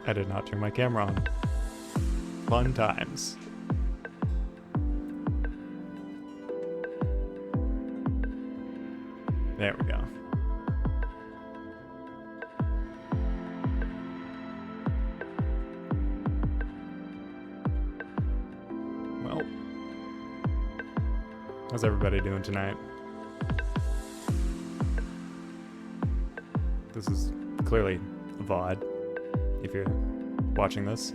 I did not turn my camera on. Fun times. There we go. Well, how's everybody doing tonight? This is clearly a VOD, if you're watching this.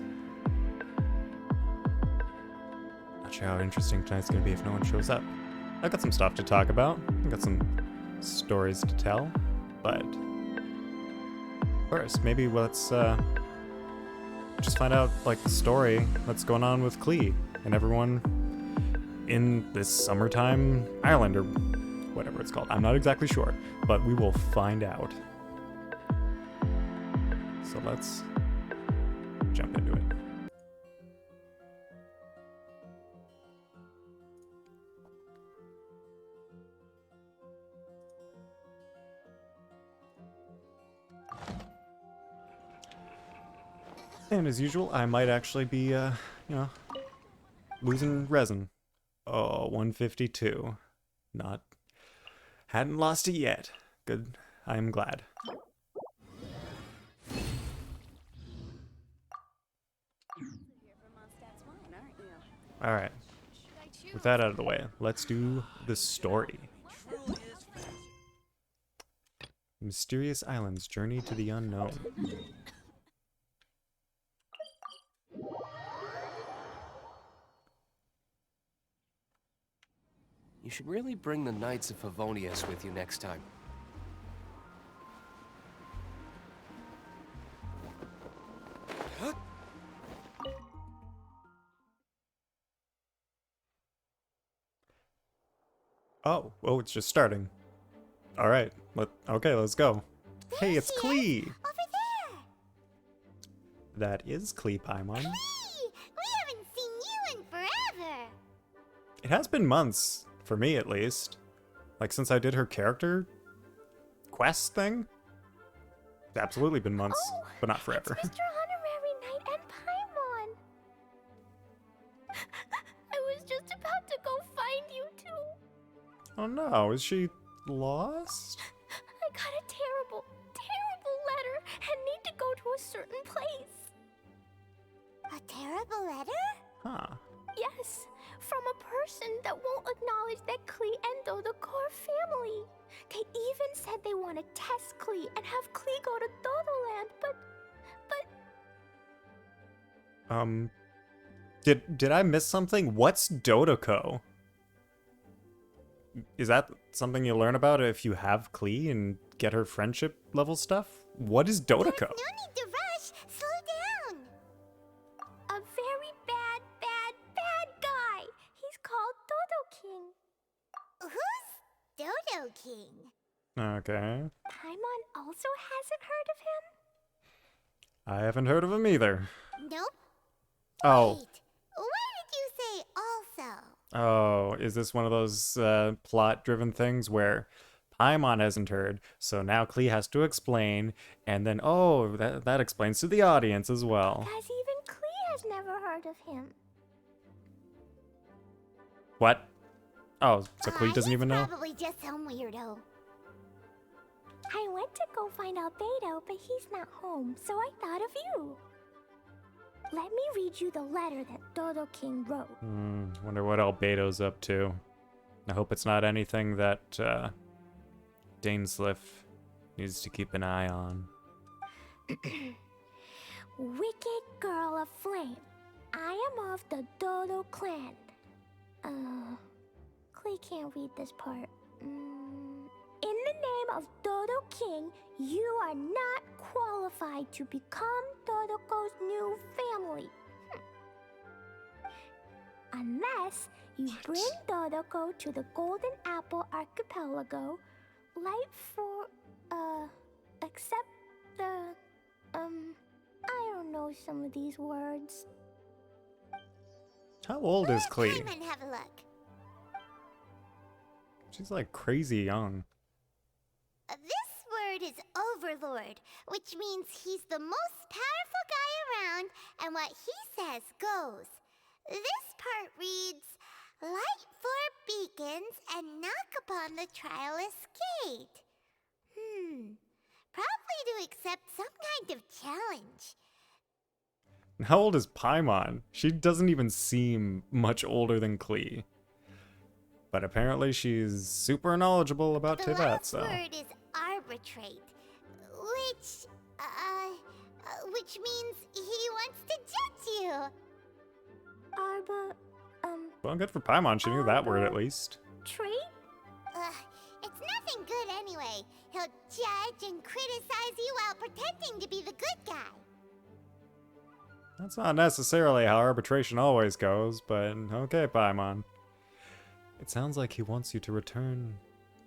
Not sure how interesting tonight's gonna be if no one shows up. I've got some stuff to talk about. I've got some stories to tell, but first, maybe let's just find out, like, the story that's going on with Klee and everyone in this summertime island, or whatever it's called. I'm not exactly sure, but we will find out. So let's jump into it. And as usual, I might actually be, losing resin. Oh, 152. Hadn't lost it yet. Good, I am glad. Alright, with that out of the way, let's do the story. Mysterious Islands, Journey to the Unknown. You should really bring the Knights of Favonius with you next time. Oh, it's just starting. Alright, okay, let's go. Hey, it's Klee! Over there! That is Klee Paimon. Klee! We haven't seen you in forever! It has been months, for me at least. Like, since I did her character quest thing. It's absolutely been months, but not forever. It's Mr. Honorary Knight and Paimon! I was just about to go find you two. Oh no, is she lost? I got a terrible, terrible letter and need to go to a certain place. A terrible letter? Huh. Yes, from a person that won't acknowledge that Klee and Dodo-King are family. They even said they want to test Klee and have Klee go to Dodo-land, but... Did I miss something? What's Dodo-King? Is that something you learn about if you have Klee and get her friendship level stuff? What is Dodo-King? There's no need to rush. Slow down. A very bad, bad, bad guy. He's called Dodo-King. Who's Dodo-King? Okay. Paimon also hasn't heard of him? I haven't heard of him either. Nope. Oh. Wait. Why did you say also? Oh, is this one of those plot-driven things where Paimon hasn't heard, so now Klee has to explain, and then, oh, that explains to the audience as well. Because even Klee has never heard of him. What? Oh, so Klee doesn't even know? Probably just some weirdo. I went to go find Albedo, but he's not home, so I thought of you. Let me read you the letter that Dodo-King wrote. Wonder what Albedo's up to. I hope it's not anything that Dainsliff needs to keep an eye on. Wicked girl of flame, I am of the Dodo clan. Klee can't read this part. In the name of Dodo-King, you are not qualified to become Dodo-Ko's new family. Unless you bring Dodo-Ko to the Golden Apple Archipelago, light for, except the, I don't know some of these words. How old is Klee? Come and have a look. She's like crazy young. This word bird is Overlord, which means he's the most powerful guy around, and what he says goes. This part reads, light 4 beacons and knock upon the trialist's gate. Probably to accept some kind of challenge. How old is Paimon? She doesn't even seem much older than Klee. But apparently she's super knowledgeable about The Teyvat, last so... word is arbitrate, which means he wants to judge you. Well, good for Paimon, she knew that word at least. Tree? It's nothing good anyway. He'll judge and criticize you while pretending to be the good guy. That's not necessarily how arbitration always goes, but okay, Paimon. It sounds like he wants you to return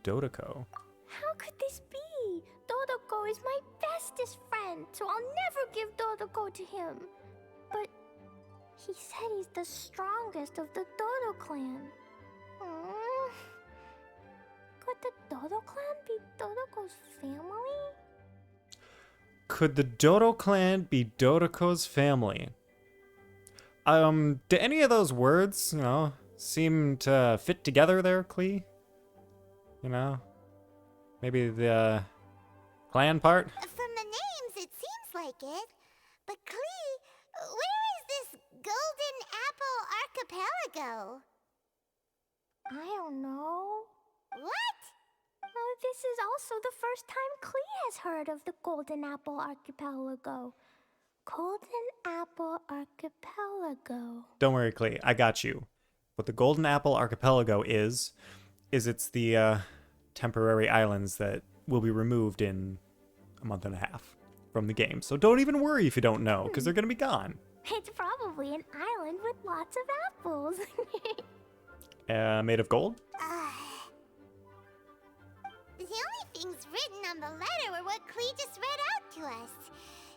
Dodo-Ko. How could this be? Dodo-Ko is my bestest friend, so I'll never give Dodo-Ko to him. But he said he's the strongest of the Dodo clan. Could the Dodo clan be Dodo-Ko's family? Could the Dodo clan be Dodo-Ko's family? Do any of those words, seem to fit together there, Klee? Maybe the clan part? From the names, it seems like it. But Klee, where is this Golden Apple Archipelago? I don't know. What? This is also the first time Klee has heard of the Golden Apple Archipelago. Golden Apple Archipelago. Don't worry, Klee, I got you. What the Golden Apple Archipelago is it's the temporary islands that will be removed in a month and a half from the game. So don't even worry if you don't know, because they're going to be gone. It's probably an island with lots of apples. Made of gold? The only things written on the letter were what Klee just read out to us.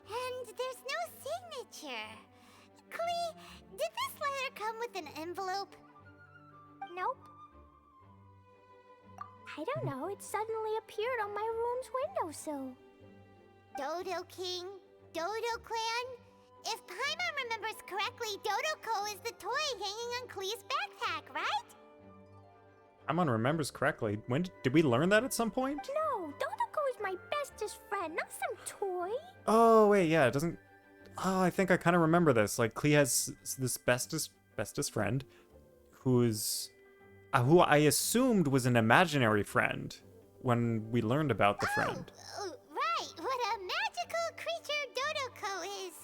And there's no signature. Klee, did this letter come with an envelope? Nope. I don't know, it suddenly appeared on my room's windowsill. Dodo-King? Dodo-Clan? If Paimon remembers correctly, Dodo-Ko is the toy hanging on Klee's backpack, right? Paimon remembers correctly. When did we learn that at some point? No, Dodo-Ko is my bestest friend, not some toy. Oh, wait, yeah, it doesn't... Oh, I think I kind of remember this. Like, Klee has this bestest friend who's... who I assumed was an imaginary friend when we learned about the friend. Oh, right, what a magical creature Dodo-Ko is.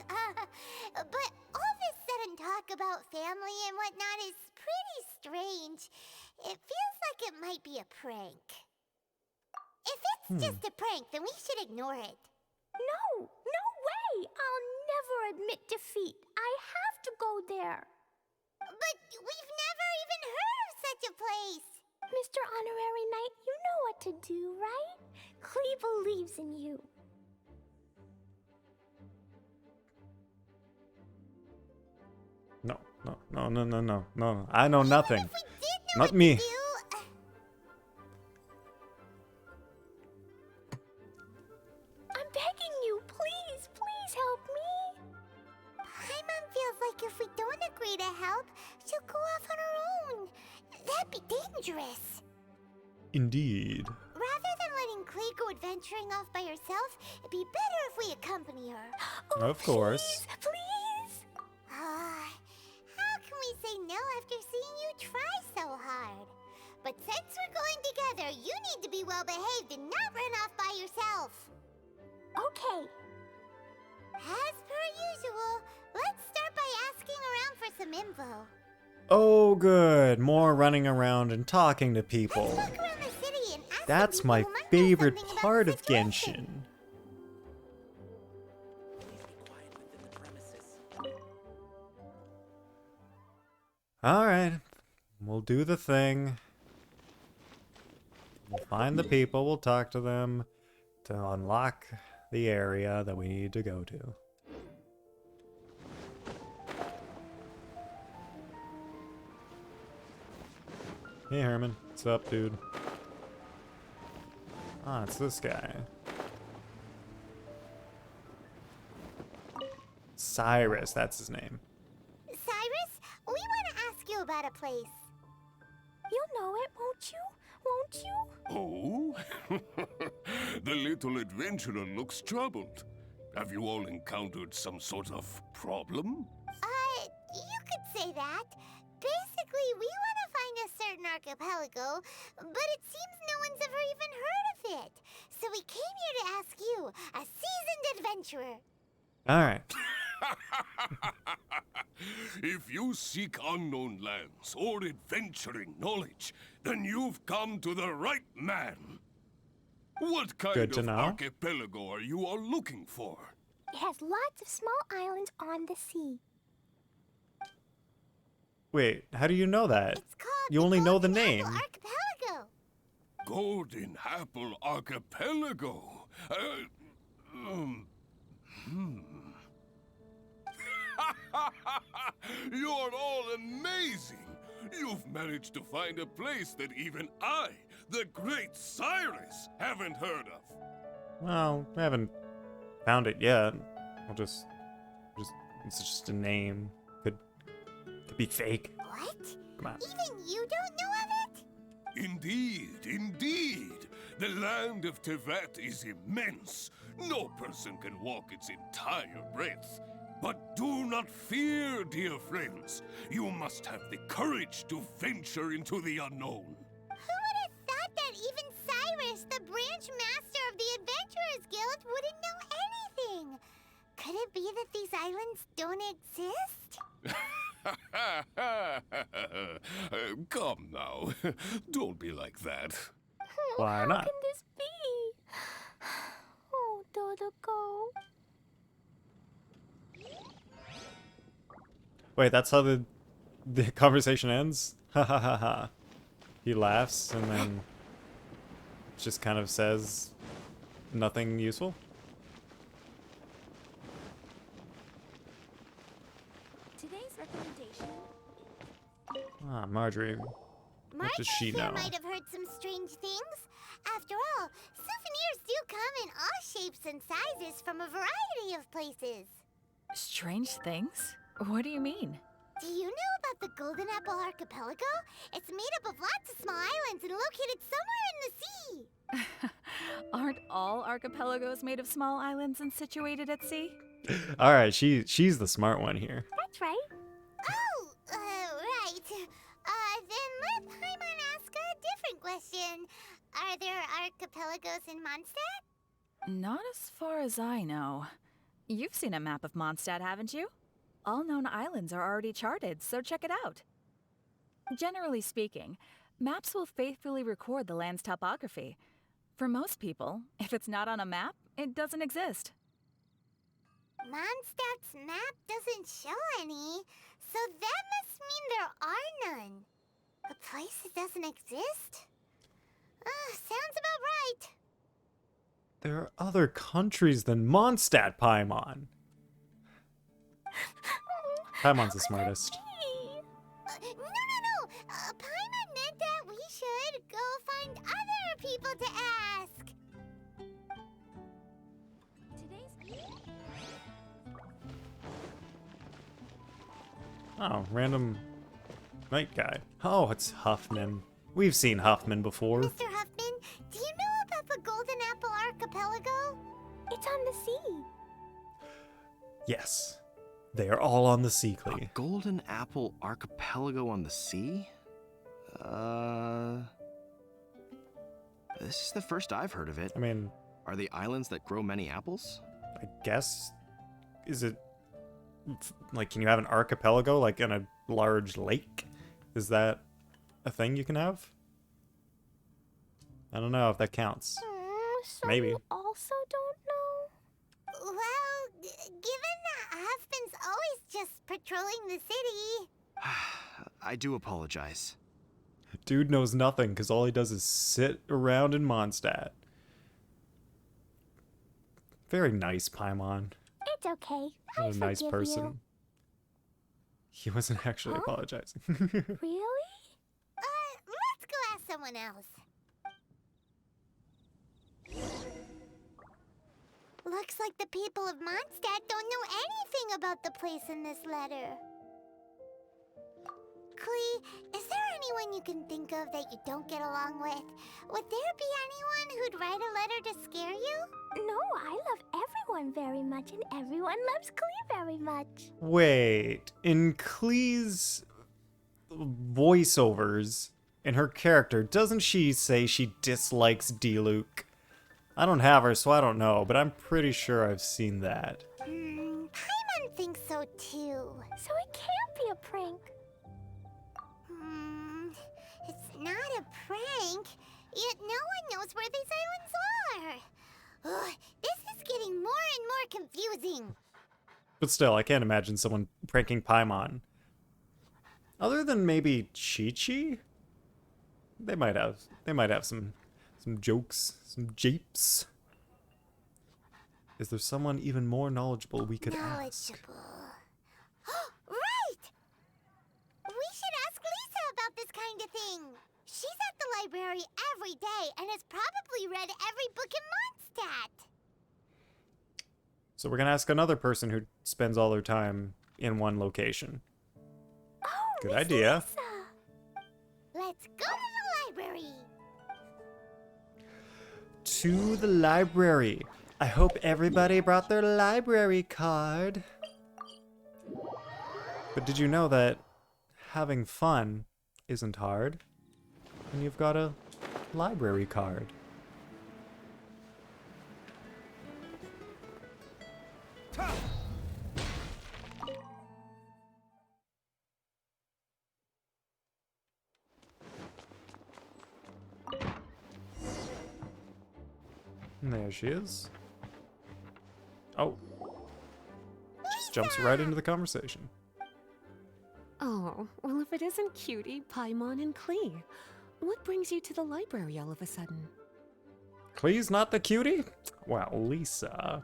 But all this sudden talk about family and whatnot is pretty strange. It feels like it might be a prank. If it's just a prank, then we should ignore it. No, no way! I'll never admit defeat. I have to go there. But we've never even heard of such a place. Mr. Honorary Knight, you know what to do, right? Klee believes in you. No. I know nothing. If we did know Not what me. to do, I'm begging you, please help me. Paimon feels like if we don't agree to help, she'll go off on her own. That'd be dangerous. Indeed. Rather than letting Klee go adventuring off by herself, it'd be better if we accompany her. Oh, Of course. Please. How can we say no after seeing you try so hard? But since we're going together, you need to be well behaved and not run off by yourself. Okay. As per usual, let's start by asking around for some info. Oh, good. More running around and talking to Let's people. look around the city and ask That's the people my who might know favorite something about part the of situation. Genshin. Alright. We'll do the thing. We'll find the people, we'll talk to them to unlock the area that we need to go to. Hey Herman, what's up, dude? Ah, it's this guy. Cyrus, that's his name. Cyrus, we want to ask you about a place. You'll know it, won't you? Won't you? Oh? The little adventurer looks troubled. Have you all encountered some sort of problem? You could say that. Basically, we want to find a certain archipelago, but it seems no one's ever even heard of it. So we came here to ask you, a seasoned adventurer. All right. If you seek unknown lands or adventuring knowledge, then you've come to the right man. What kind Good to of know. archipelago are you all looking for? It has lots of small islands on the sea. Wait, how do you know that? It's called You only know the Golden name. Apple Archipelago. Golden Apple Archipelago. You're all amazing. You've managed to find a place that even I, the great Cyrus, haven't heard of. Well, I haven't found it yet. I'll just it's just a name. Could be fake. What? Come on. Even you don't know of it? Indeed, indeed. The land of Teyvat is immense. No person can walk its entire breadth. But do not fear, dear friends. You must have the courage to venture into the unknown. Who would have thought that even Cyrus, the branch master of the Adventurers Guild, wouldn't know anything? Could it be that these islands don't exist? Come now. Don't be like that. Why How not? can this be? Oh, Dodo-Go. Wait, that's how the conversation ends? Ha ha ha ha. He laughs and then just kind of says nothing useful. Today's recommendation. Ah, Marjorie. My does she guy here know? might have heard some strange things. After all, souvenirs do come in all shapes and sizes from a variety of places. Strange things? What do you mean? Do you know about the Golden Apple Archipelago? It's made up of lots of small islands and located somewhere in the sea. Aren't all archipelagos made of small islands and situated at sea? All right, she's the smart one here. That's right. Oh, right. Then let Paimon ask a different question. Are there archipelagos in Mondstadt? Not as far as I know. You've seen a map of Mondstadt, haven't you? All known islands are already charted, so check it out. Generally speaking, maps will faithfully record the land's topography. For most people, if it's not on a map, it doesn't exist. Mondstadt's map doesn't show any, so that must mean there are none. A place that doesn't exist? Sounds about right. There are other countries than Mondstadt, Paimon. Paimon's the smartest. No. Paimon meant that we should go find other people to ask. Oh, random night guy. Oh, it's Huffman. We've seen Huffman before. Mr. Huffman, do you know about the Golden Apple Archipelago? It's on the sea. Yes. They are all on the sea, Klee. Golden Apple Archipelago on the sea? This is the first I've heard of it. I mean, Are they islands that grow many apples? I guess. Is it like, can you have an archipelago like in a large lake? Is that a thing you can have? I don't know if that counts. So Maybe. you also don't know? Well, given that Huffman's always just patrolling the city. I do apologize. Dude knows nothing because all he does is sit around in Mondstadt. Very nice, Paimon. It's okay. What a nice forgive person. you. He wasn't actually Huh? apologizing. Really? Let's go ask someone else. Looks like the people of Mondstadt don't know anything about the place in this letter. Klee, is there anyone you can think of that you don't get along with? Would there be anyone who'd write a letter to scare you? No, I love everyone very much, and everyone loves Klee very much. Wait, in Klee's voiceovers, in her character, doesn't she say she dislikes D-Luke? I don't have her, so I don't know, but I'm pretty sure I've seen that. Paimon thinks so too. So it can't be a prank. It's not a prank, yet no one knows where these islands are. Ugh, this is getting more and more confusing. But still, I can't imagine someone pranking Paimon. Other than maybe Chi-Chi? They might have some jokes, some japes. Is there someone even more knowledgeable we could ask? Right! We should ask Lisa about this kind of thing. She's at the library every day and has probably read every book in Mondstadt. So we're gonna ask another person who spends all their time in one location. Oh, Good Miss idea. Lisa. Let's go to the library. To the library. I hope everybody brought their library card. But did you know that having fun isn't hard when you've got a library card? And there she is. Oh. Just jumps right into the conversation. Oh, well, if it isn't Cutie, Paimon, and Klee, what brings you to the library all of a sudden? Klee's not the cutie? Well, Lisa.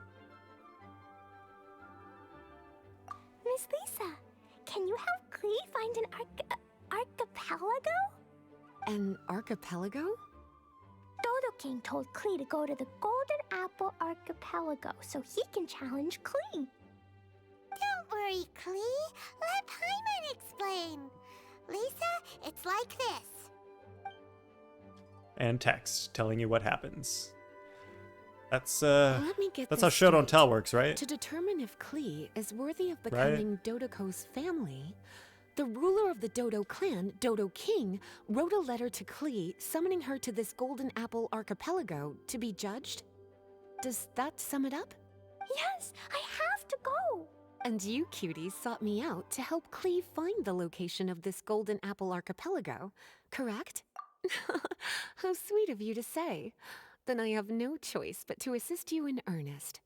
Miss Lisa, can you help Klee find an archipelago? An archipelago? Dodo-King told Klee to go to the Golden Apple Archipelago so he can challenge Klee. Don't worry, Klee. Let Paimon explain. Lisa, it's like this. And text telling you what happens. That's Let me get that's this how show don't straight. tell works, right? To determine if Klee is worthy of becoming Dodoco's family, the ruler of the Dodo clan, Dodo-King, wrote a letter to Klee summoning her to this Golden Apple Archipelago to be judged? Does that sum it up? Yes, I have to go. And you, cuties, sought me out to help Klee find the location of this Golden Apple Archipelago, correct? How sweet of you to say. Then I have no choice but to assist you in earnest.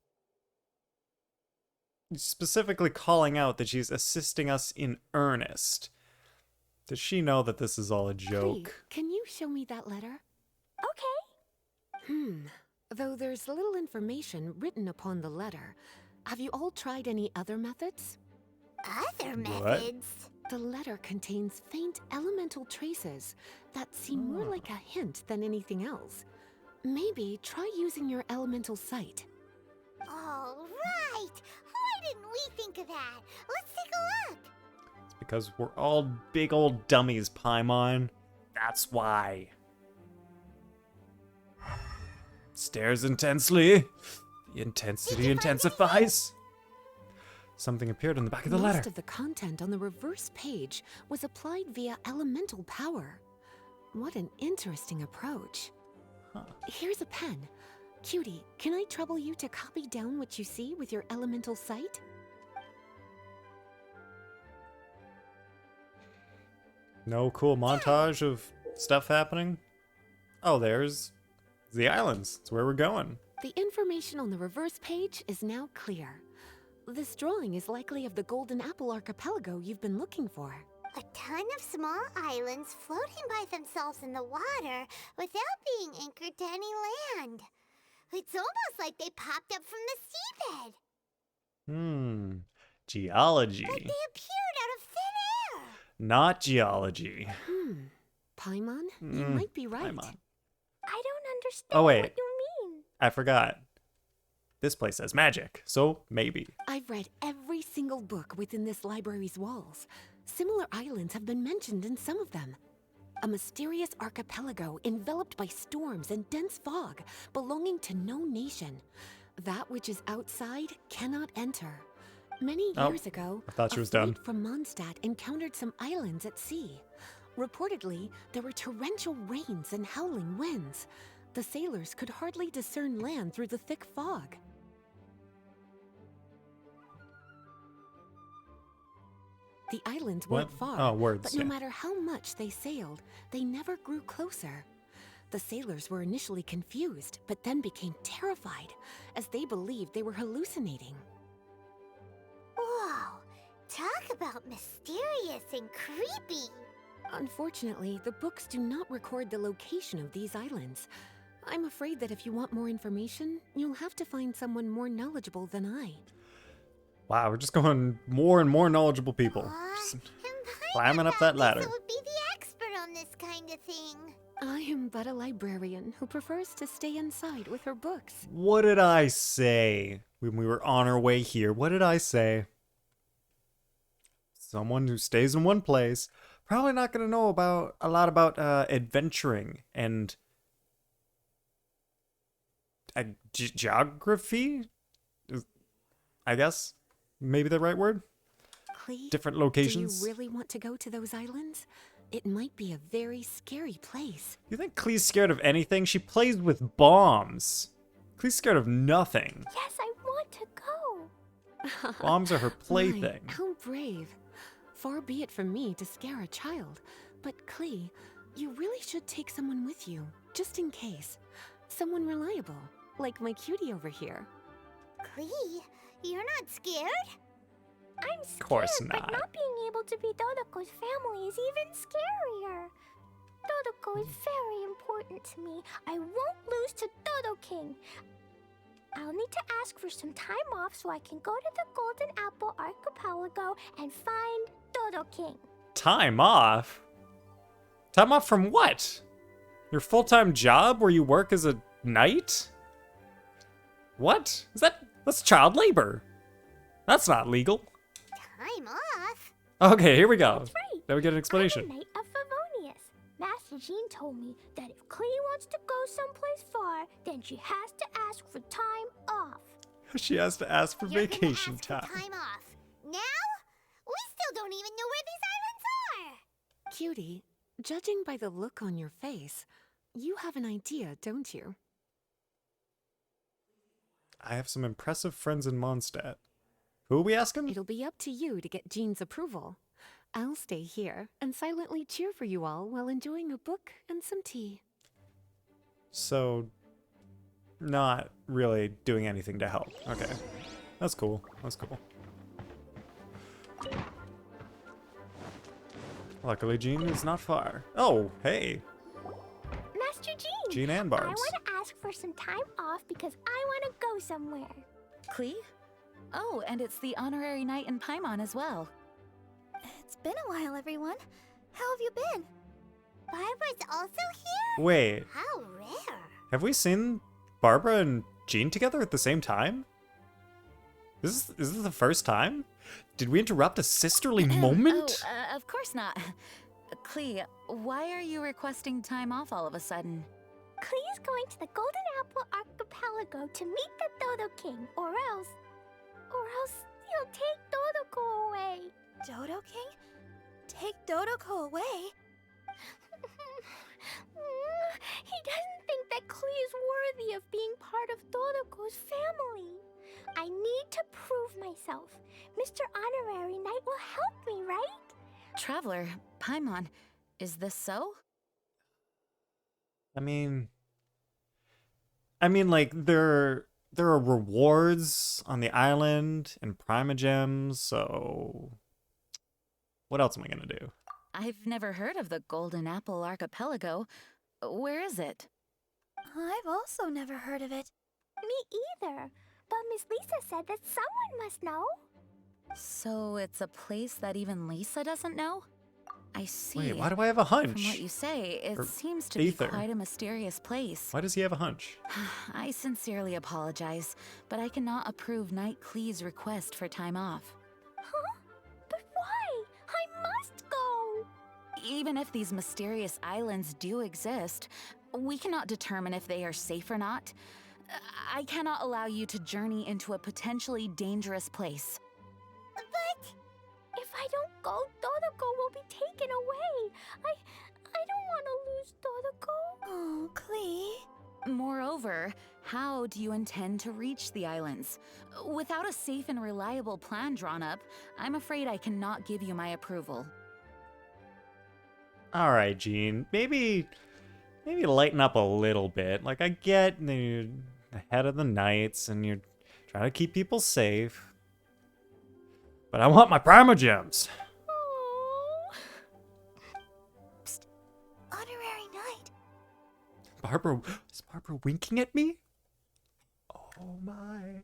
Specifically calling out that she's assisting us in earnest. Does she know that this is all a Klee, joke? can you show me that letter? Okay. Though there's little information written upon the letter, have you all tried any other methods? Other What? methods? The letter contains faint elemental traces that seem more like a hint than anything else. Maybe try using your elemental sight. Oh, right. Why didn't we think of that? Let's take a look. It's because we're all big old dummies, Paimon. That's why. Stares intensely. The intensity intensifies. Something appeared on the back of the Most letter. of the content on the reverse page was applied via elemental power. What an interesting approach. Huh. Here's a pen. Cutie, can I trouble you to copy down what you see with your elemental sight? No cool montage of stuff happening? Oh, there's the islands. It's where we're going. The information on the reverse page is now clear. This drawing is likely of the Golden Apple Archipelago you've been looking for. A ton of small islands floating by themselves in the water without being anchored to any land. It's almost like they popped up from the seabed. Geology. Like they appeared out of thin air. Not geology. Paimon, you might be right. Paimon. I don't understand Oh, wait. what you mean. I forgot. this place has magic, so maybe. I've read every single book within this library's walls. Similar islands have been mentioned in some of them. A mysterious archipelago enveloped by storms and dense fog, belonging to no nation. That which is outside cannot enter. Many years ago, I thought she was a fleet done. from Mondstadt encountered some islands at sea. Reportedly, there were torrential rains and howling winds. The sailors could hardly discern land through the thick fog. The islands weren't far, Oh, words, but no yeah. matter how much they sailed, they never grew closer. The sailors were initially confused, but then became terrified, as they believed they were hallucinating. Whoa, talk about mysterious and creepy. Unfortunately, the books do not record the location of these islands. I'm afraid that if you want more information, you'll have to find someone more knowledgeable than I. Wow, we're just going more and more knowledgeable people. Just climbing up that ladder. Lisa would be the expert on this kind of thing. I am but a librarian who prefers to stay inside with her books. What did I say when we were on our way here? What did I say? Someone who stays in one place, probably not going to know about a lot about adventuring and geography, I guess. Maybe the right word? Klee, Different locations. do you really want to go to those islands? It might be a very scary place. You think Klee's scared of anything? She plays with bombs. Klee's scared of nothing. Yes, I want to go. Bombs are her My, plaything. how brave. Far be it from me to scare a child, but Klee, you really should take someone with you, just in case. Someone reliable, like my cutie over here. Klee, you're not scared? I'm scared, Course but not. not being able to be Dodo-Ko's family is even scarier. Dodo-Ko is very important to me. I won't lose to Dodo-King. I'll need to ask for some time off so I can go to the Golden Apple Archipelago and find Dodo-King. Time off? Time off from what? Your full-time job where you work as a knight? What? That's child labor. That's not legal. Time off? Okay, here we go. That's right. Now we get an I'm explanation. a knight of Favonius. Master Jean told me that if Klee wants to go someplace far, then she has to ask for time off. She has to ask for You're gonna vacation ask for time. time off. Now? We still don't even know where these islands are. Cutie, judging by the look on your face, you have an idea, don't you? I have some impressive friends in Mondstadt. Who are we asking? It'll be up to you to get Jean's approval. I'll stay here and silently cheer for you all while enjoying a book and some tea. So, not really doing anything to help. Okay. That's cool. That's cool. Luckily, Jean is not far. Oh, hey. Master Jean! Jean and I Barbs. want to ask for some time off because I want to go somewhere. Klee? Oh, and it's the honorary knight in Paimon as well. It's been a while, everyone. How have you been? Barbara's also here? Wait, How rare. have we seen Barbara and Jean together at the same time? Is this the first time? Did we interrupt a sisterly moment? Oh, of course not. Klee, why are you requesting time off all of a sudden? Klee's going to the Golden Apple Archipelago to meet the Dodo-King, or else he'll take Dodo-Ko away. Dodo-King? Take Dodo-Ko away? He doesn't think that Klee is worthy of being part of Dodo-Ko's family. I need to prove myself. Mr. Honorary Knight will help me, right? Traveler, Paimon, is this so? I mean, like there are rewards on the island and primogems, so what else am I gonna do? I've never heard of the Golden Apple Archipelago. Where is it? I've also never heard of it. Me either. But Miss Lisa said that someone must know. So it's a place that even Lisa doesn't know? I see. Wait, why do I have a hunch? From what you say, it Or seems to Aether. be quite a mysterious place. Why does he have a hunch? I sincerely apologize, but I cannot approve Knight Klee's request for time off. Huh? But why? I must go! Even if these mysterious islands do exist, we cannot determine if they are safe or not. I cannot allow you to journey into a potentially dangerous place. But if I don't go, Dodo-Ko will be taken away. I don't want to lose Dodo-Ko. Oh, Klee. Moreover, how do you intend to reach the islands? Without a safe and reliable plan drawn up, I'm afraid I cannot give you my approval. All right, Jean. Maybe lighten up a little bit. Like, I get that you're ahead of the Knights and you're trying to keep people safe. But I want my Primogems. Psst. Honorary Knight. Barbara, is Barbara winking at me? Oh my.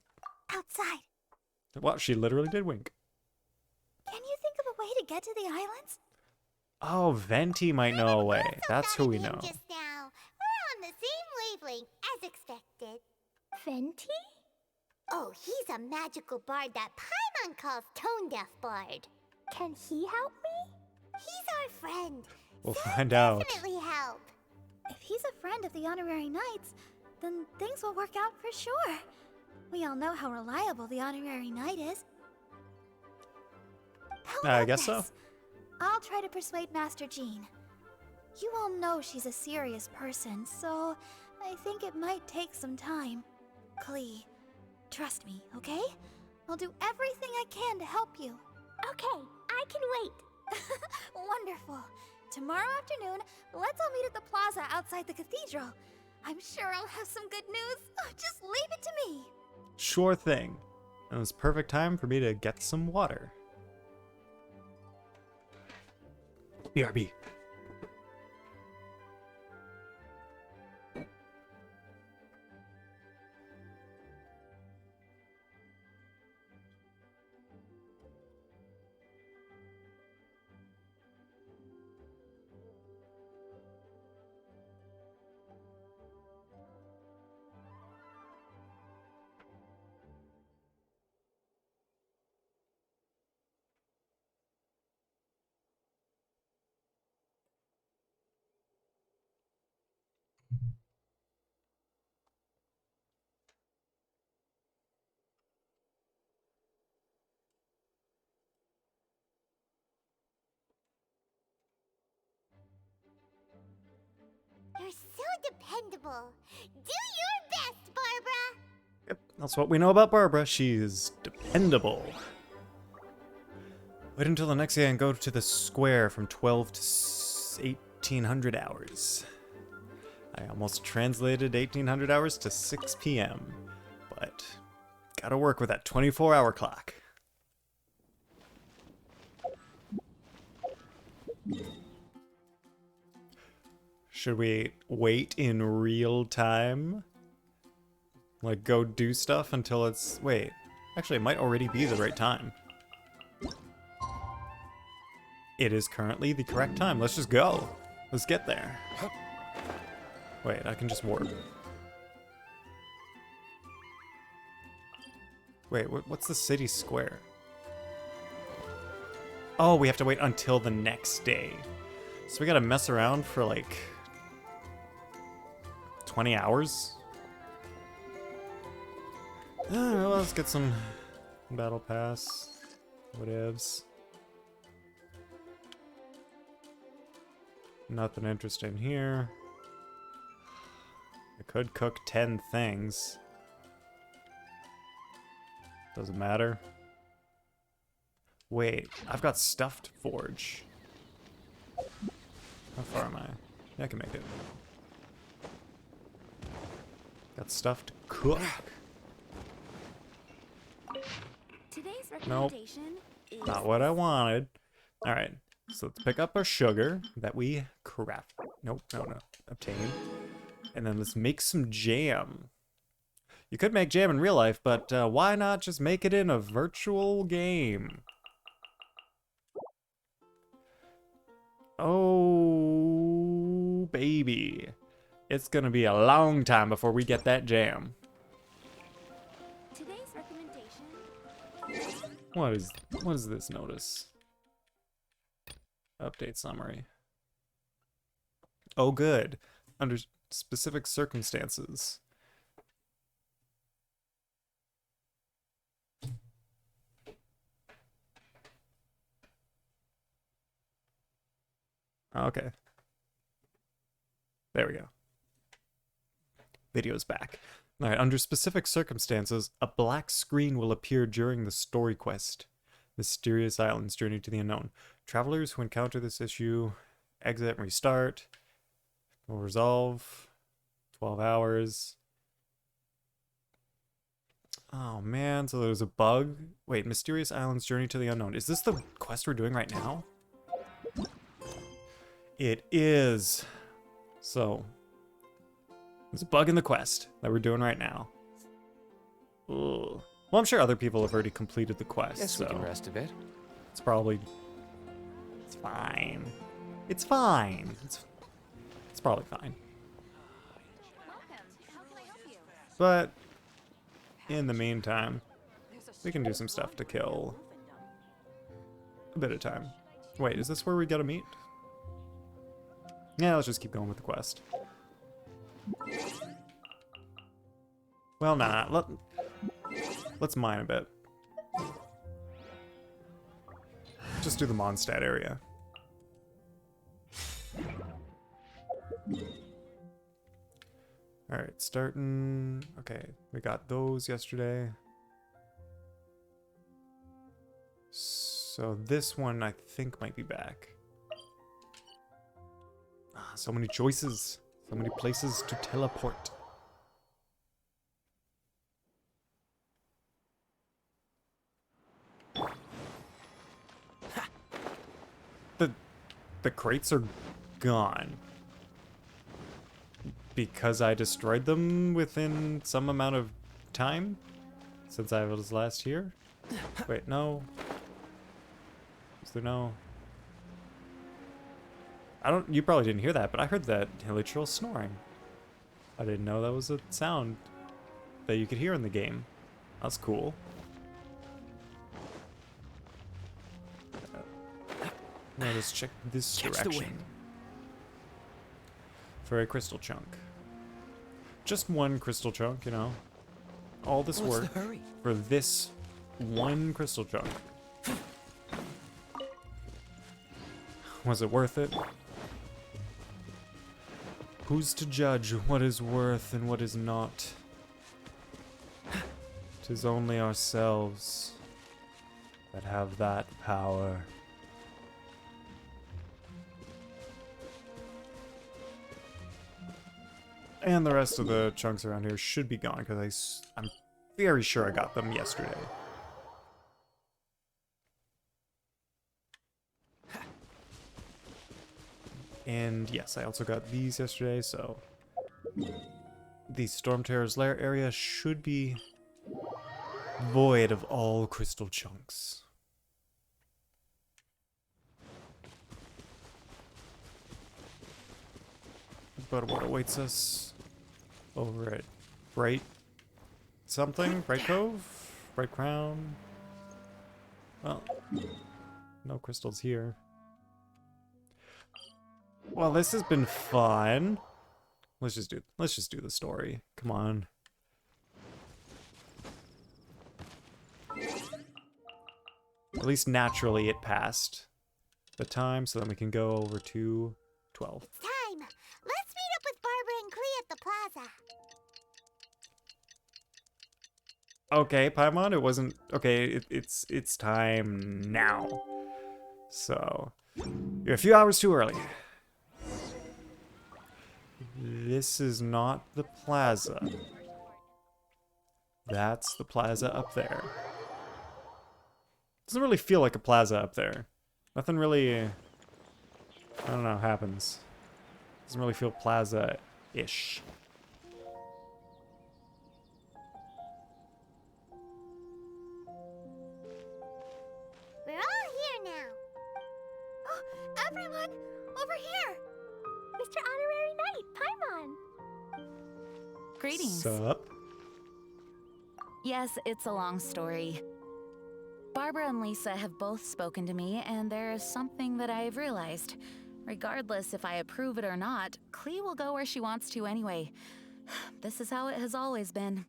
Outside. Well, she literally did wink. Can you think of a way to get to the islands? Oh, Venti might know a way. That's who we Got it in know. Just now. We're on the same wavelength as expected. Venti? Oh, he's a magical bard that Paimon calls Tone Deaf Bard. Can he help me? He's our friend. We'll so find out. Definitely help. If he's a friend of the Honorary Knights, then things will work out for sure. We all know how reliable the Honorary Knight is. How I about guess so. this? I'll try to persuade Master Jean. You all know she's a serious person, so I think it might take some time. Klee, trust me, okay? I'll do everything I can to help you. Okay, I can wait. Wonderful. Tomorrow afternoon, let's all meet at the plaza outside the cathedral. I'm sure I'll have some good news. Just leave it to me. Sure thing. And it was perfect time for me to get some water. BRB. You're so dependable. Do your best, Barbara. Yep, that's what we know about Barbara. She's dependable. Wait until the next day and go to the square from 12 to 1800 hours. I almost translated 1800 hours to 6 p.m. But gotta work with that 24-hour clock. Should we wait in real time? Like, go do stuff until it's... Wait. Actually, it might already be the right time. It is currently the correct time. Let's just go. Let's get there. Wait, I can just warp. Wait, what's the city square? Oh, we have to wait until the next day. So we gotta mess around for like 20 hours? Well, let's get some battle pass. Whatevs. Nothing interesting here. I could cook 10 things. Doesn't matter. Wait, I've got stuff to forge. How far am I? Yeah, I can make it. Got stuff to cook. Today's Nope. recommendation is Not what I wanted. Alright, so let's pick up our sugar that we craft. Nope, no. Obtain. And then let's make some jam. You could make jam in real life, but why not just make it in a virtual game? Oh, baby. It's gonna be a long time before we get that jam. Today's recommendation. What is this notice? Update summary. Oh, good. Under specific circumstances. Okay. There we go. Video's back. All right, under specific circumstances, a black screen will appear during the story quest. Mysterious Islands Journey to the Unknown. Travelers who encounter this issue exit and restart. Will resolve. 12 hours. Oh man, so there's a bug. Wait, Mysterious Islands Journey to the Unknown. Is this the quest we're doing right now? It is. So, there's a bug in the quest that we're doing right now. Ugh. Well, I'm sure other people have already completed the quest, Guess so we can rest a bit. it's probably... It's fine. It's fine. It's probably fine. But, in the meantime, we can do some stuff to kill a bit of time. Wait, is this where we gotta meet? Yeah, let's just keep going with the quest. Well, nah, let's mine a bit. Just do the Mondstadt area. Alright, starting... Okay, we got those yesterday. So this one I think might be back. Ah, so many choices. So many places to teleport. The crates are gone. Because I destroyed them within some amount of time? Since I was last here? Wait, no. Is there no... You probably didn't hear that, but I heard that Hilichurls snoring. I didn't know that was a sound that you could hear in the game. That's cool. Now let's check this direction. For a crystal chunk. Just one crystal chunk, you know. All this work for this one crystal chunk. Was it worth it? Who's to judge what is worth and what is not? 'Tis only ourselves that have that power. And the rest of the chunks around here should be gone because I'm very sure I got them yesterday. And yes, I also got these yesterday, so the Storm Terror's lair area should be void of all crystal chunks. But what awaits us over at Bright something? Bright Cove? Bright Crown? Well, no crystals here. Well, this has been fun. Let's just do the story. Come on. At least naturally it passed the time, so then we can go over to 12. It's time. Let's meet up with Barbara and Klee at the plaza. Okay, Paimon, it wasn't... Okay, it's time now. So, you're a few hours too early. This is not the plaza. That's the plaza up there. Doesn't really feel like a plaza up there. Nothing really, I don't know, happens. Doesn't really feel plaza-ish. We're all here now. Oh, everyone, over here! Mr. Honorary Knight, Paimon! Greetings. Sup? Yes, it's a long story. Barbara and Lisa have both spoken to me, and there is something that I have realized. Regardless if I approve it or not, Klee will go where she wants to anyway. This is how it has always been.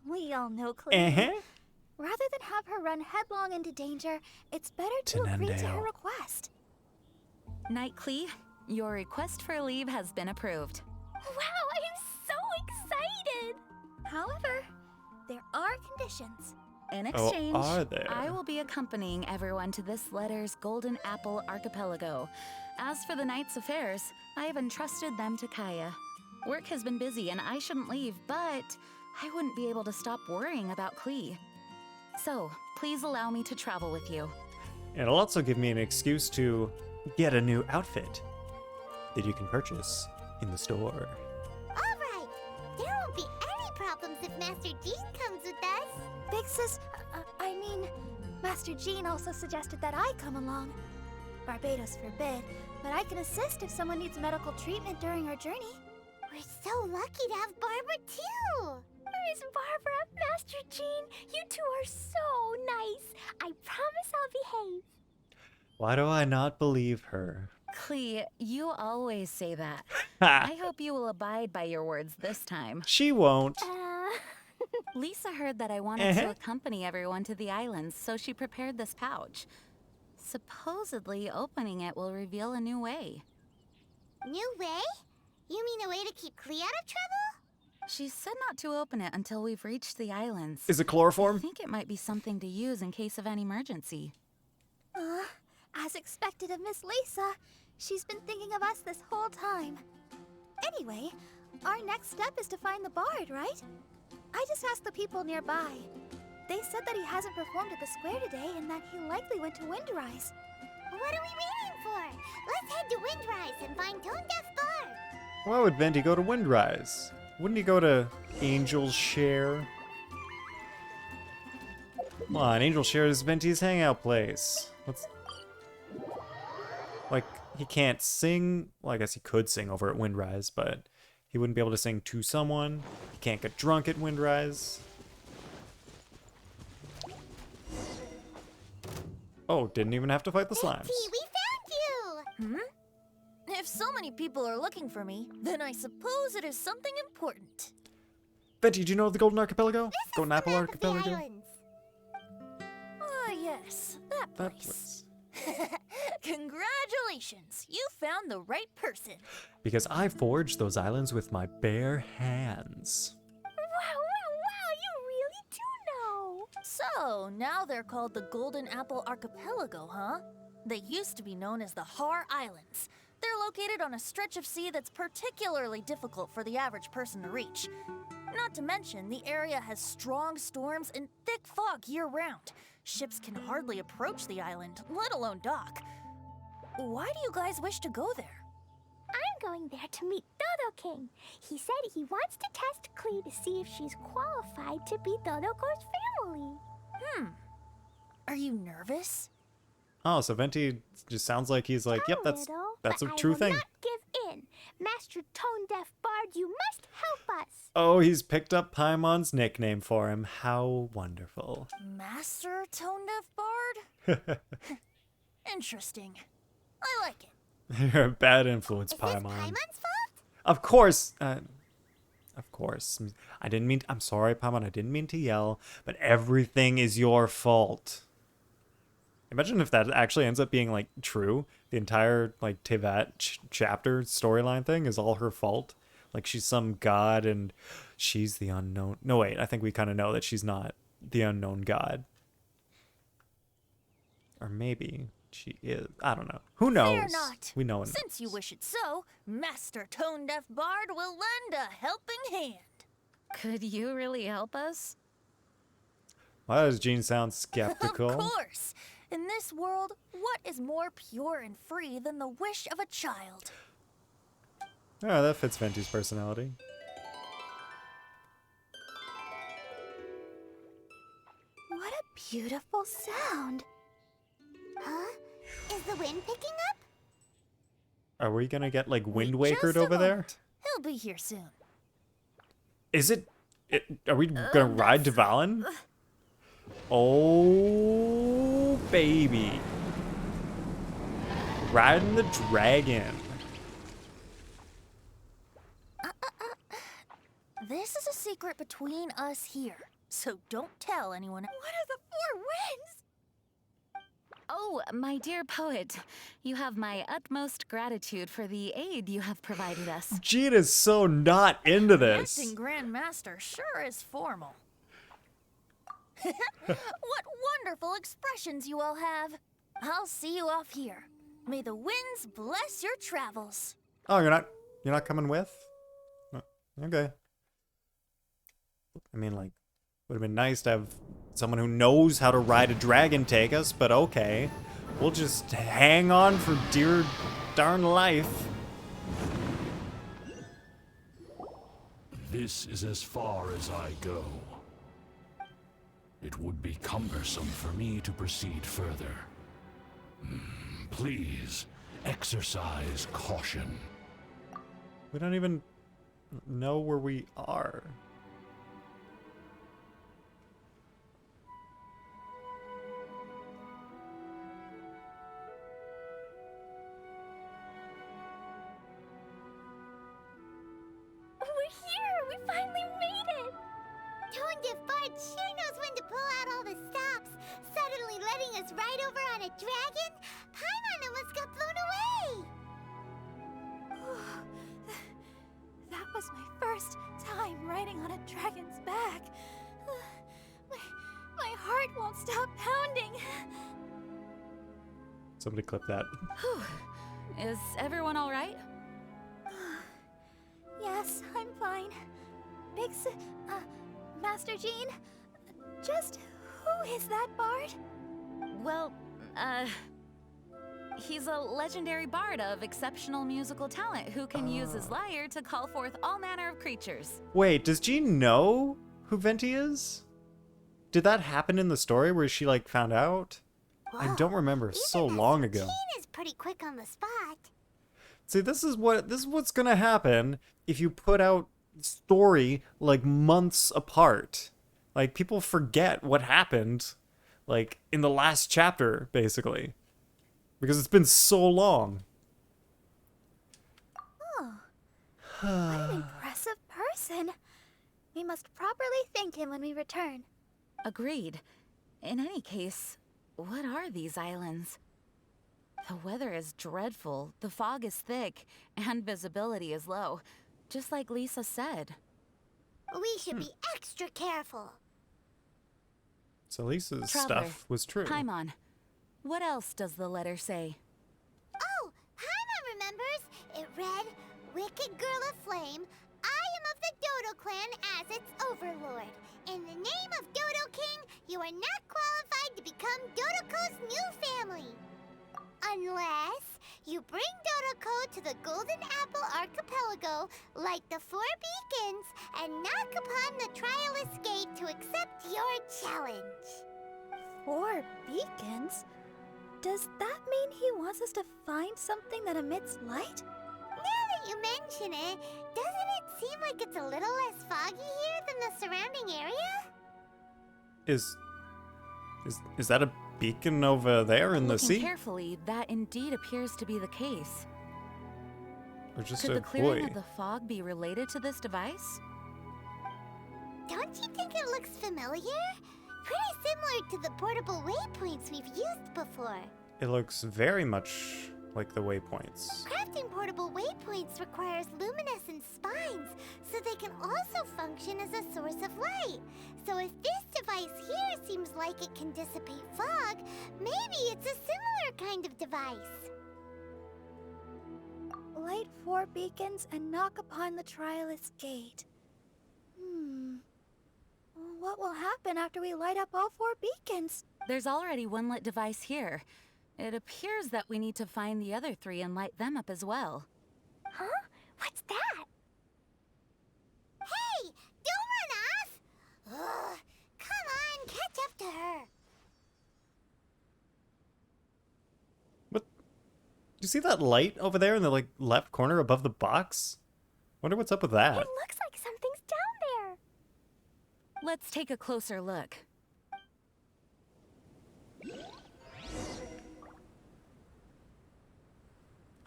We all know Klee. Uh-huh. Rather than have her run headlong into danger, it's better to agree to her Tenendale. request. Night Klee, your request for leave has been approved. Wow, I'm so excited! However, there are conditions. In Oh, exchange, are there? I will be accompanying everyone to this letter's Golden Apple Archipelago. As for the night's affairs, I have entrusted them to Kaya. Work has been busy and I shouldn't leave, but I wouldn't be able to stop worrying about Klee. So, please allow me to travel with you. It'll also give me an excuse to get a new outfit that you can purchase in the store. Alright, there won't be any problems if Master Jean comes with us. Big Sis, I mean, Master Jean also suggested that I come along. Barbados forbid, but I can assist if someone needs medical treatment during our journey. We're so lucky to have Barbara too. Miss Barbara, Master Jean, you two are so nice. I promise I'll behave. Why do I not believe her? Klee, you always say that. Ha! I hope you will abide by your words this time. She won't. Lisa heard that I wanted to accompany everyone to the islands, so she prepared this pouch. Supposedly, opening it will reveal a new way. New way? You mean a way to keep Klee out of trouble? She said not to open it until we've reached the islands. Is it I chloroform? think it might be something to use in case of an emergency. As expected of Miss Lisa, she's been thinking of us this whole time. Anyway, our next step is to find the bard, right? I just asked the people nearby. They said that he hasn't performed at the square today and that he likely went to Windrise. What are we waiting for? Let's head to Windrise and find Tone Deaf Bard. Why would Venti go to Windrise? Wouldn't he go to Angel's Share? Come on, Angel's Share is Venti's hangout place. Let's... Like, he can't sing. Well, I guess he could sing over at Windrise, but he wouldn't be able to sing to someone. He can't get drunk at Windrise. Oh, didn't even have to fight the slimes. T, we found you! If so many people are looking for me, then I suppose it is something important. Venti, do you know the Golden Archipelago? This is Golden the Apple map of the Archipelago? islands. Ah, yes, that That place. place. Congratulations, you found the right person. Because I forged those islands with my bare hands. Wow, you really do know. So, now they're called the Golden Apple Archipelago, huh? They used to be known as the Har Islands. They're located on a stretch of sea that's particularly difficult for the average person to reach. Not to mention, the area has strong storms and thick fog year-round. Ships can hardly approach the island, let alone dock. Why do you guys wish to go there? I'm going there to meet Dodo-King. He said he wants to test Klee to see if she's qualified to be Dodo-Ko's family. Are you nervous? Oh, so Venti just sounds like he's like, yep, that's a true thing. I will not give in. Master Tone Deaf Bard, you must help us. Oh, he's picked up Paimon's nickname for him. How wonderful. Master Tone Deaf Bard? Interesting. I like it. You're a bad influence, Is this Paimon. Paimon's fault? Of course. Of course. I didn't mean... I'm sorry, Paimon. I didn't mean to yell, but everything is your fault. Imagine if that actually ends up being, like, true. The entire, like, Teyvat chapter storyline thing is all her fault. Like, she's some god and she's the unknown... No, wait. I think we kind of know that she's not the unknown god. Or maybe she is. I don't know. Who knows? Fear not. We know it. Since you wish it so, Master Tone Deaf Bard will lend a helping hand. Could you really help us? Why does Jean sound skeptical? Of course. In this world, what is more pure and free than the wish of a child? Oh, that fits Venti's personality. What a beautiful sound. Huh? Is the wind picking up? Are we gonna get like Wind Wait Wakered just a over there? moment. He'll be here soon. Is it? Are we gonna ride to Valen? Oh, baby. Riding the dragon. This is a secret between us here, so don't tell anyone. What are the four winds? Oh, my dear poet, you have my utmost gratitude for the aid you have provided us. Jean is so not into this. Acting Grandmaster sure is formal. What wonderful expressions you all have. I'll see you off here. May the winds bless your travels. Oh, you're not coming with? Oh, okay. I mean, like, would have been nice to have someone who knows how to ride a dragon take us, but okay. We'll just hang on for dear darn life. This is as far as I go. It would be cumbersome for me to proceed further. Please, exercise caution. We don't even know where we are. We're here! We finally made it! Tone Bart sure knows when to pull out all the stops. Suddenly letting us ride over on a dragon? Paimon almost got blown away! That was my first time riding on a dragon's back. My heart won't stop pounding. Somebody clip that. Is everyone all right? Yes, I'm fine. Master Jean, just who is that bard? Well, he's a legendary bard of exceptional musical talent who can use his lyre to call forth all manner of creatures. Wait, does Jean know who Venti is? Did that happen in the story where she like found out? I don't remember. So long ago. Jean is pretty quick on the spot. See, this is what's gonna happen if you put out story like months apart. Like people forget what happened, like in the last chapter, basically, because it's been so long. What an impressive person. We must properly thank him when we return. Agreed. In any case, what are these islands? The weather is dreadful, the fog is thick, and visibility is low, just like Lisa said. We should be extra careful. So Lisa's Traveler, stuff was true. Paimon, what else does the letter say? Oh, Paimon remembers. It read, Wicked Girl of Flame, I am of the Dodo clan as its overlord. In the name of Dodo-King, you are not qualified to become Dodo-Ko's new family. Unless you bring Dodo-Ko to the Golden Apple Archipelago, light the 4 beacons, and knock upon the Trialist Gate to accept your challenge. 4 beacons? Does that mean he wants us to find something that emits light? Now that you mention it, doesn't it seem like it's a little less foggy here than the surrounding area? Is that a beacon over there in the Looking sea? carefully, that indeed appears to be the case. Or just Could a the clearing buoy? of the fog be related to this device? Don't you think it looks familiar? Pretty similar to the portable waypoints we've used before. It looks very much like the waypoints. Crafting portable waypoints requires luminescent spines, so they can also function as a source of light. So if this device here seems like it can dissipate fog, maybe it's a similar kind of device. Light 4 beacons and knock upon the Trialist Gate. What will happen after we light up all 4 beacons? There's already one lit device here. It appears that we need to find the other 3 and light them up as well. Huh? What's that? Hey, don't run off! Ugh, come on, catch up to her. you see that light over there in the like left corner above the box? Wonder what's up with that. It looks like something's down there. Let's take a closer look.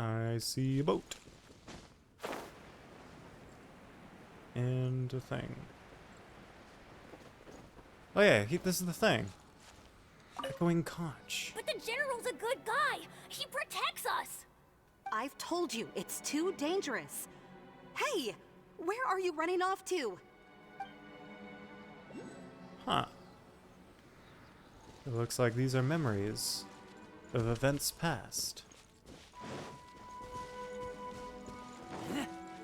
I see a boat. And a thing. Oh yeah, this is the thing. Echoing conch. But the General's a good guy. He protects us. I've told you, it's too dangerous. Hey, where are you running off to? Huh. It looks like these are memories of events past.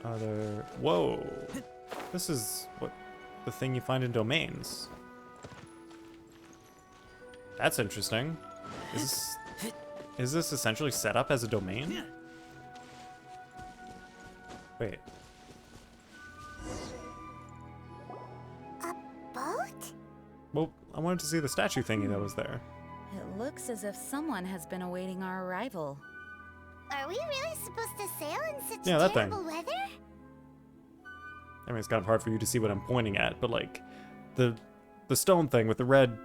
Are there... Whoa! This is what the thing you find in domains. That's interesting. Is this essentially set up as a domain? Wait. A boat? Well, I wanted to see the statue thingy that was there. It looks as if someone has been awaiting our arrival. Are we really supposed to sail in such Yeah, that thing. terrible weather? I mean, it's kind of hard for you to see what I'm pointing at, but like, the stone thing with the red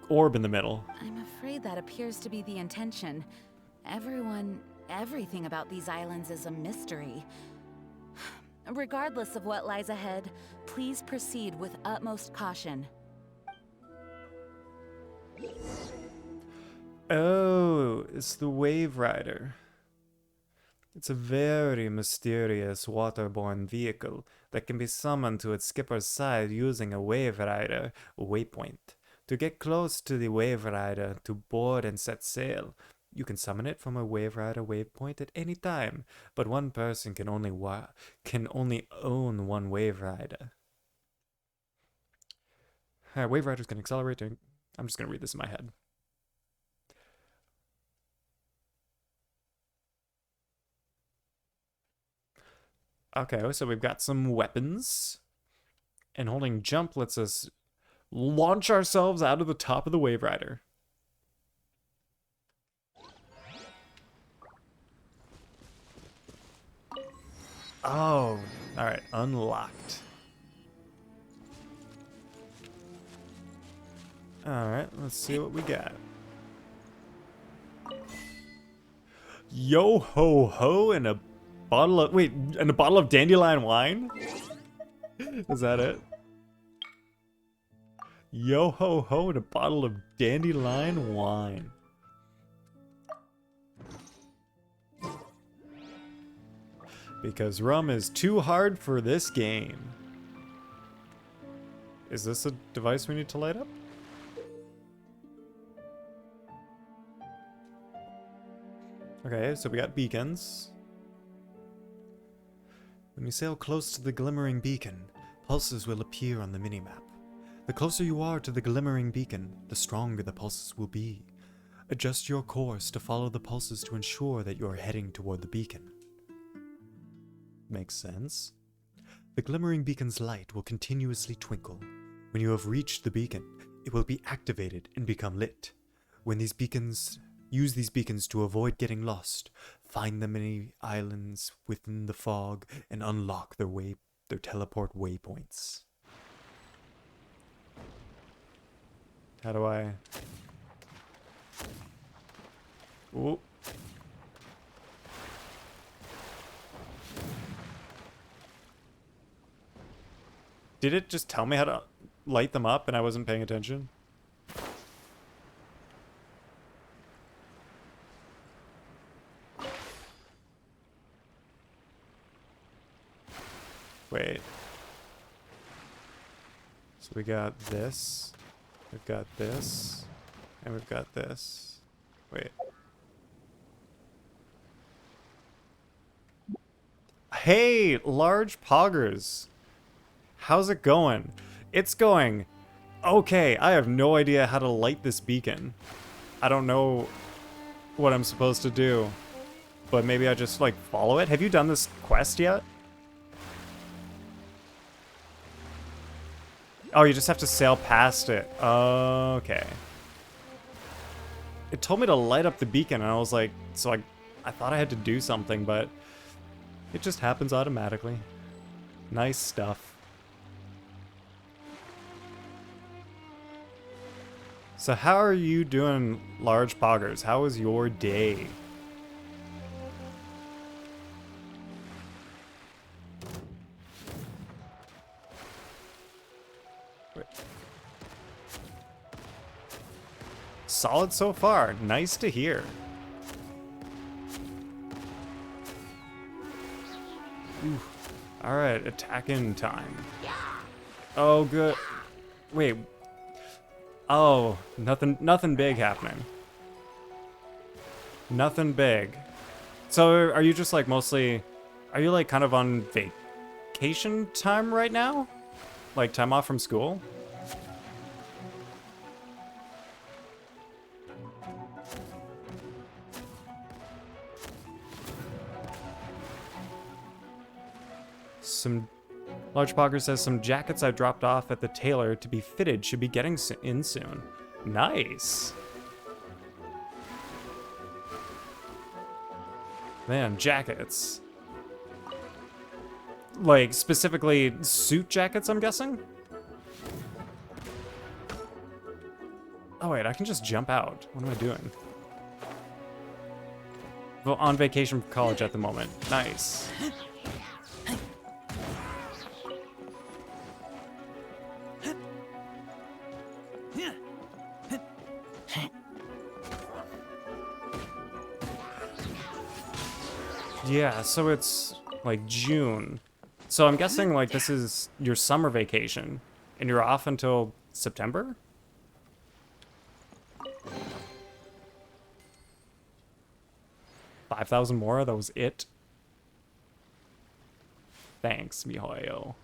orb in the middle. I'm afraid that appears to be the intention. Everything about these islands is a mystery. Regardless of what lies ahead, please proceed with utmost caution. Oh, it's the Wave Rider. It's a very mysterious waterborne vehicle that can be summoned to its skipper's side using a Wave Rider waypoint. To get close to the Wave Rider to board and set sail, you can summon it from a Wave Rider waypoint at any time, but one person can only own one Wave Rider. Wave Riders can accelerate. I'm just going to read this in my head. Okay, so we've got some weapons. And holding jump lets us launch ourselves out of the top of the Wave Rider. Oh, alright, unlocked. Alright, let's see what we got. Yo ho ho and a bottle of dandelion wine? Is that it? Yo ho ho and a bottle of dandelion wine. Because rum is too hard for this game. Is this a device we need to light up? Okay, so we got beacons. When you sail close to the glimmering beacon, pulses will appear on the minimap. The closer you are to the glimmering beacon, the stronger the pulses will be. Adjust your course to follow the pulses to ensure that you are heading toward the beacon. Makes sense. The glimmering beacon's light will continuously twinkle. When you have reached the beacon, it will be activated and become lit. Use these beacons to avoid getting lost. Find the many islands within the fog and unlock their teleport waypoints. How do I... Ooh. Did it just tell me how to light them up and I wasn't paying attention? Wait. So we got this. We've got this. And we've got this. Wait. Hey, largepoggers. How's it going? It's going okay. I have no idea how to light this beacon. I don't know what I'm supposed to do. But maybe I just, like, follow it? Have you done this quest yet? Oh, you just have to sail past it. Okay. It told me to light up the beacon, and I was like, so I I thought I had to do something, but it just happens automatically. Nice stuff. So how are you doing, large poggers? How was your day? Solid so far. Nice to hear. Alright, attacking time. Oh, good. Wait. Oh, nothing big happening. Nothing big. So are you just like mostly, are you like kind of on vacation time right now? Like time off from school? Some large pogger says some jackets I dropped off at the tailor to be fitted should be getting in soon. Nice. Man, jackets. Like specifically suit jackets, I'm guessing? Oh wait, I can just jump out. What am I doing? Well, on vacation from college at the moment. Nice. Yeah, so it's like June. So I'm guessing like this is your summer vacation and you're off until September? $5,000 more, that was it? Thanks, miHoYo.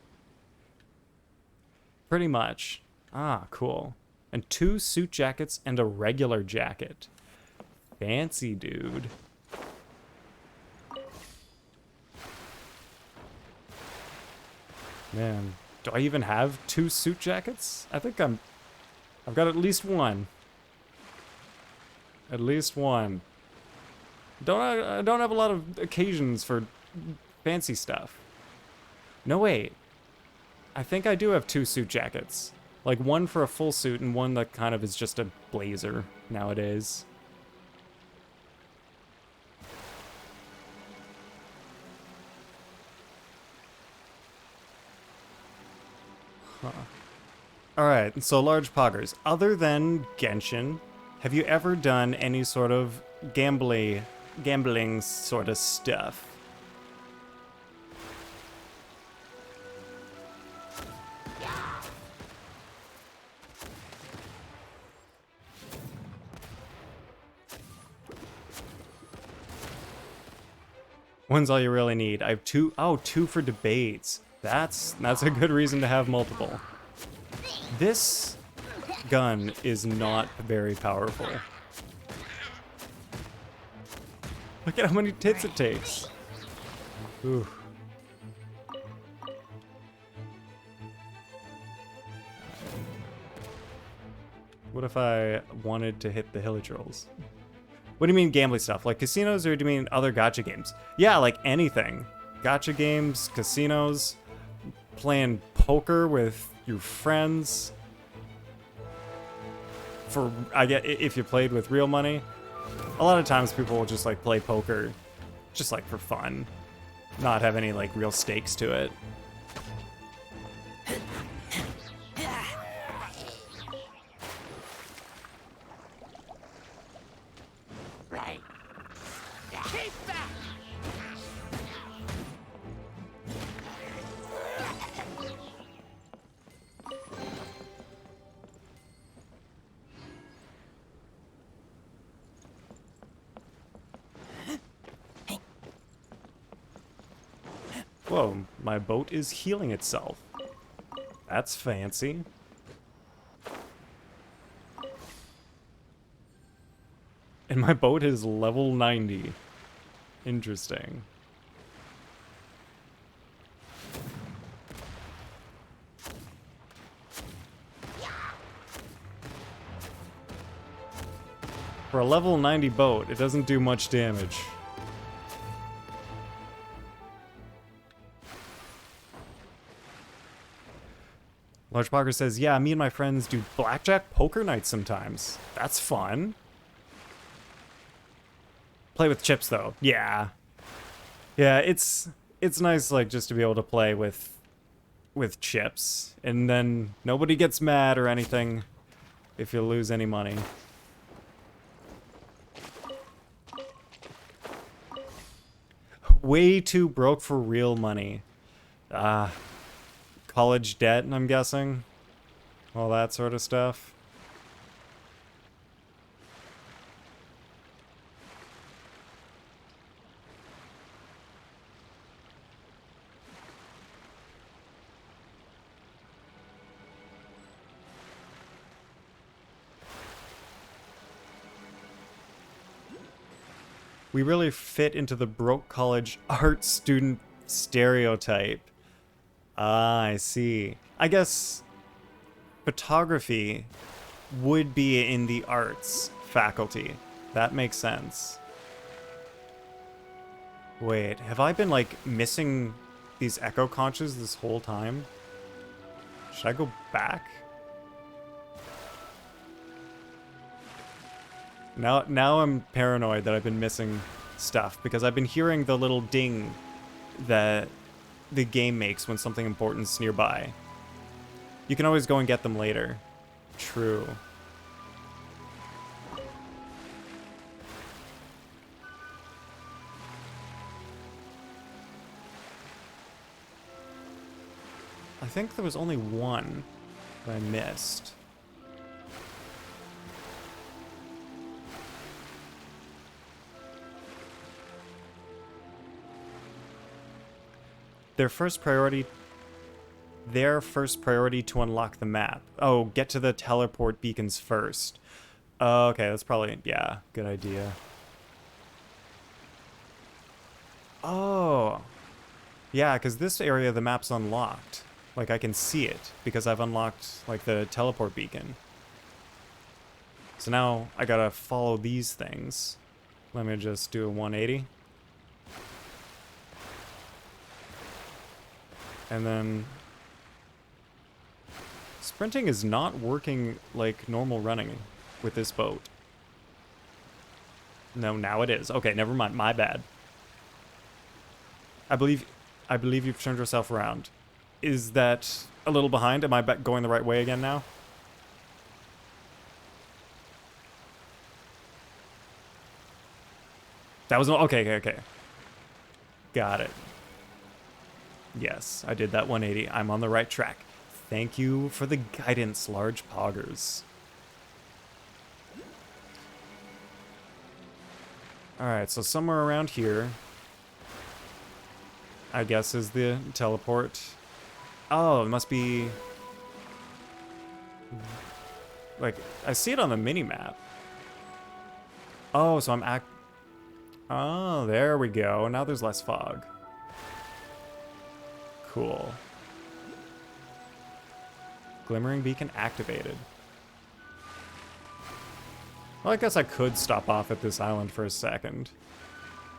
Pretty much. Ah, cool. And 2 suit jackets and a regular jacket. Fancy, dude. Man, do I even have 2 suit jackets? I think I've got at least one. At least one. I don't have a lot of occasions for fancy stuff. No, wait. I think I do have 2 suit jackets. Like one for a full suit and one that kind of is just a blazer nowadays. Huh. Alright, so large poggers. Other than Genshin, have you ever done any sort of gambling sort of stuff? One's all you really need. I have 2. Oh, 2 for debates. That's a good reason to have multiple. This gun is not very powerful. Look at how many hits it takes. Ooh. What if I wanted to hit the Hilichurls? What do you mean gambling stuff? Like casinos, or do you mean other gacha games? Yeah, like anything. Gacha games, casinos, playing poker with your friends. If you played with real money. A lot of times people will just like play poker just like for fun. Not have any like real stakes to it. Whoa, my boat is healing itself. That's fancy. And my boat is level 90. Interesting. For a level 90 boat, it doesn't do much damage. Largepoggers says, yeah, me and my friends do blackjack poker nights sometimes. That's fun. Play with chips, though. Yeah. Yeah, it's nice, like, just to be able to play with chips. And then nobody gets mad or anything if you lose any money. Way too broke for real money. College debt, I'm guessing. All that sort of stuff. We really fit into the broke college art student stereotype. Ah, I see. I guess photography would be in the arts faculty. That makes sense. Wait, have I been, like, missing these echo conches this whole time? Should I go back? Now I'm paranoid that I've been missing stuff, because I've been hearing the little ding that the game makes when something important's nearby. You can always go and get them later. True. I think there was only one that I missed. Their first priority to unlock the map. Oh, get to the teleport beacons first. Okay, that's probably, yeah, good idea. Oh. Yeah, because this area of the map's unlocked. Like, I can see it, because I've unlocked, like, the teleport beacon. So now I gotta follow these things. Let me just do a 180. And then sprinting is not working like normal running with this boat. No, now it is. Okay, never mind. My bad. I believe you've turned yourself around. Is that a little behind? Am I going the right way again now? That was okay. Got it. Yes, I did that 180. I'm on the right track. Thank you for the guidance, largepoggers. Alright, so somewhere around here, I guess, is the teleport. Oh, it must be... like, I see it on the mini-map. Oh, so I'm oh, there we go. Now there's less fog. Cool. Glimmering beacon activated. Well, I guess I could stop off at this island for a second.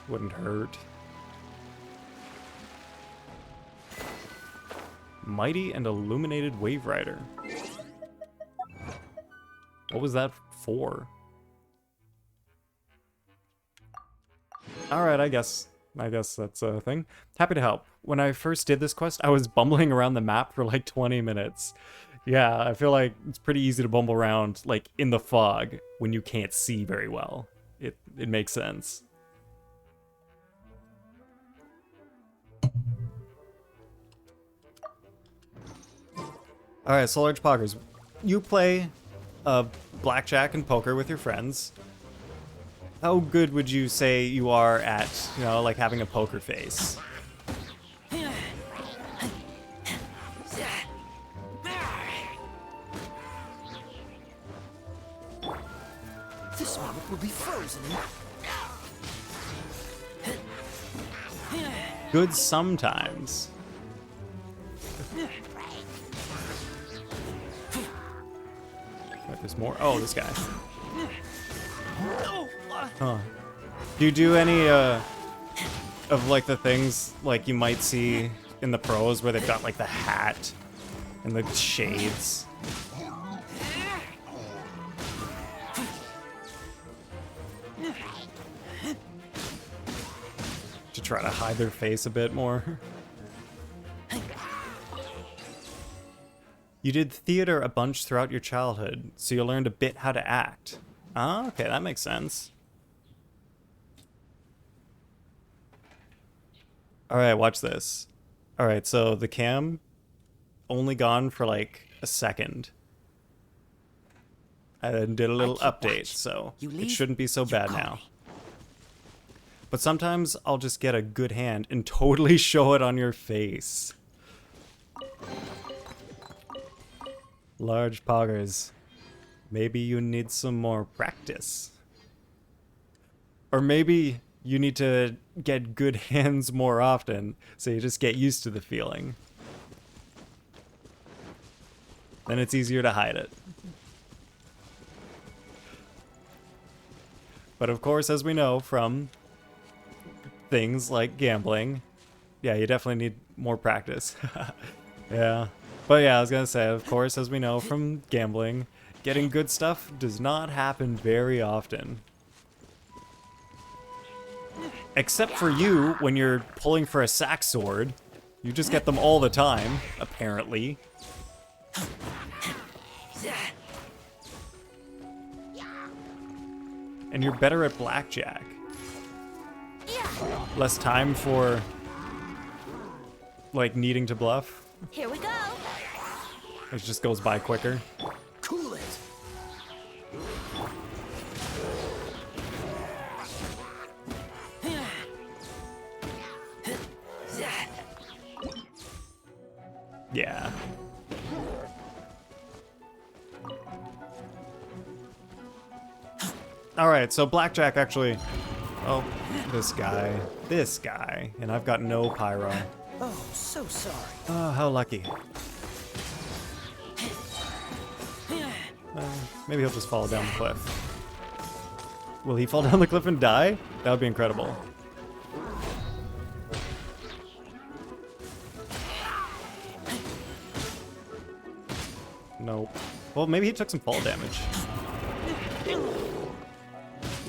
Wouldn't hurt. Mighty and illuminated wave rider. What was that for? Alright, I guess that's a thing. Happy to help. When I first did this quest, I was bumbling around the map for like 20 minutes. Yeah, I feel like it's pretty easy to bumble around like in the fog when you can't see very well. It makes sense. Alright, so largepoggers, you play blackjack and poker with your friends. How good would you say you are at, you know, like having a poker face? This moment will be frozen. Good sometimes. Wait, there's more. Oh, this guy. Huh. Do you do any of like the things like you might see in the pros where they've got like the hat And the shades. To try to hide their face a bit more. You did theater a bunch throughout your childhood, so you learned a bit how to act. Ah, okay, that makes sense. Alright, watch this. Alright, so the cam only gone for like a second. I then did a little update, so it shouldn't be so bad now. But sometimes I'll just get a good hand and totally show it on your face. Largepoggers. Maybe you need some more practice. Or maybe you need to get good hands more often, so you just get used to the feeling. Then it's easier to hide it. But of course, as we know from things like gambling, yeah, you definitely need more practice. Yeah. But yeah, I was gonna say, of course, as we know from gambling, getting good stuff does not happen very often. Except for you, when you're pulling for a sack sword. You just get them all the time, apparently. And you're better at blackjack. Less time for, like, needing to bluff. Here we go. It just goes by quicker. Cool it. Yeah. Alright, so blackjack actually... Oh, this guy. And I've got no pyro. Oh, so sorry. Oh, how lucky. Maybe he'll just fall down the cliff. Will he fall down the cliff and die? That would be incredible. Nope. Well, maybe he took some fall damage.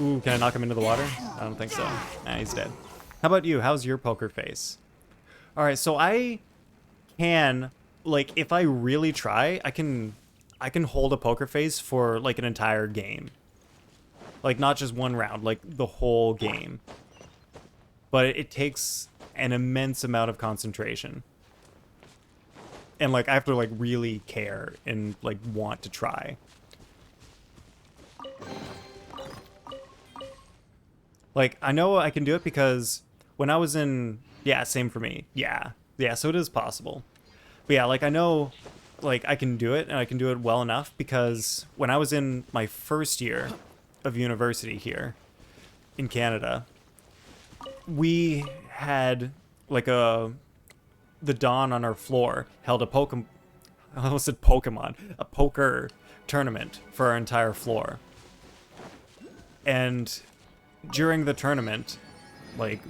Ooh, can I knock him into the water? I don't think so. Nah, he's dead. How about you? How's your poker face? Alright, so I can, like, if I really try, I can hold a poker face for, like, an entire game. Like, not just one round, like, the whole game. But it takes an immense amount of concentration. And, like, I have to, like, really care and, like, want to try. Like, I know I can do it because when I was in... Yeah, same for me. Yeah, so it is possible. But yeah, like, I know, like, I can do it, and I can do it well enough because when I was in my first year of university here in Canada, we had, like, the Don on our floor held a I almost said Pokemon. A poker tournament for our entire floor. And during the tournament, like,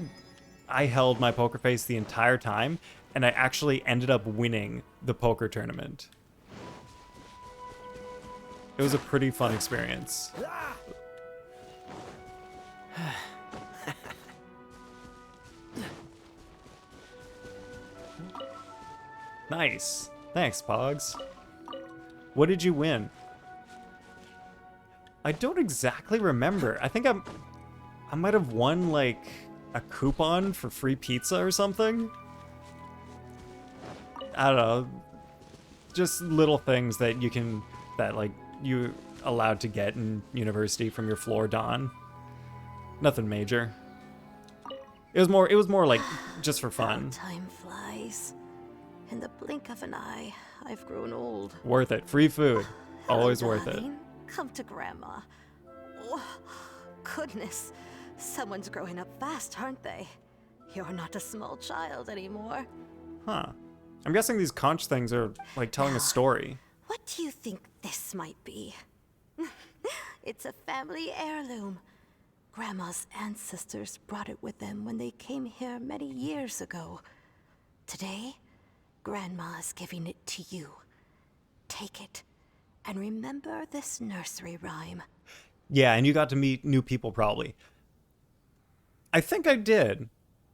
I held my poker face the entire time, and I actually ended up winning the poker tournament. It was a pretty fun experience. Nice. Thanks, Pogs. What did you win? I don't exactly remember. I think I might have won, like, a coupon for free pizza or something? I don't know. Just little things that you allowed to get in university from your floor, Don. Nothing major. It was more like just for fun. Time flies. In the blink of an eye, I've grown old. Worth it. Free food. Always worth it. Come to Grandma. Oh, goodness. Someone's growing up fast, aren't they? You're not a small child anymore. Huh. I'm guessing these conch things are, like, telling a story. What do you think this might be? It's a family heirloom. Grandma's ancestors brought it with them when they came here many years ago. Today, Grandma is giving it to you. take it. And remember this nursery rhyme. Yeah, and you got to meet new people probably. I think I did.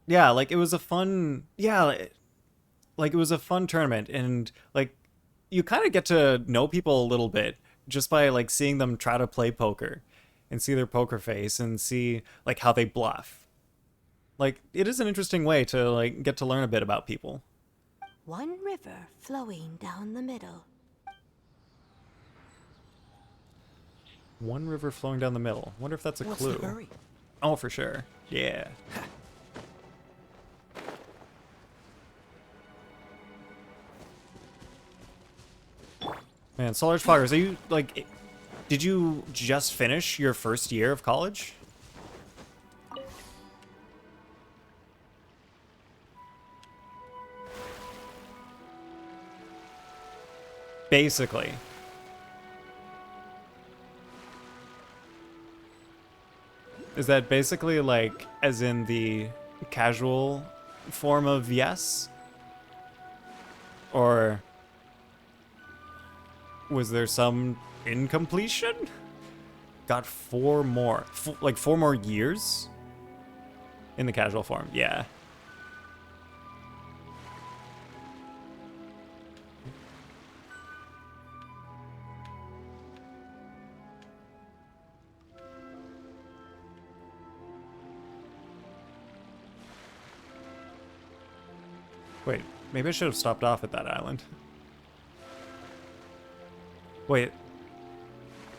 Yeah, like it was a fun, like it was a fun tournament, and like you kind of get to know people a little bit just by like seeing them try to play poker and see their poker face and see like how they bluff. Like it is an interesting way to like get to learn a bit about people. One river flowing down the middle. One river flowing down the middle. Wonder if that's a What's clue. the hurry? Oh, for sure. Yeah. Man, so largepoggers, are you like? Did you just finish your first year of college? Basically. Is that basically like as in the casual form of yes? Or was there some incompletion? Got 4 more, like 4 more years in the casual form. Yeah. Wait, maybe I should have stopped off at that island. Wait.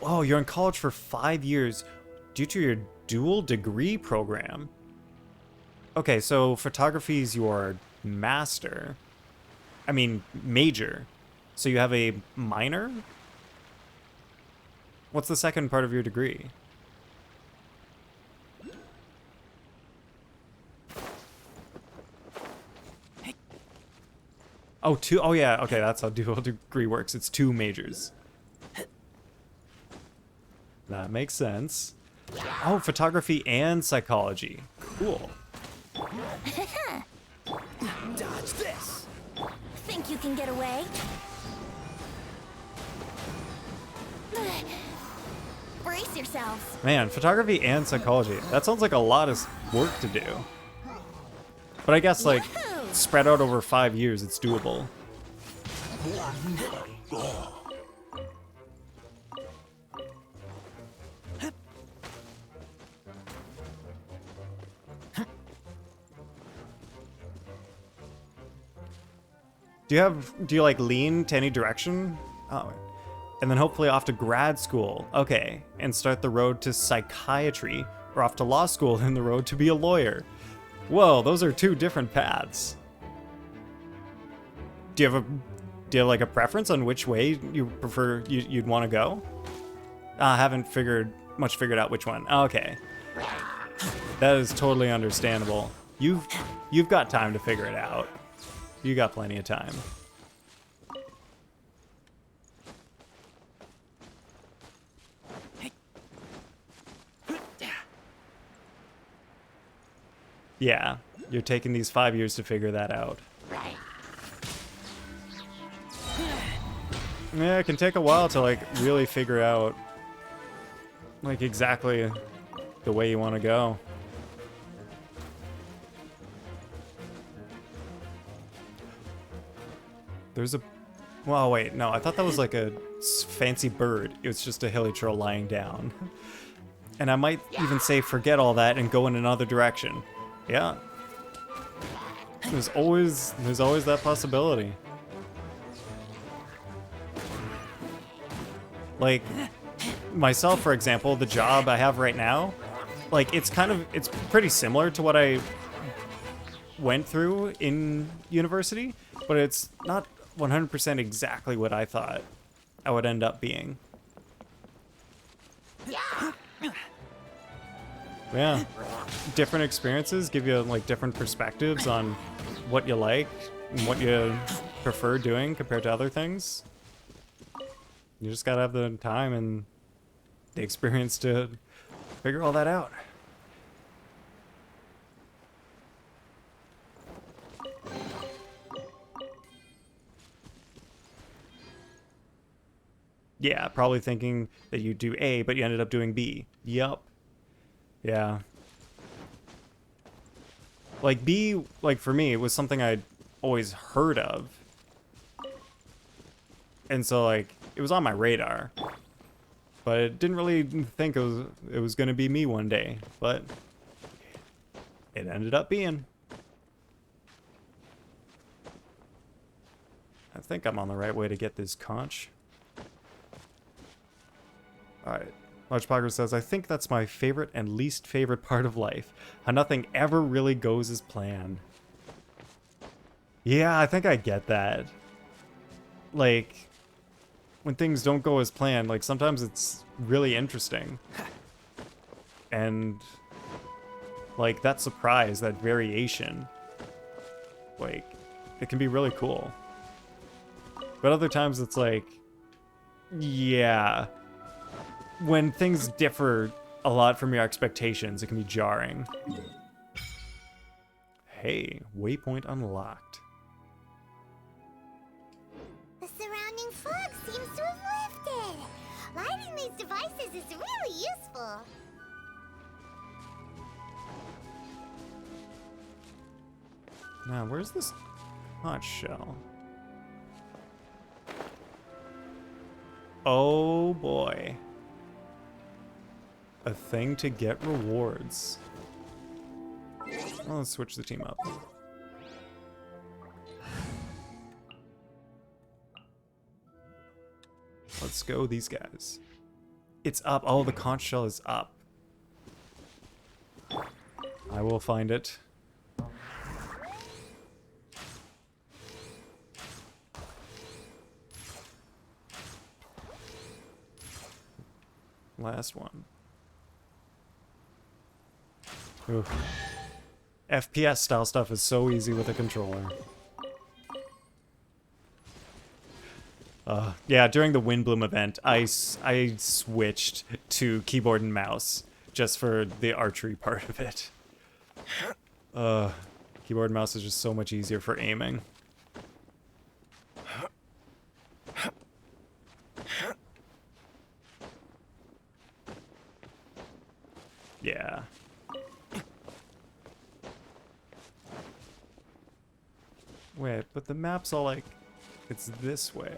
Oh, you're in college for 5 years due to your dual degree program. Okay, so photography is your master. I mean, major. So you have a minor? What's the second part of your degree? Oh, 2. Oh, yeah. Okay, that's how dual degree works. It's 2 majors. That makes sense. Oh, photography and psychology. Cool. Dodge this. Think you can get away? Brace yourselves. Man, photography and psychology. That sounds like a lot of work to do. But I guess, like, spread out over 5 years, it's doable. Do you like lean to any direction? Oh, and then hopefully off to grad school. Okay, and start the road to psychiatry, or off to law school and the road to be a lawyer. Whoa, those are 2 different paths. Do you have like a preference on which way you prefer you'd want to go? I haven't figured out which one. Okay, that is totally understandable. You've got time to figure it out. You got plenty of time. Yeah, you're taking these 5 years to figure that out. Yeah, it can take a while to like really figure out like exactly the way you want to go. There's a... Well, wait, no, I thought that was like a fancy bird. It was just a Hilichurl lying down. And I might even say forget all that and go in another direction. Yeah. There's always that possibility. Like, myself, for example, the job I have right now, like, it's pretty similar to what I went through in university, but it's not 100% exactly what I thought I would end up being. Yeah. Different experiences give you like different perspectives on what you like and what you prefer doing compared to other things. You just gotta have the time and the experience to figure all that out. Yeah, probably thinking that you do A, but you ended up doing B. Yup. Yeah. Like, B, like, for me, it was something I'd always heard of. And so, like, it was on my radar. But I didn't really think it was going to be me one day. But it ended up being. I think I'm on the right way to get this conch. Alright. Largepoggers says, I think that's my favorite and least favorite part of life. How nothing ever really goes as planned. Yeah, I think I get that. Like, when things don't go as planned, like, sometimes it's really interesting. And, like, that surprise, that variation, like, it can be really cool. But other times it's like, yeah, when things differ a lot from your expectations, it can be jarring. Hey, waypoint unlocked. The surrounding fog seems to have lifted. Lighting these devices is really useful. Now, where's this conch shell? Oh boy. A thing to get rewards. Well, let's switch the team up. Let's go these guys. It's up. Oh, the conch shell is up. I will find it. Last one. Oof. FPS style stuff is so easy with a controller. Yeah, during the Windbloom event, I switched to keyboard and mouse just for the archery part of it. Keyboard and mouse is just so much easier for aiming. Yeah. Wait, but the map's all like, it's this way.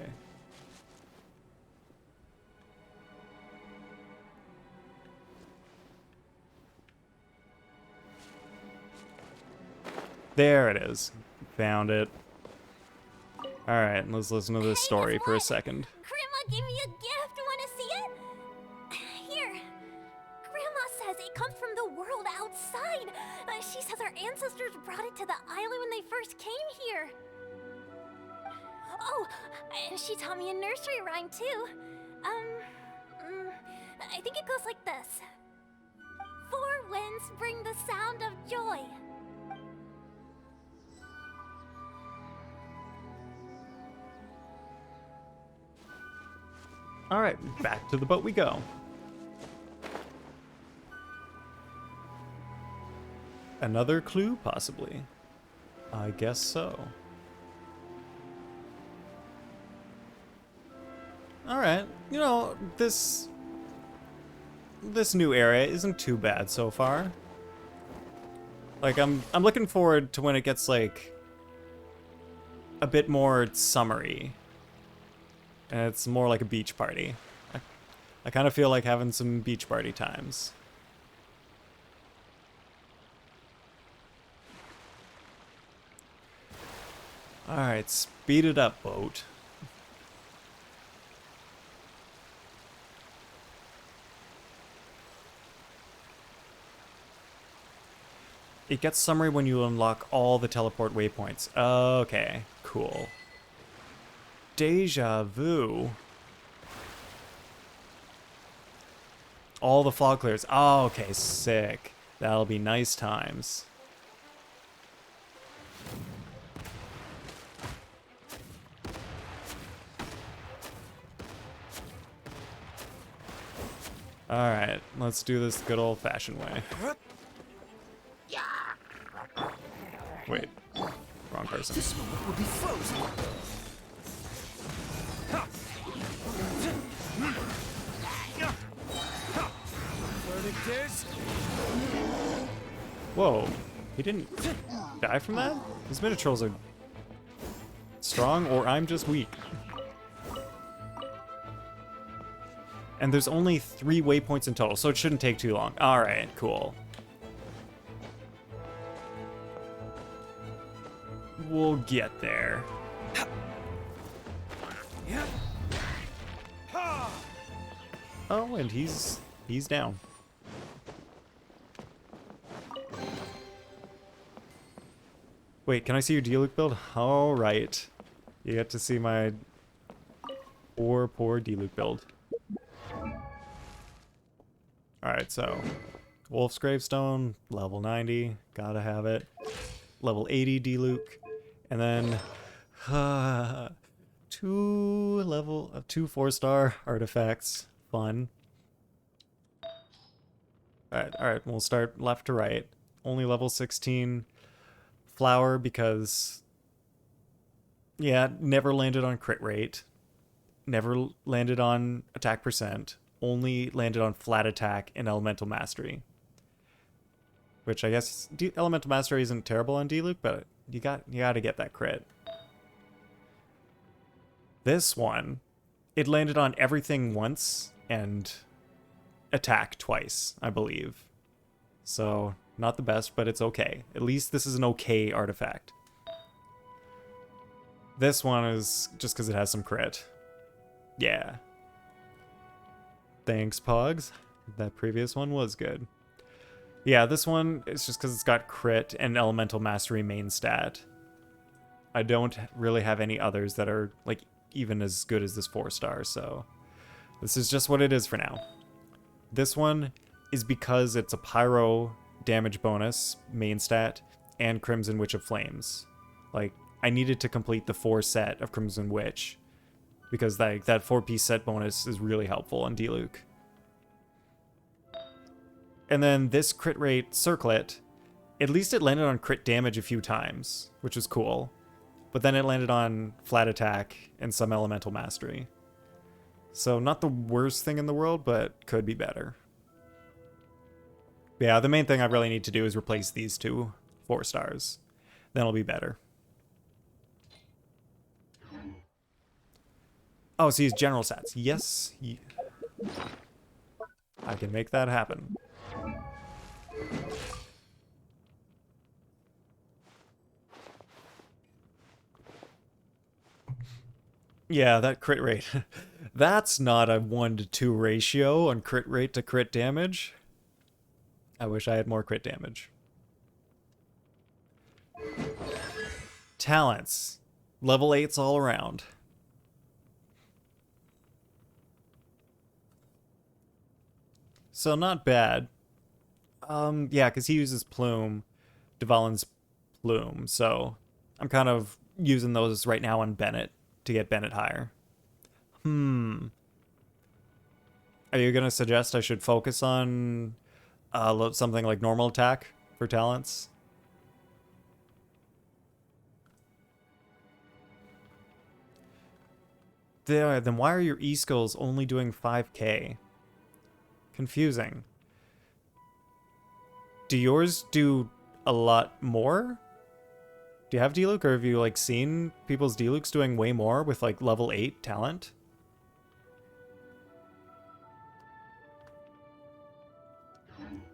There it is. Found it. Alright, let's listen to this story for a second. Grandma gave me a gift. Wanna see it? Here. Grandma says it comes from the world outside. She says our ancestors brought it to the island when they first came here. Oh, and she taught me a nursery rhyme too. I think it goes like this. 4 winds bring the sound of joy. Alright, back to the boat we go. Another clue, possibly. I guess so. Alright, you know, this new area isn't too bad so far. Like, I'm looking forward to when it gets, like, a bit more summery. And it's more like a beach party. I kind of feel like having some beach party times. Alright, speed it up, boat. It gets summery when you unlock all the teleport waypoints. Okay, cool. Deja vu. All the fog clears. Oh, okay, sick. That'll be nice times. Alright, let's do this good old-fashioned way. Wait, wrong person. This moment will be frozen. Whoa, he didn't die from that? These Minitrolls are strong, or I'm just weak. And there's only 3 waypoints in total, so it shouldn't take too long. Alright, cool. We'll get there. Oh, and he's down. Wait, can I see your D-Luke build? All right. You get to see my poor D-Luke build. Alright, so Wolf's Gravestone, level 90, gotta have it. Level 80 D-Luke, and then 2 4-star artifacts. Fun. Alright, we'll start left to right. Only level 16 flower because, yeah, never landed on crit rate. Never landed on attack percent. Only landed on flat attack and elemental mastery. Which I guess elemental mastery isn't terrible on D-Luke, but you gotta get that crit. This one, it landed on everything once and attack twice, I believe. So, not the best, but it's okay. At least this is an okay artifact. This one is just because it has some crit. Yeah. Thanks, Pogs. That previous one was good. Yeah, this one is just because it's got crit and elemental mastery main stat. I don't really have any others that are like even as good as this 4-star, so this is just what it is for now. This one is because it's a pyro damage bonus main stat and Crimson Witch of Flames. Like, I needed to complete the 4 set of Crimson Witch because that 4-piece set bonus is really helpful on D-Luke. And then this crit rate circlet, at least it landed on crit damage a few times, which was cool. But then it landed on flat attack and some elemental mastery. So not the worst thing in the world, but could be better. Yeah, the main thing I really need to do is replace these 2 4-stars. Then it'll be better. Oh, so he's general stats. Yes. I can make that happen. Yeah, that crit rate. That's not a 1-to-2 ratio on crit rate to crit damage. I wish I had more crit damage. Talents. Level 8s all around. So not bad. Yeah, because he uses Plume, Dvalin's Plume, so I'm kind of using those right now on Bennett to get Bennett higher. Are you going to suggest I should focus on something like normal attack for talents? Then why are your E-skills only doing 5k? Confusing. Do yours do a lot more? Do you have D-Luke, or have you like seen people's D-Lukes doing way more with like level 8 talent?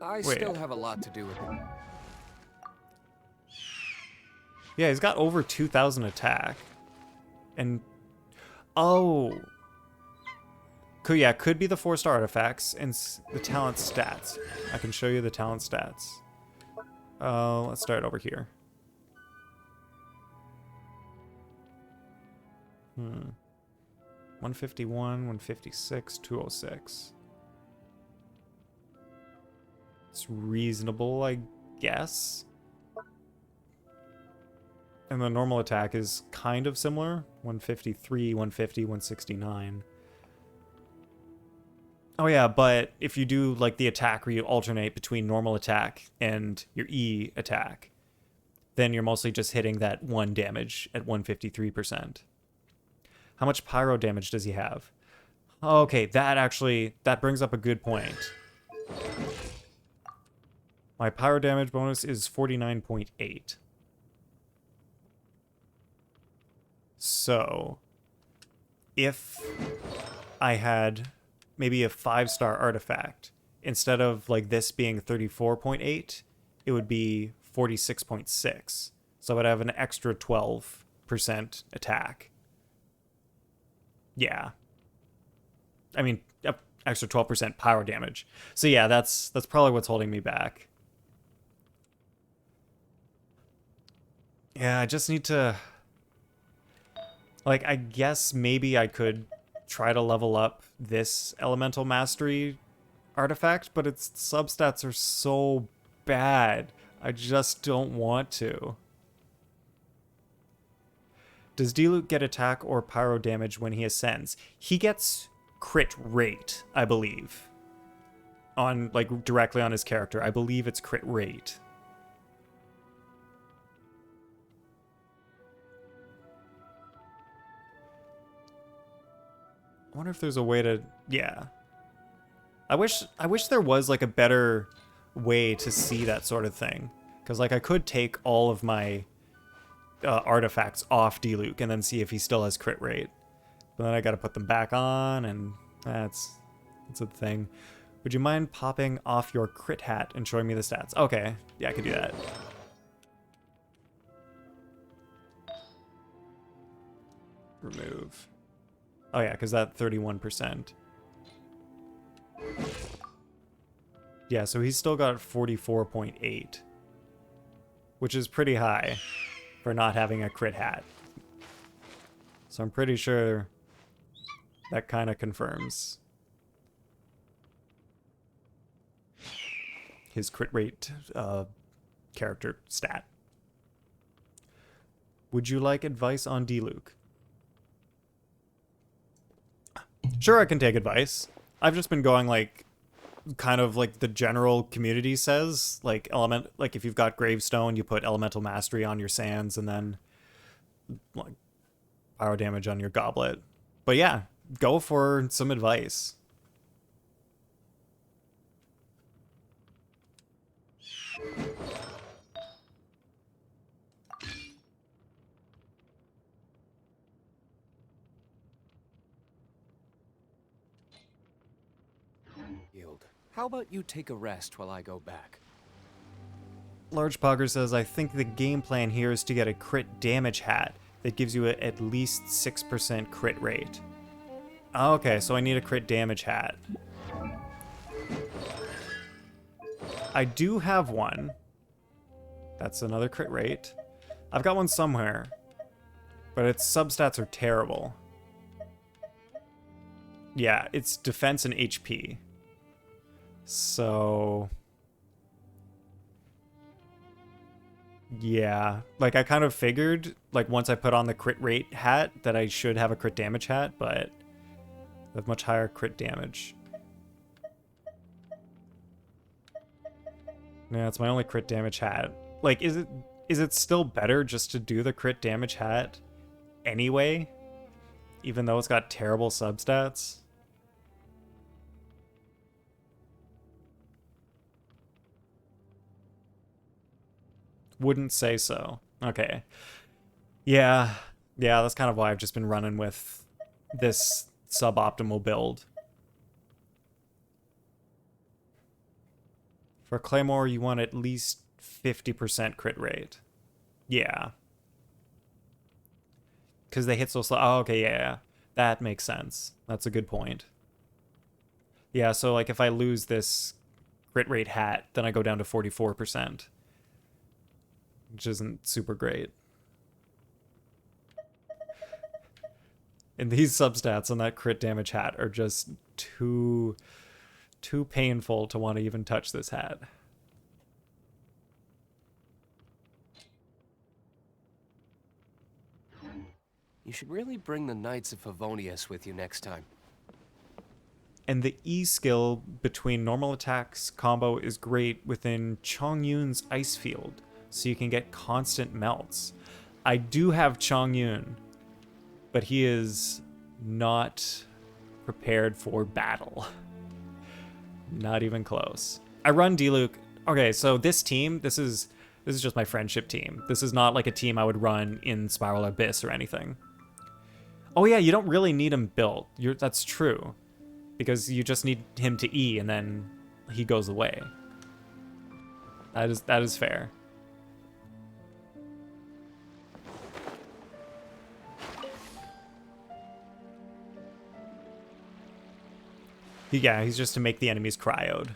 I still have a lot to do with it. Yeah, he's got over 2,000 attack. And oh, could be the 4-star artifacts and the talent stats. I can show you the talent stats. Let's start over here. 151, 156, 206. It's reasonable, I guess. And the normal attack is kind of similar. 153, 150, 169. Oh yeah, but if you do like the attack where you alternate between normal attack and your E attack, then you're mostly just hitting that 1 damage at 153%. How much pyro damage does he have? Okay, that brings up a good point. My pyro damage bonus is 49.8. So, if I had maybe a 5-star artifact, instead of like this being 34.8, it would be 46.6. So I would have an extra 12% attack. Yeah. I mean, extra 12% pyro damage. So yeah, that's probably what's holding me back. Yeah, I just need to... Like, I guess maybe I could try to level up this Elemental Mastery artifact, but its substats are so bad. I just don't want to. Does Diluc get attack or pyro damage when he ascends? He gets crit rate, I believe. On, like, directly on his character. I believe it's crit rate. I wonder if there's a way to... Yeah. I wish there was, like, a better way to see that sort of thing. Because, like, I could take all of my artifacts off Diluc and then see if he still has crit rate. But then I gotta put them back on, and that's a thing. Would you mind popping off your crit hat and showing me the stats? Okay, yeah, I can do that. Remove. Oh yeah, because that 31%. Yeah, so he's still got 44.8. Which is pretty high for not having a crit hat. So I'm pretty sure that kind of confirms his crit rate character stat. Would you like advice on Diluc? Sure, I can take advice. I've just been going like kind of like the general community says, like if you've got Gravestone, you put Elemental Mastery on your sands and then like pyro damage on your goblet. But yeah, go for some advice. How about you take a rest while I go back? Largepogger says, I think the game plan here is to get a crit damage hat that gives you at least 6% crit rate. Okay, so I need a crit damage hat. I do have one. That's another crit rate. I've got one somewhere, but its substats are terrible. Yeah, it's defense and HP. So... yeah, like I kind of figured, like once I put on the crit rate hat, that I should have a crit damage hat, but I have much higher crit damage. Yeah, it's my only crit damage hat. Like, is it still better just to do the crit damage hat anyway, even though it's got terrible substats? Wouldn't say so. Okay. Yeah, that's kind of why I've just been running with this suboptimal build. For Claymore, you want at least 50% crit rate. Yeah. Because they hit so slow. Oh, okay, yeah. That makes sense. That's a good point. Yeah, so like if I lose this crit rate hat, then I go down to 44%. Which isn't super great. And these substats on that crit damage hat are just too painful to want to even touch this hat. You should really bring the Knights of Favonius with you next time. And the E skill between normal attacks combo is great within Chongyun's ice field, so you can get constant melts. I do have Chongyun, but he is not prepared for battle. Not even close. I run Diluc. Okay, so this team, this is just my friendship team. This is not like a team I would run in Spiral Abyss or anything. Oh yeah, you don't really need him built. That's true. Because you just need him to E and then he goes away. That is fair. Yeah, he's just to make the enemies cryoed.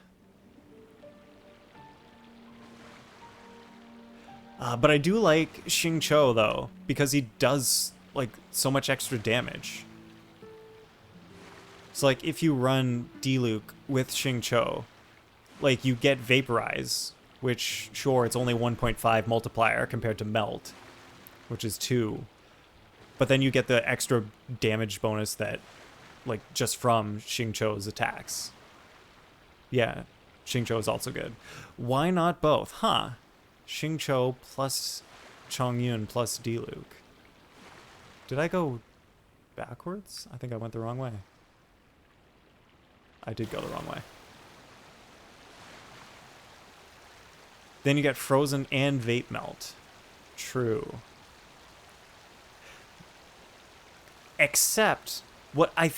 But I do like Xingqiu though, because he does like so much extra damage. So like if you run Diluc with Xingqiu, like you get Vaporize, which sure it's only 1.5 multiplier compared to Melt, which is 2. But then you get the extra damage bonus that like just from Xingqiu's attacks. Yeah, Xingqiu is also good. Why not both? Huh. Xingqiu plus Chongyun plus Diluc. Did I go backwards? I think I went the wrong way. I did go the wrong way. Then you get Frozen and Vape Melt. True. Except what I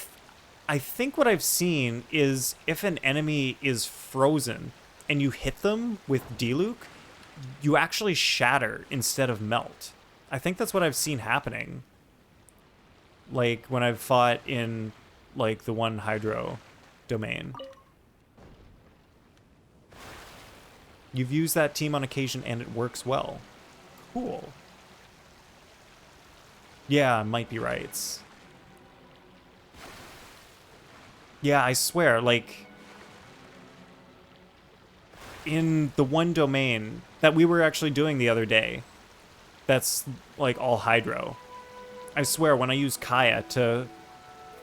think what I've seen is if an enemy is frozen and you hit them with Diluc, you actually shatter instead of melt. I think that's what I've seen happening. Like when I've fought in like the one Hydro domain. You've used that team on occasion and it works well. Cool. Yeah, might be right. Yeah, I swear, like, in the one domain that we were actually doing the other day, that's, like, all Hydro. I swear, when I use Kaya to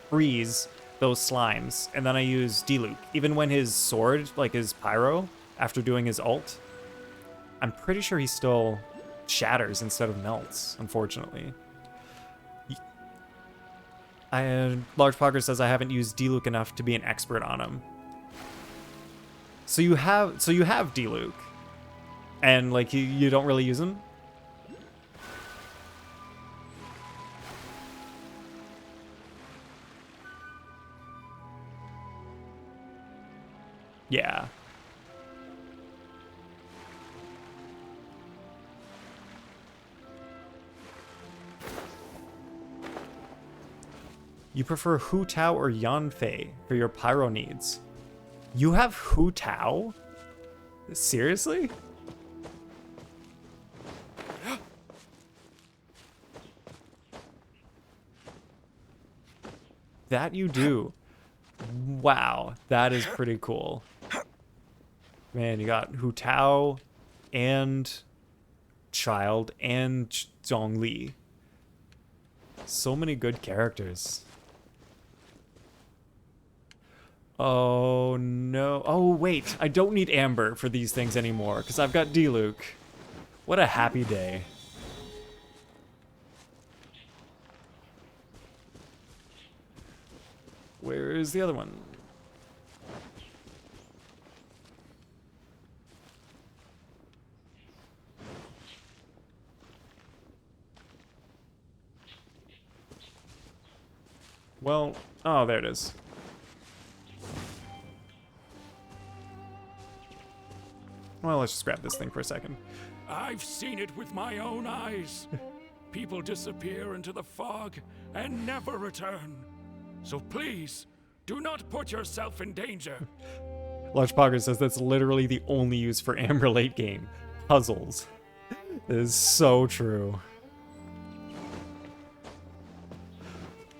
freeze those slimes, and then I use Diluc, even when his sword, like his Pyro, after doing his ult, I'm pretty sure he still shatters instead of melts, unfortunately. Largepoggers says I haven't used Diluc enough to be an expert on him. So you have Diluc, and like you don't really use him. Yeah. You prefer Hu Tao or Yanfei for your pyro needs? You have Hu Tao? Seriously? That you do. Wow, that is pretty cool. Man, you got Hu Tao and Child and Zhongli. So many good characters. Oh no. Oh wait, I don't need Amber for these things anymore because I've got Diluc. What a happy day. Where is the other one? Well, oh, there it is. Well, let's just grab this thing for a second. I've seen it with my own eyes. People disappear into the fog and never return. So please, do not put yourself in danger. Largepoggers says that's literally the only use for Amber late game. Puzzles. It is so true.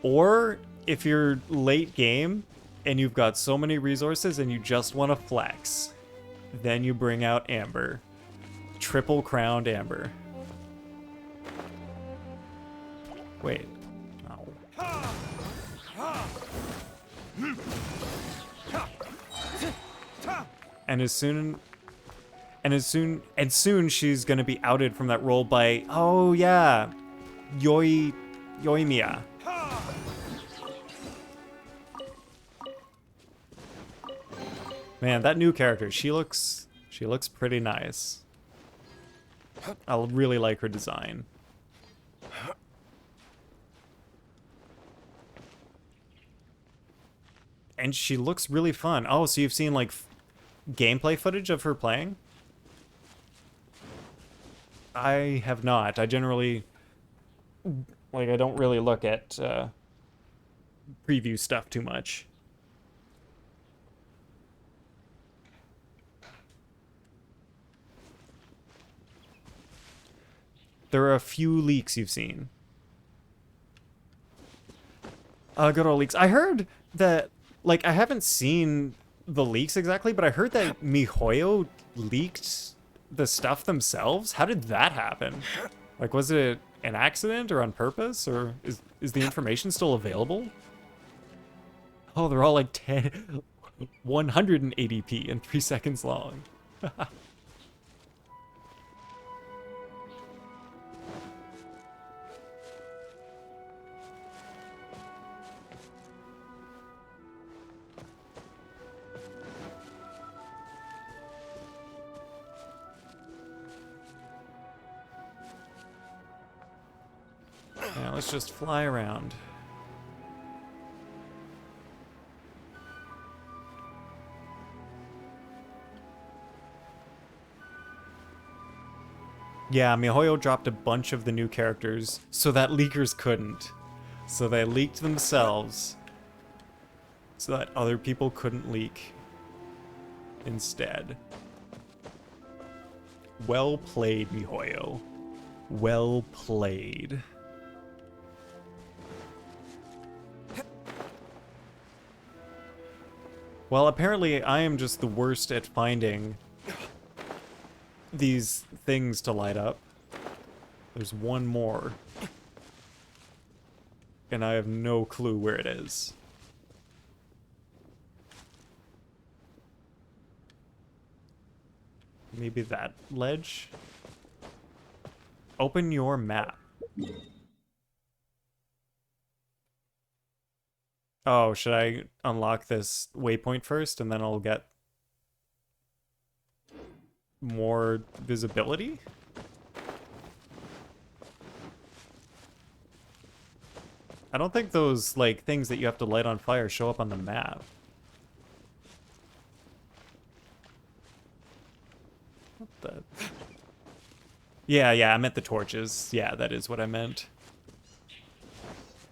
Or if you're late game and you've got so many resources and you just want to flex, then you bring out Amber. Triple crowned Amber. Wait. Oh. And soon she's gonna be outed from that role by, oh yeah, Yoimiya. Man, that new character, she looks pretty nice. I really like her design. And she looks really fun. Oh, so you've seen like gameplay footage of her playing? I have not. I generally I don't really look at preview stuff too much. There are a few leaks you've seen. Good old leaks. I heard that, like, I haven't seen the leaks exactly, but I heard that MiHoYo leaked the stuff themselves. How did that happen? Like, was it an accident or on purpose, or is the information still available? Oh, they're all like 180p and 3 seconds long. Now let's just fly around. Yeah, MiHoYo dropped a bunch of the new characters so that leakers couldn't. So they leaked themselves so that other people couldn't leak instead. Well played, MiHoYo. Well played. Well, apparently I am just the worst at finding these things to light up. There's one more. And I have no clue where it is. Maybe that ledge? Open your map. Oh, should I unlock this waypoint first and then I'll get more visibility? I don't think those, like, things that you have to light on fire show up on the map. What the... Yeah, I meant the torches. Yeah, that is what I meant.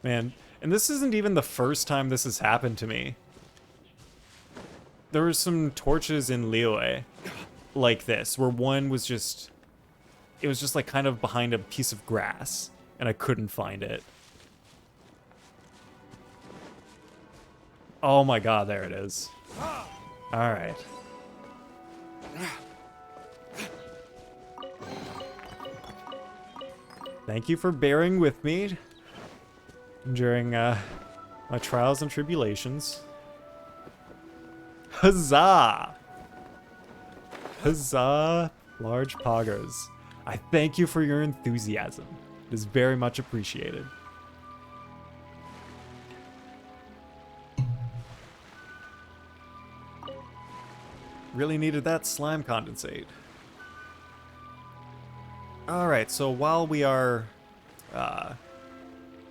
Man, and this isn't even the first time this has happened to me. There were some torches in Liyue like this, where one was just... It was just, like, kind of behind a piece of grass, and I couldn't find it. Oh my god, there it is. Alright. Thank you for bearing with me during my trials and tribulations. Huzzah! Huzzah, largepoggers. I thank you for your enthusiasm. It is very much appreciated. Really needed that slime condensate. Alright, so while we are... oh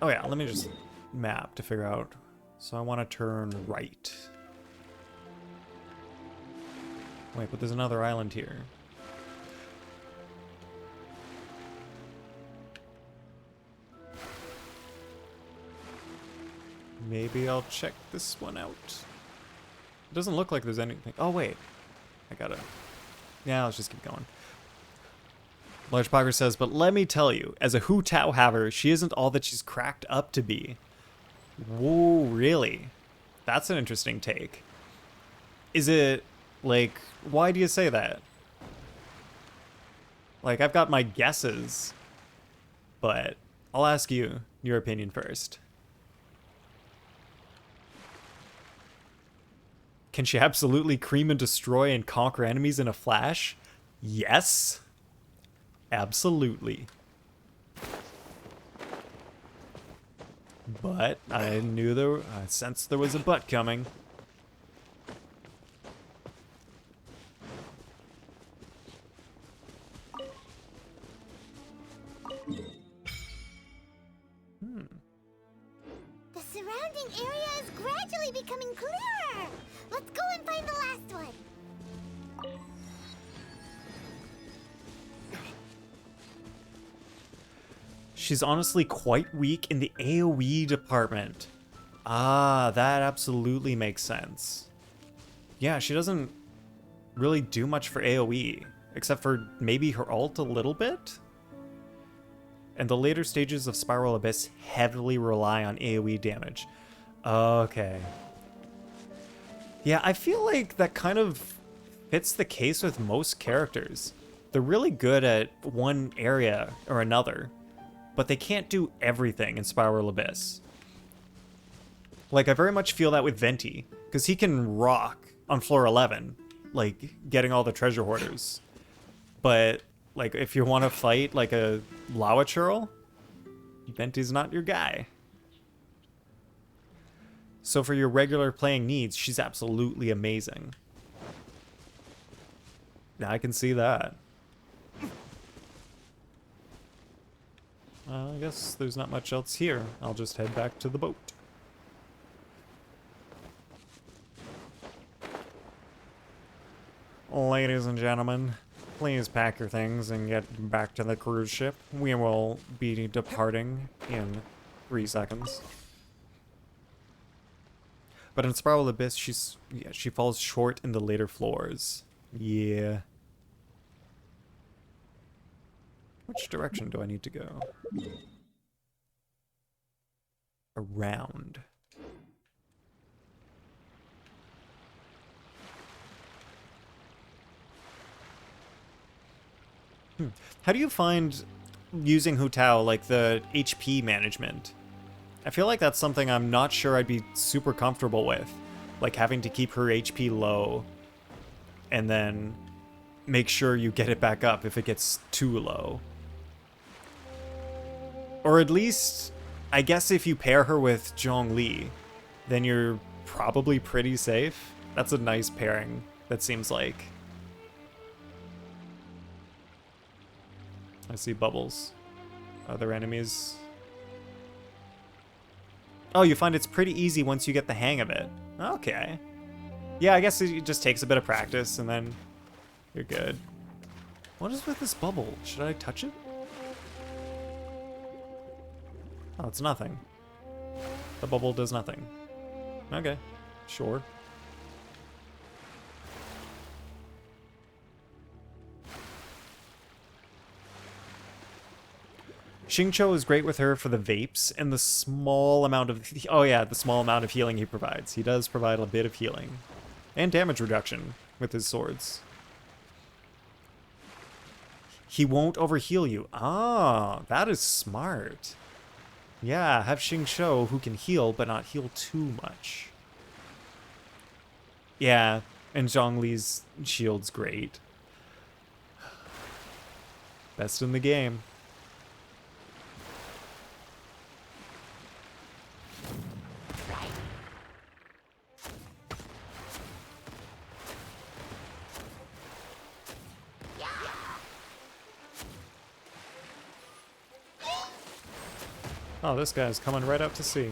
yeah, let me just map to figure out. So I want to turn right. Wait, but there's another island here. Maybe I'll check this one out. It doesn't look like there's anything. Oh, wait. I gotta... Yeah, let's just keep going. Largepoggers says, but let me tell you, as a Hu Tao haver, she isn't all that she's cracked up to be. Whoa, really? That's an interesting take. Is it, like, why do you say that? Like, I've got my guesses, but I'll ask you your opinion first. Can she absolutely cream and destroy and conquer enemies in a flash? Yes. Absolutely. But I sensed there was a but coming. surrounding area is gradually becoming clearer. Let's go and find the last one. She's honestly quite weak in the AoE department. Ah, that absolutely makes sense. Yeah, she doesn't really do much for AoE, except for maybe her ult a little bit? And the later stages of Spiral Abyss heavily rely on AoE damage. Okay. Yeah, I feel like that kind of fits the case with most characters. They're really good at one area or another, but they can't do everything in Spiral Abyss. Like, I very much feel that with Venti, because he can rock on floor 11, like, getting all the treasure hoarders. But, like, if you want to fight, like, a Hilichurl, Venti's not your guy. So for your regular playing needs, she's absolutely amazing. Yeah, I can see that. I guess there's not much else here. I'll just head back to the boat. Ladies and gentlemen, please pack your things and get back to the cruise ship. We will be departing in 3 seconds. But in Spiral Abyss, she falls short in the later floors. Yeah. Which direction do I need to go? Around. How do you find using Hu Tao, like the HP management? I feel like that's something I'm not sure I'd be super comfortable with. Like having to keep her HP low and then make sure you get it back up if it gets too low. Or at least, I guess if you pair her with Zhongli, then you're probably pretty safe. That's a nice pairing, that seems like. I see bubbles. Other enemies. Oh, you find it's pretty easy once you get the hang of it. Okay. Yeah, I guess it just takes a bit of practice and then you're good. What is with this bubble? Should I touch it? Oh, it's nothing. The bubble does nothing. Okay, sure. Xingqiu is great with her for the vapes and the small amount of... Oh yeah, the small amount of healing he provides. He does provide a bit of healing. And damage reduction with his swords. He won't overheal you. Ah, that is smart. Yeah, have Xingqiu who can heal, but not heal too much. Yeah, and Zhongli's shield's great. Best in the game. Oh, this guy's coming right out to sea.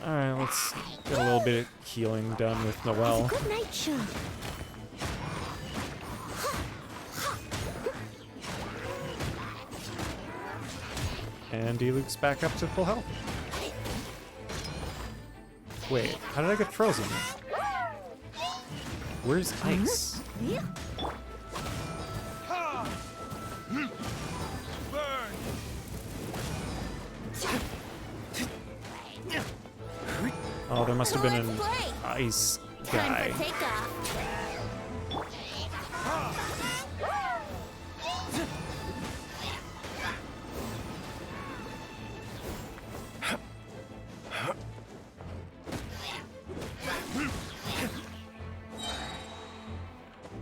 Alright, let's get a little bit of healing done with Noelle. Good night, Sean. And Diluc's back up to full health. Wait, how did I get frozen? Where's ice? Oh, there must have been an ice guy.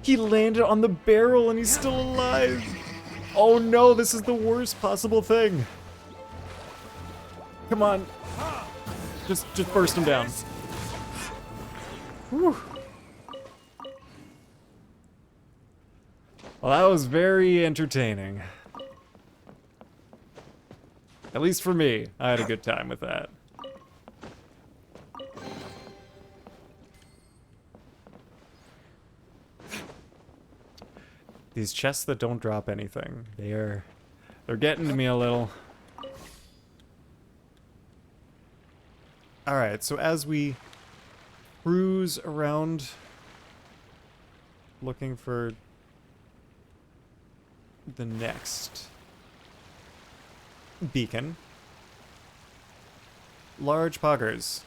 He landed on the barrel and he's still alive. Oh no, this is the worst possible thing. Come on. Just burst him down. Whew. Well, that was very entertaining. At least for me, I had a good time with that. These chests that don't drop anything, they're getting to me a little. Alright, so as we cruise around looking for the next beacon. Largepoggers,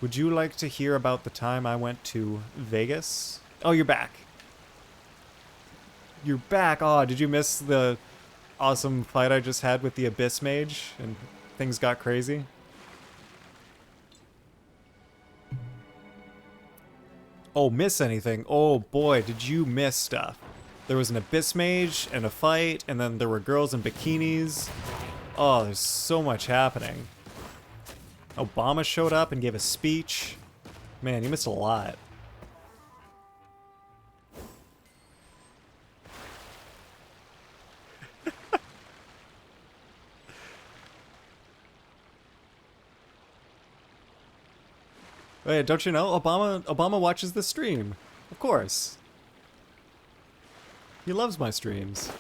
would you like to hear about the time I went to Vegas? Oh, you're back. You're back. Oh, did you miss the awesome fight I just had with the Abyss Mage and things got crazy? Oh, miss anything? Oh boy, did you miss stuff. There was an Abyss Mage and a fight, and then there were girls in bikinis. Oh, there's so much happening. Obama showed up and gave a speech. Man, you missed a lot. Wait, don't you know? Obama watches the stream. Of course. He loves my streams.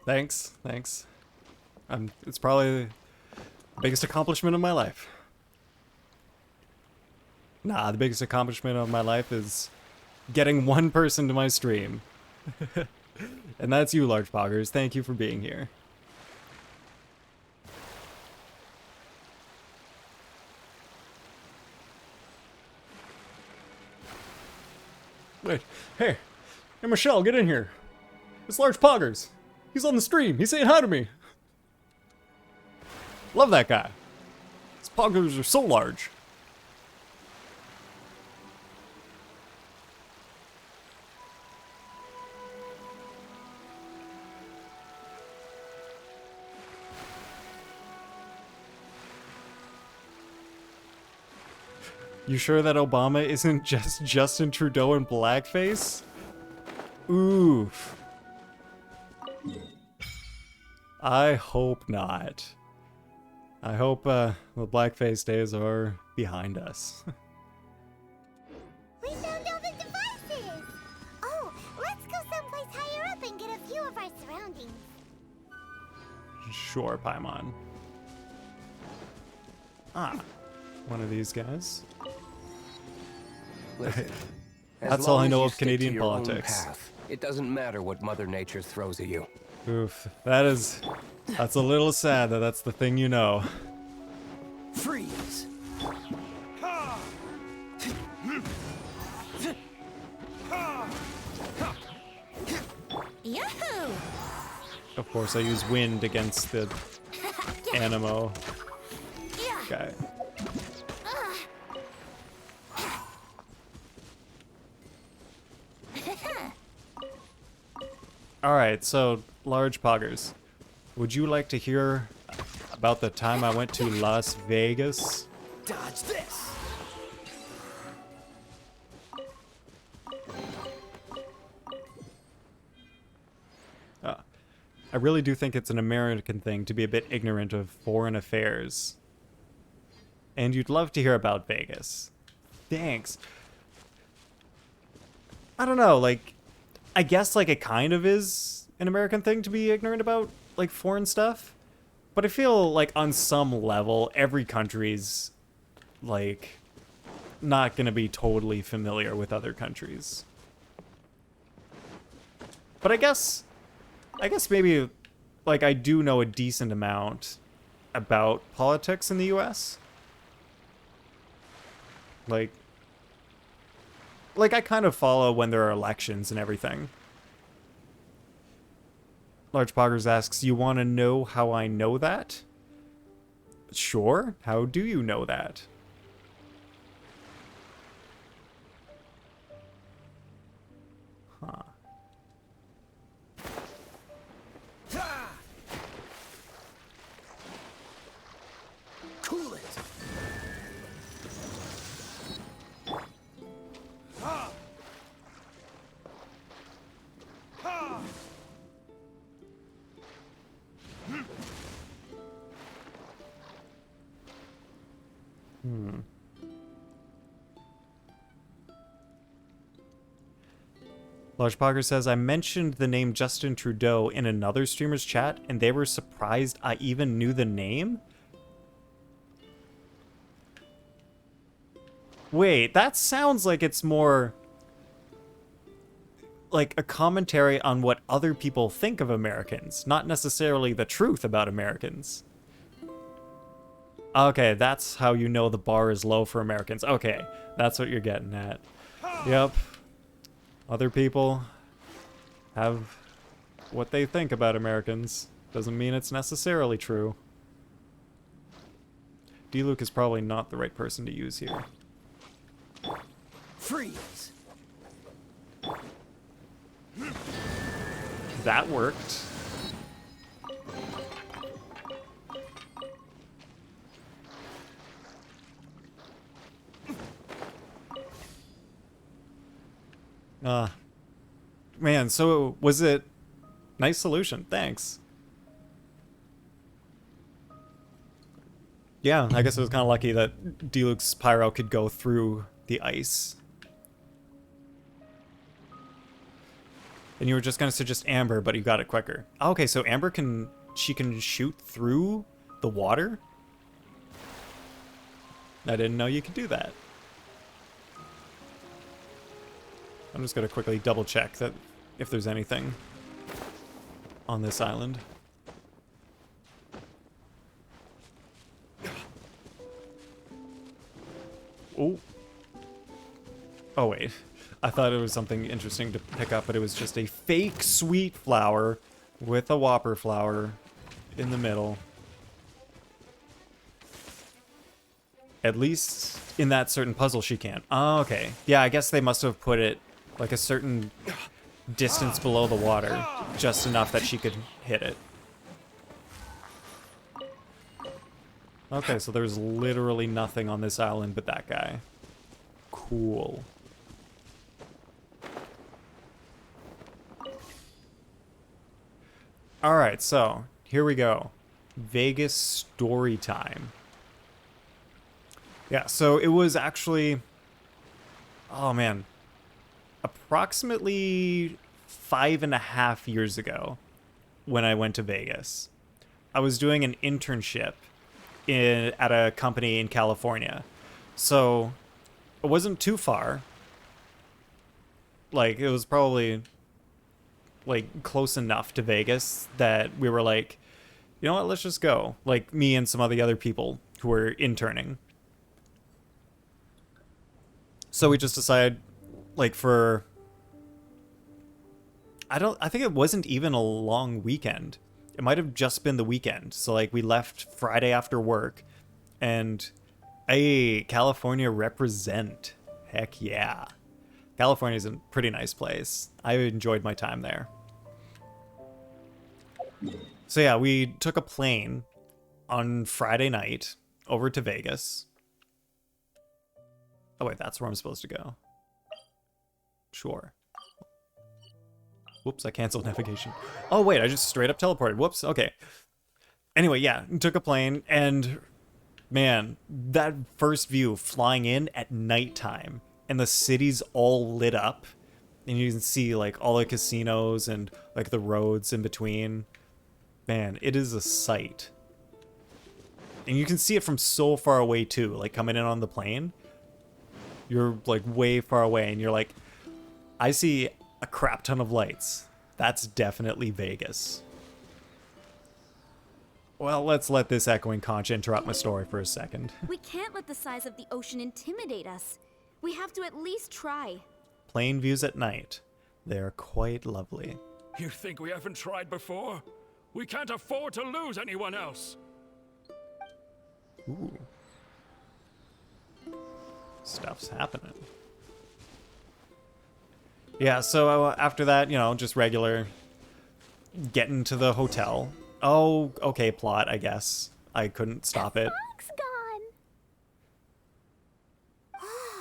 Thanks. It's probably the biggest accomplishment of my life. Nah, the biggest accomplishment of my life is getting one person to my stream. And that's you, Largepoggers. Thank you for being here. Wait, hey, Michelle, get in here. It's Largepoggers. He's on the stream. He's saying hi to me. Love that guy. His poggers are so large. You sure that Obama isn't just Justin Trudeau in blackface? Oof. I hope not. I hope the blackface days are behind us. We found all the devices! Oh, let's go someplace higher up and get a view of our surroundings. Sure, Paimon. Ah, one of these guys. Listen, That's all I know of stick to Canadian your own politics. path, it doesn't matter what Mother Nature throws at you. Oof, that's a little sad that that's the thing you know. Freeze! Yahoo! Of course, I use wind against the Animo guy. Alright, so, Largepoggers, would you like to hear about the time I went to Las Vegas? Dodge this! I really do think it's an American thing to be a bit ignorant of foreign affairs. And you'd love to hear about Vegas. Thanks. I don't know, like, I guess, like, it kind of is an American thing to be ignorant about, like, foreign stuff. But I feel like on some level, every country's, like, not gonna be totally familiar with other countries. But I guess maybe, like, I do know a decent amount about politics in the US. Like I kind of follow when there are elections and everything. Largepoggers asks, you want to know how I know that? Sure. How do you know that? Huh. Cool it! Largepoggers says, I mentioned the name Justin Trudeau in another streamer's chat, and they were surprised I even knew the name? Wait, that sounds like it's more like a commentary on what other people think of Americans, not necessarily the truth about Americans. Okay, that's how you know the bar is low for Americans. Okay, that's what you're getting at. Yep. Other people have what they think about Americans. Doesn't mean it's necessarily true. D-Luke is probably not the right person to use here. Freeze! That worked. Man, so was it... Nice solution, thanks. Yeah, I guess it was kind of lucky that D-Luke's pyro could go through the ice. And you were just going to suggest Amber, but you got it quicker. Oh, okay, so Amber can shoot through the water? I didn't know you could do that. I'm just going to quickly double check that if there's anything on this island. Oh. Oh, wait. I thought it was something interesting to pick up, but it was just a fake sweet flower with a whopper flower in the middle. At least in that certain puzzle she can. Oh, okay. Yeah, I guess they must have put it like a certain distance below the water, just enough that she could hit it. Okay, so there's literally nothing on this island but that guy. Cool. Alright, so here we go. Vegas story time. Yeah, so it was actually... Oh, man. Approximately 5.5 years ago when I went to Vegas. I was doing an internship at a company in California. So it wasn't too far. Like, it was probably like close enough to Vegas that we were like, you know what, let's just go. Like me and some of the other people who were interning. So we just decided, like, for I think it wasn't even a long weekend. It might have just been the weekend. So like we left Friday after work and hey, California represent. Heck yeah. California's a pretty nice place. I enjoyed my time there. So yeah, we took a plane on Friday night over to Vegas. Oh wait, that's where I'm supposed to go. Sure. Whoops, I canceled navigation. Oh wait, I just straight up teleported. Whoops, okay. Anyway, yeah, took a plane and man, that first view flying in at nighttime and the city's all lit up and you can see like all the casinos and like the roads in between. Man, it is a sight. And you can see it from so far away too, like coming in on the plane. You're like way far away and you're like, I see a crap ton of lights. That's definitely Vegas. Well, let's let this echoing conch interrupt my story for a second. We can't let the size of the ocean intimidate us. We have to at least try. Plane views at night. They're quite lovely. You think we haven't tried before? We can't afford to lose anyone else. Ooh. Stuff's happening. Yeah, so after that, you know, just regular getting to the hotel. Oh, okay, plot, I guess. I couldn't stop it. Fog's gone.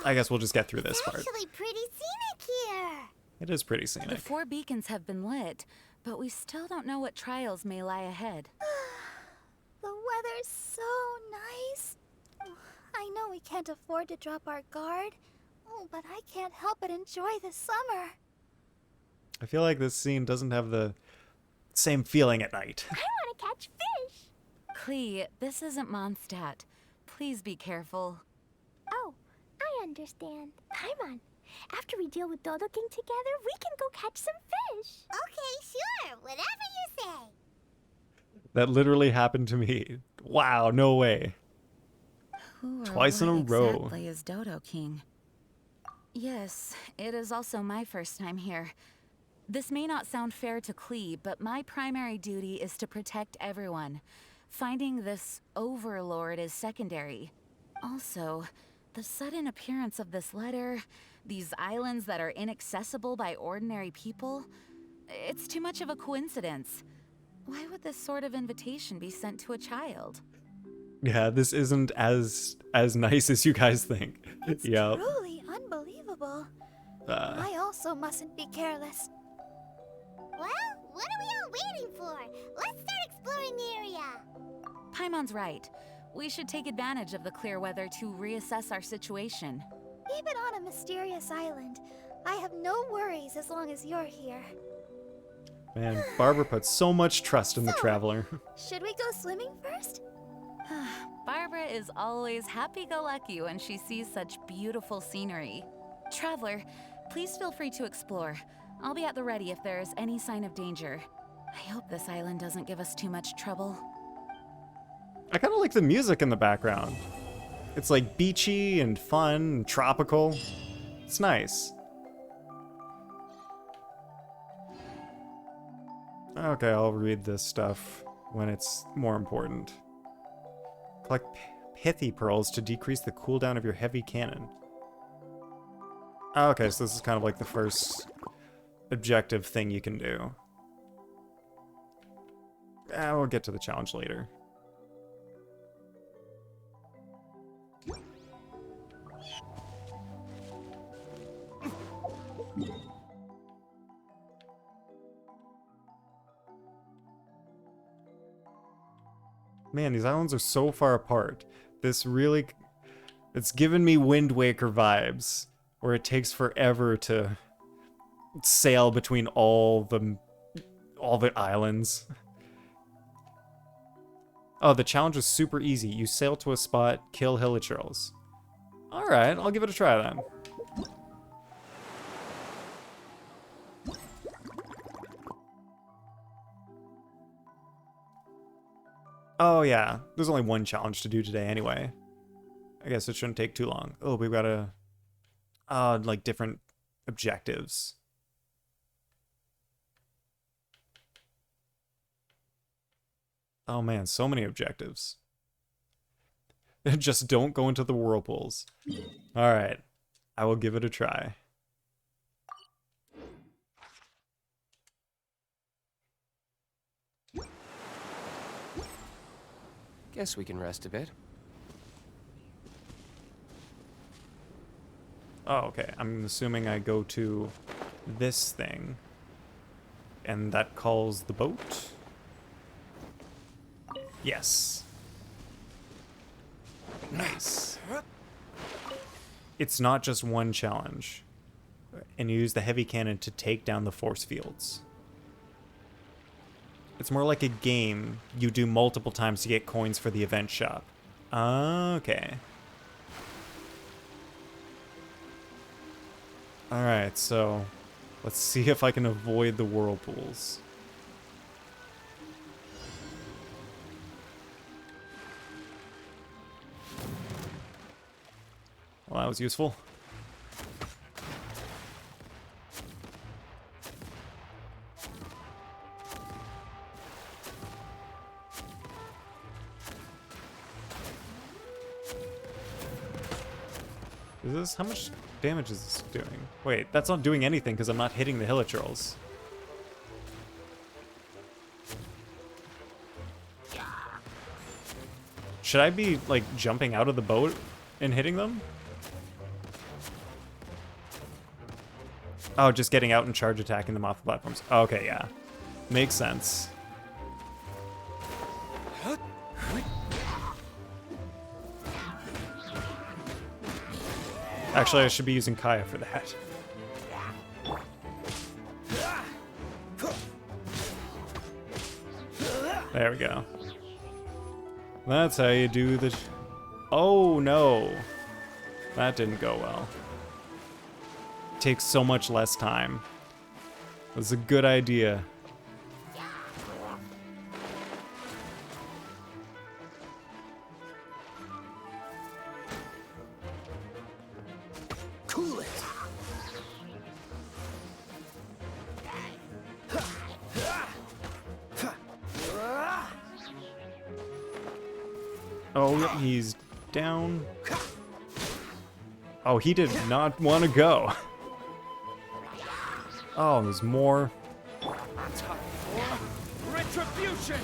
I guess we'll just get through this part. It's actually pretty scenic here. It is pretty scenic. The 4 beacons have been lit, but we still don't know what trials may lie ahead. The weather's so nice. I know we can't afford to drop our guard. Oh, but I can't help but enjoy the summer. I feel like this scene doesn't have the same feeling at night. I want to catch fish. Klee, this isn't Mondstadt. Please be careful. Oh, I understand. Paimon, after we deal with Dodo-King together, we can go catch some fish. Okay, sure. Whatever you say. That literally happened to me. Wow, no way. Who or Twice in a what row. exactly is Dodo-King? Yes, it is also my first time here. This may not sound fair to Klee, but my primary duty is to protect everyone. Finding this overlord is secondary. Also, the sudden appearance of this letter, these islands that are inaccessible by ordinary people, it's too much of a coincidence. Why would this sort of invitation be sent to a child? Yeah, this isn't as nice as you guys think. It's Yep. truly unbelievable. I also mustn't be careless. Well, what are we all waiting for? Let's start exploring the area. Paimon's right. We should take advantage of the clear weather to reassess our situation. Even on a mysterious island, I have no worries as long as you're here. Man, Barbara puts so much trust in the traveler. Should we go swimming first? Barbara is always happy-go-lucky when she sees such beautiful scenery. Traveler, please feel free to explore. I'll be at the ready if there is any sign of danger. I hope this island doesn't give us too much trouble. I kind of like the music in the background. It's like beachy and fun and tropical. It's nice. Okay, I'll read this stuff when it's more important. Collect pithy pearls to decrease the cooldown of your heavy cannon. Okay, so this is kind of like the first objective thing you can do. We'll get to the challenge later. Man, these islands are so far apart. This really... It's given me Wind Waker vibes, where it takes forever to sail between all the islands. Oh, the challenge is super easy. You sail to a spot, kill Hilichurls. Alright, I'll give it a try then. Oh yeah, there's only one challenge to do today anyway. I guess it shouldn't take too long. Oh, we've got like different objectives. Oh man, so many objectives. Just don't go into the whirlpools. Alright, I will give it a try. Guess we can rest a bit. Oh, okay. I'm assuming I go to this thing. And that calls the boat? Yes. Nice. It's not just one challenge. And you use the heavy cannon to take down the force fields. It's more like a game you do multiple times to get coins for the event shop. Okay. Alright, so let's see if I can avoid the whirlpools. Well, that was useful. Is this, how much damage is this doing? Wait, that's not doing anything because I'm not hitting the Hilichurls. Should I be, like, jumping out of the boat and hitting them? Oh, just getting out and charge attacking them off the platforms. Okay, yeah. Makes sense. Actually, I should be using Kaya for that. There we go. That's how you do the... Oh, no. That didn't go well. Takes so much less time. It was a good idea. Cool it. Oh, he's down. Oh, he did not want to go. Oh, there's more. Time for retribution.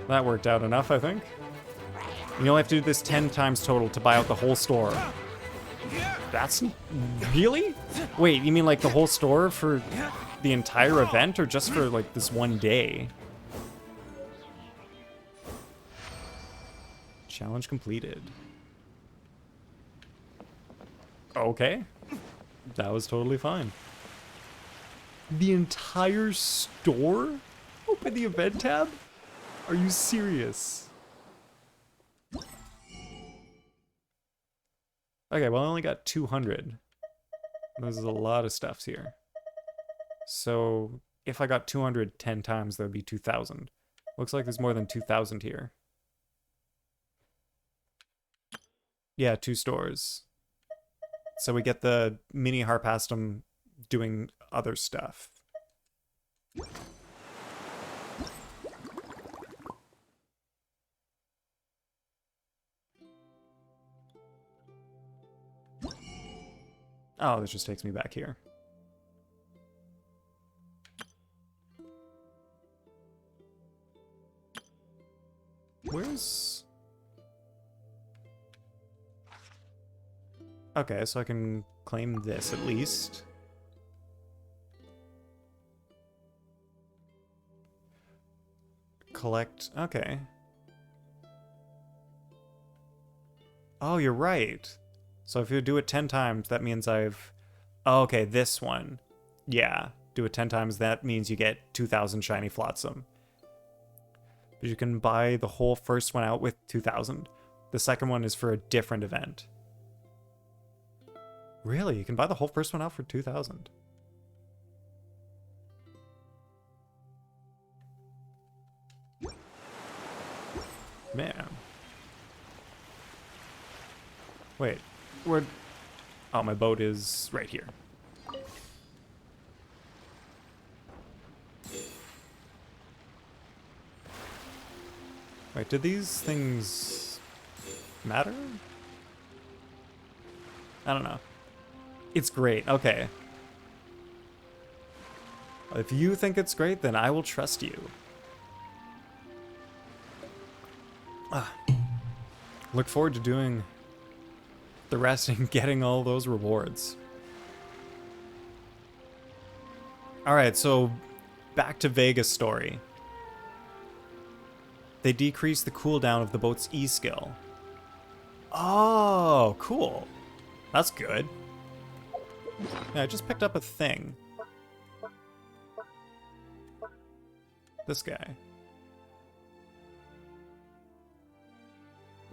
That worked out enough, I think. You only have to do this 10 times total to buy out the whole store. That's... Really? Wait, you mean like the whole store for the entire event, or just for like this one day? Challenge completed. Okay. That was totally fine. The entire store? Open the event tab? Are you serious? Okay, well I only got 200. There's a lot of stuffs here. So if I got 200 10 times, that would be 2,000. Looks like there's more than 2,000 here. Yeah, 2 stores. So we get the mini Harpastum doing other stuff. Oh, this just takes me back here. Where's... Okay, so I can claim this at least. Collect... Okay. Oh, you're right. So if you do it 10 times, that means I've... Oh, okay, this one. Yeah, do it 10 times, that means you get 2,000 shiny Flotsam. But you can buy the whole first one out with 2,000. The second one is for a different event. Really? You can buy the whole first one out for 2,000? Man. Wait, where... Oh, my boat is right here. Wait, did these things matter? I don't know. It's great, okay. If you think it's great, then I will trust you. Look forward to doing the rest and getting all those rewards. Alright, so back to Vega's story. They decrease the cooldown of the boat's E skill. Oh, cool. That's good. Yeah, I just picked up a thing. This guy.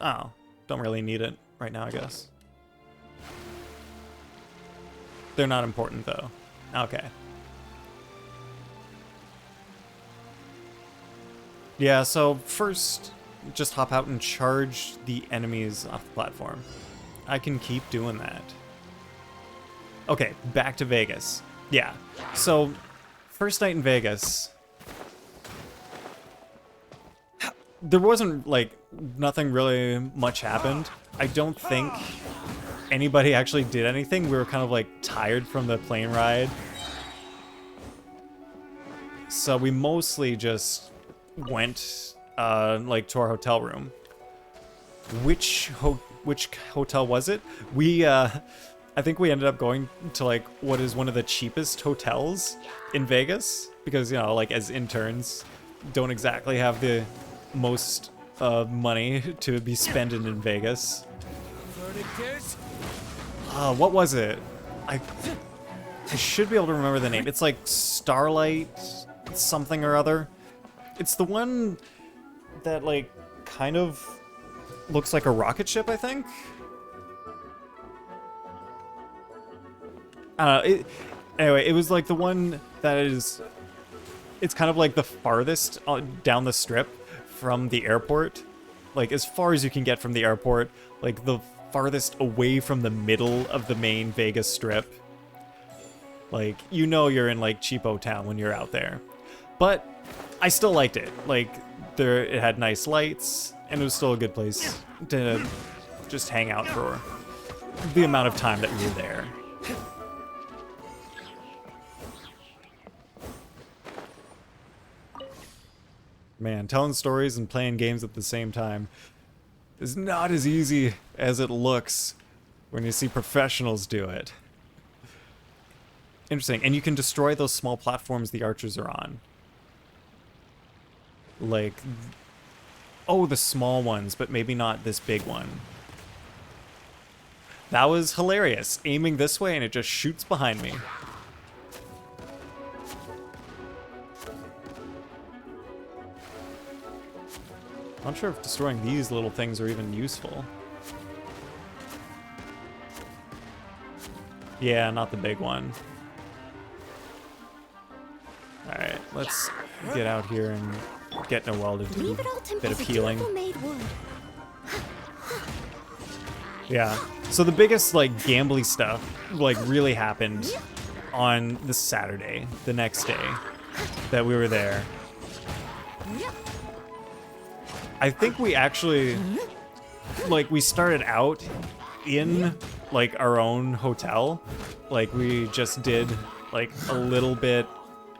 Oh, don't really need it right now, I guess. They're not important, though. Okay. Yeah, so first, just hop out and charge the enemies off the platform. I can keep doing that. Okay, back to Vegas. Yeah, so first night in Vegas, there wasn't, like, nothing really much happened. I don't think anybody actually did anything. We were kind of, like, tired from the plane ride. So we mostly just went, like, to our hotel room. Which hotel was it? We, I think we ended up going to, like, what is one of the cheapest hotels in Vegas. Because, you know, like, as interns, don't exactly have the most money to be spending in Vegas. Verdict is? What was it? I should be able to remember the name. It's like Starlight something or other. It's the one that like kind of looks like a rocket ship, I think. Anyway, it was like the one that is... It's kind of like the farthest down the strip from the airport. Like, as far as you can get from the airport. Like, the farthest away from the middle of the main Vegas strip. Like, you know you're in, like, Cheapo Town when you're out there. But I still liked it. Like, it had nice lights, and it was still a good place to just hang out for the amount of time that we were there. Man, telling stories and playing games at the same time is not as easy as it looks when you see professionals do it. Interesting. And you can destroy those small platforms the archers are on. Like, oh, the small ones, but maybe not this big one. That was hilarious. Aiming this way and it just shoots behind me. I'm not sure if destroying these little things are even useful. Yeah, not the big one. Alright, let's get out here and get Noelle to do a bit of healing. Yeah, so the biggest, like, gambly stuff, like, really happened on the Saturday, the next day that we were there. I think we actually, like, we started out in, like, our own hotel. Like, we just did, like, a little bit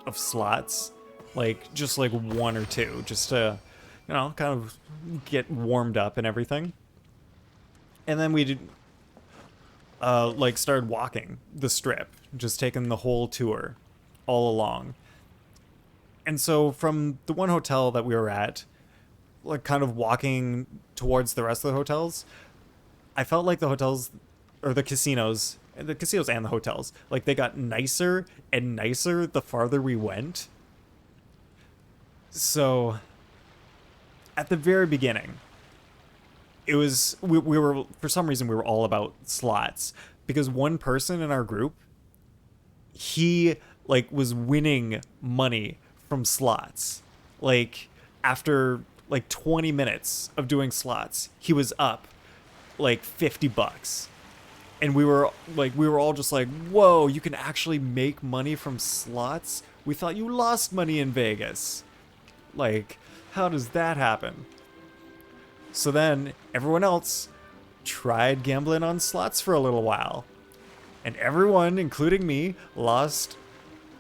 of slots. Like, just, like, one or two. Just to, you know, kind of get warmed up and everything. And then we did, like, started walking the strip. Just taking the whole tour all along. And so from the one hotel that we were at, like, kind of walking towards the rest of the hotels, I felt like the hotels, or the casinos and the hotels, like, they got nicer and nicer the farther we went. So, at the very beginning, it was, we were, for some reason, we were all about slots, because one person in our group, he, like, was winning money from slots. Like, after like 20 minutes of doing slots, he was up like $50. And we were all just like, whoa, you can actually make money from slots? We thought you lost money in Vegas. Like, how does that happen? So then everyone else tried gambling on slots for a little while. And everyone, including me, lost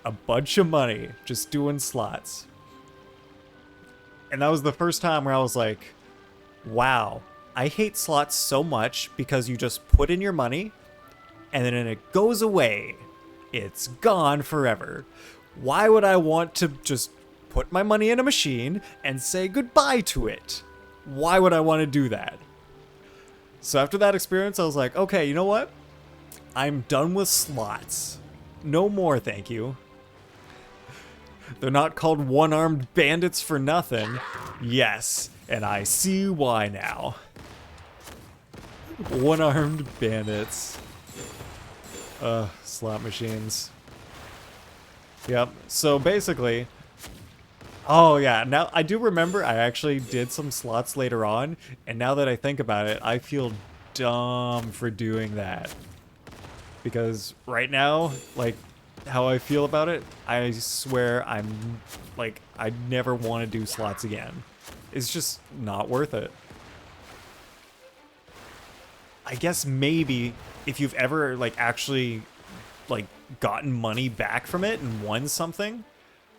a bunch of money just doing slots. And that was the first time where I was like, wow, I hate slots so much because you just put in your money and then it goes away. It's gone forever. Why would I want to just put my money in a machine and say goodbye to it? Why would I want to do that? So after that experience, I was like, okay, you know what? I'm done with slots. No more, thank you. They're not called one-armed bandits for nothing. Yes, and I see why now. One-armed bandits. Slot machines. Yep, so basically... Oh yeah, now I do remember I actually did some slots later on, and now that I think about it, I feel dumb for doing that. Because right now, like, how I feel about it, I swear I'm, like, I never want to do slots again. It's just not worth it. I guess maybe if you've ever, like, actually, like, gotten money back from it and won something,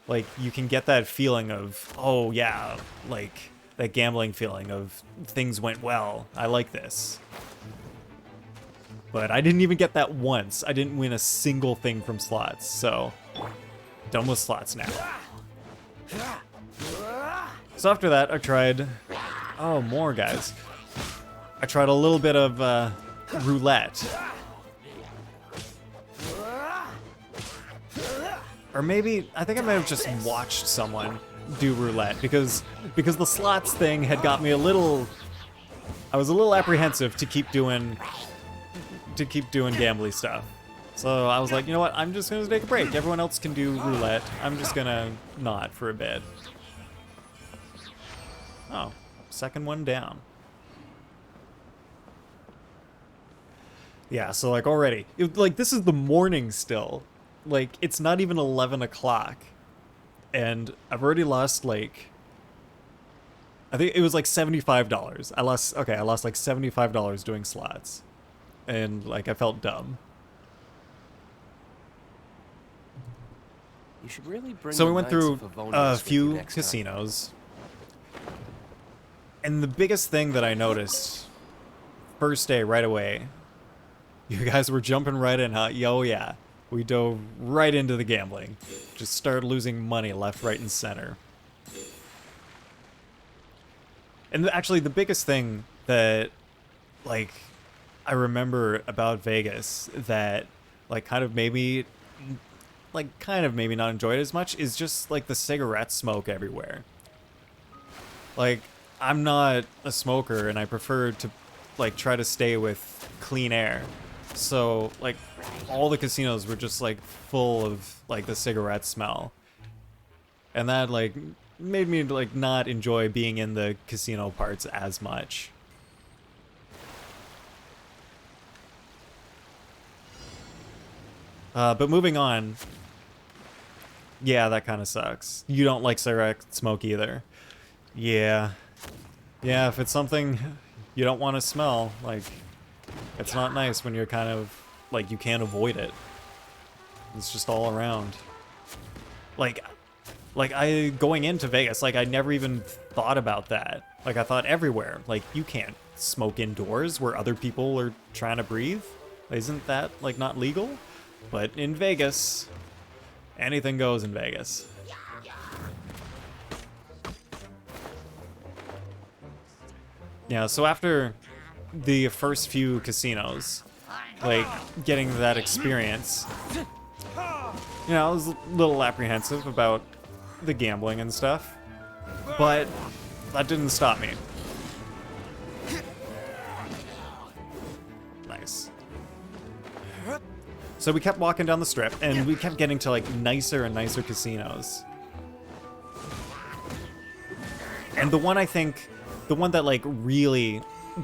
like, you can get that feeling of, oh yeah, like, that gambling feeling of things went well. I like this. But I didn't even get that once. I didn't win a single thing from slots, so done with slots now. So after that, I tried Oh, more guys. I tried a little bit of roulette. Or maybe, I think I might have just watched someone do roulette because the slots thing had got me a little, I was a little apprehensive to keep doing gambly stuff. So I was like, you know what, I'm just gonna take a break. Everyone else can do roulette. I'm just gonna not for a bit. Oh, second one down. Yeah, so like already, like this is the morning still. Like it's not even 11 o'clock. And I've already lost like, I think it was like $75. I lost like $75 doing slots. And like I felt dumb. You should really bring So we the went Knights through of Favonius a with you few next time. casinos. And the biggest thing that I noticed, first day right away, you guys were jumping right in, huh? Yo, yeah. We dove right into the gambling. Just started losing money left, right, and center. And actually, the biggest thing that, like, I remember about Vegas that, like, kind of made me not enjoy it as much is just, like, the cigarette smoke everywhere. Like, I'm not a smoker, and I prefer to, like, try to stay with clean air. So, like, all the casinos were just, like, full of, like, the cigarette smell. And that, like, made me, like, not enjoy being in the casino parts as much. But moving on. Yeah, that kind of sucks. You don't like cigarette smoke either. Yeah. Yeah, if it's something you don't want to smell, like... It's not nice when you're kind of, like, you can't avoid it. It's just all around. Like going into Vegas, like, I never even thought about that. Like, I thought everywhere, like, you can't smoke indoors where other people are trying to breathe. Isn't that, like, not legal? But in Vegas, anything goes in Vegas. Yeah, so after the first few casinos, like, getting that experience, you know, I was a little apprehensive about the gambling and stuff, but that didn't stop me. Nice. So we kept walking down the strip, and we kept getting to, like, nicer and nicer casinos. And the one that, like, really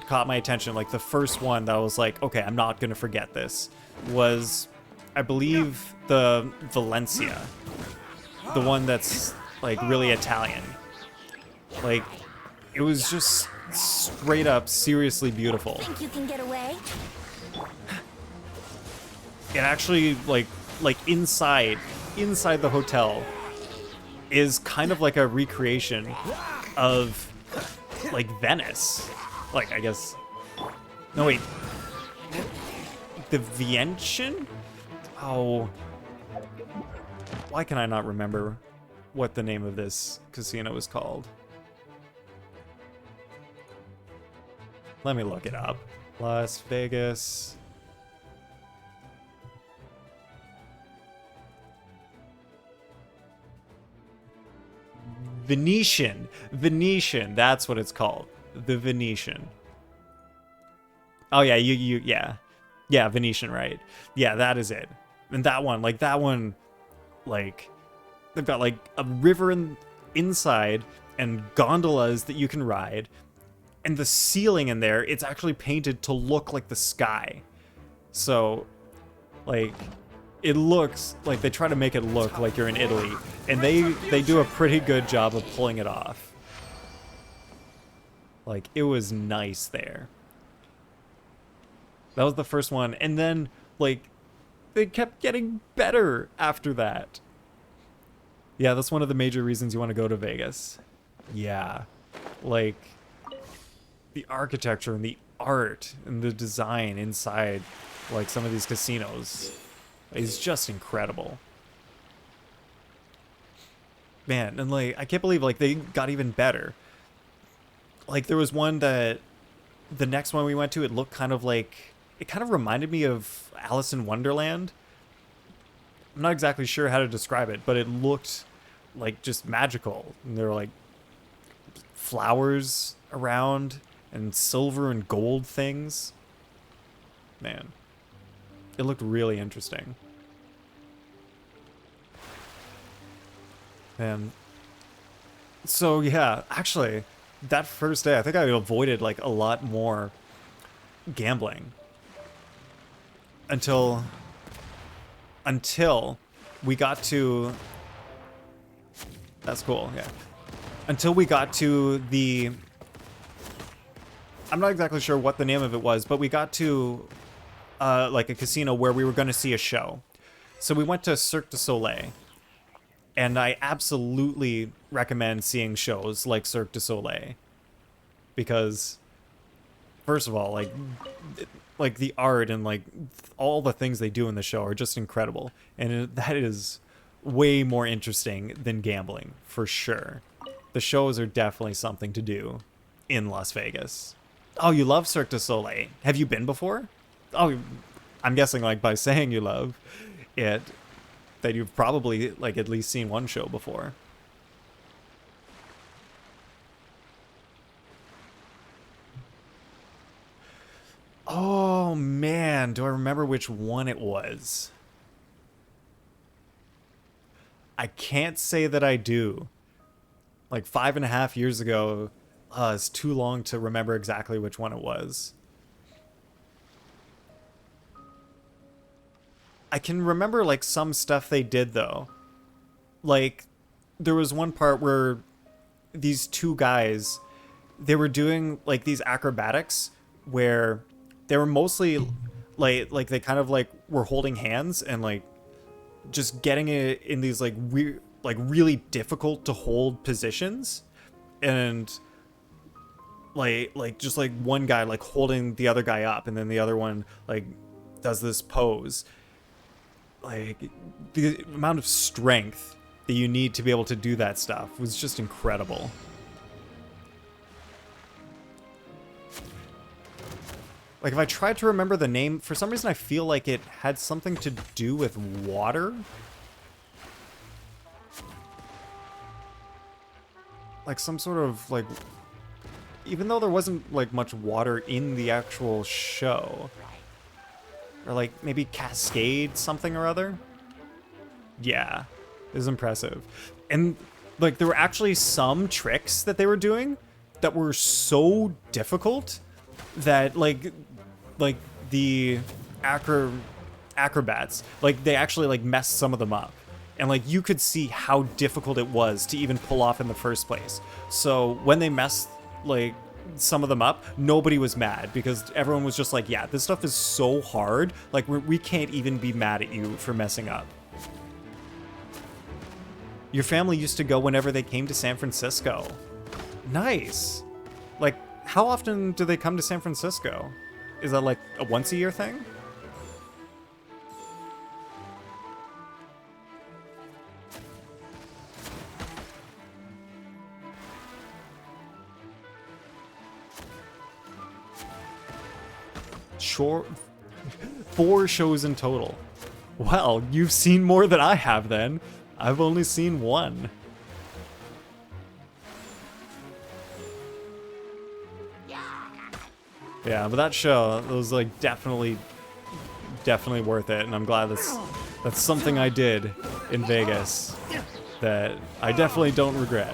caught my attention, like the first one that I was like, okay, I'm not gonna forget this, was, I believe, the Valencia. The one that's, like, really Italian. Like, it was just straight up seriously beautiful. Think you can get away? It actually, like inside the hotel is kind of like a recreation of, like, Venice. Like, I guess... No, wait. The Viention? Oh. Why can I not remember what the name of this casino is called? Let me look it up. Las Vegas... Venetian, that's what it's called. The Venetian. Oh yeah, yeah, Venetian, right? Yeah, that is it. And that one, like, they've got, like, a river inside and gondolas that you can ride, and the ceiling in there, it's actually painted to look like the sky. So, like, it looks like they try to make it look like you're in Italy, and they do a pretty good job of pulling it off. Like, it was nice there. That was the first one, and then, like, they kept getting better after that. Yeah, that's one of the major reasons you want to go to Vegas. Yeah. Like, the architecture and the art and the design inside, like, some of these casinos is just incredible. Man, and, like, I can't believe, like, they got even better. Like, there was one that the next one we went to, it looked kind of like, it kind of reminded me of Alice in Wonderland. I'm not exactly sure how to describe it, but it looked like just magical. And there were like flowers around and silver and gold things. Man, it looked really interesting. And so, yeah, actually, that first day, I think I avoided like a lot more gambling until we got to, that's cool, yeah. Until we got to the, I'm not exactly sure what the name of it was, but we got to like a casino where we were going to see a show. So we went to Cirque du Soleil. And I absolutely recommend seeing shows like Cirque du Soleil. Because, first of all, like the art and like all the things they do in the show are just incredible. And that is way more interesting than gambling, for sure. The shows are definitely something to do in Las Vegas. Oh, you love Cirque du Soleil. Have you been before? Oh, I'm guessing like by saying you love it, that you've probably like at least seen one show before. Oh man, do I remember which one it was? I can't say that I do. Like 5.5 years ago, it's too long to remember exactly which one it was. I can remember like some stuff they did though. Like there was one part where these two guys, they were doing like these acrobatics where they were mostly like they kind of like were holding hands and like just getting it in these like weird, like really difficult to hold positions, and like just like one guy like holding the other guy up, and then the other one like does this pose. Like the amount of strength that you need to be able to do that stuff was just incredible. Like if I tried to remember the name, for some reason I feel like it had something to do with water. Like some sort of like, even though there wasn't like much water in the actual show. Or like maybe Cascade something or other. Yeah, it was impressive. And like there were actually some tricks that they were doing that were so difficult that like the acrobats, like they actually like messed some of them up. And like you could see how difficult it was to even pull off in the first place. So when they messed like some of them up, nobody was mad because everyone was just like, yeah, this stuff is so hard, like we can't even be mad at you for messing up. Your family used to go whenever they came to San Francisco. Nice. Like how often do they come to San Francisco? Is that like a once a year thing? Sure. 4 shows in total. Well, you've seen more than I have then. I've only seen 1. Yeah, but that show, it was like definitely worth it, and I'm glad that's something I did in Vegas that I definitely don't regret.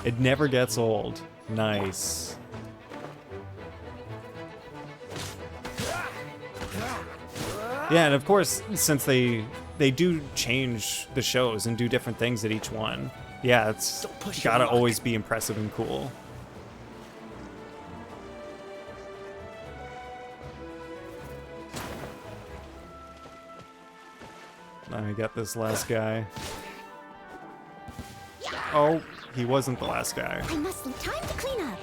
It never gets old. Nice. Yeah, and of course, since they do change the shows and do different things at each one, yeah, it's gotta always be impressive and cool. Let me get this last guy. Oh, he wasn't the last guy. I must leave time to clean up.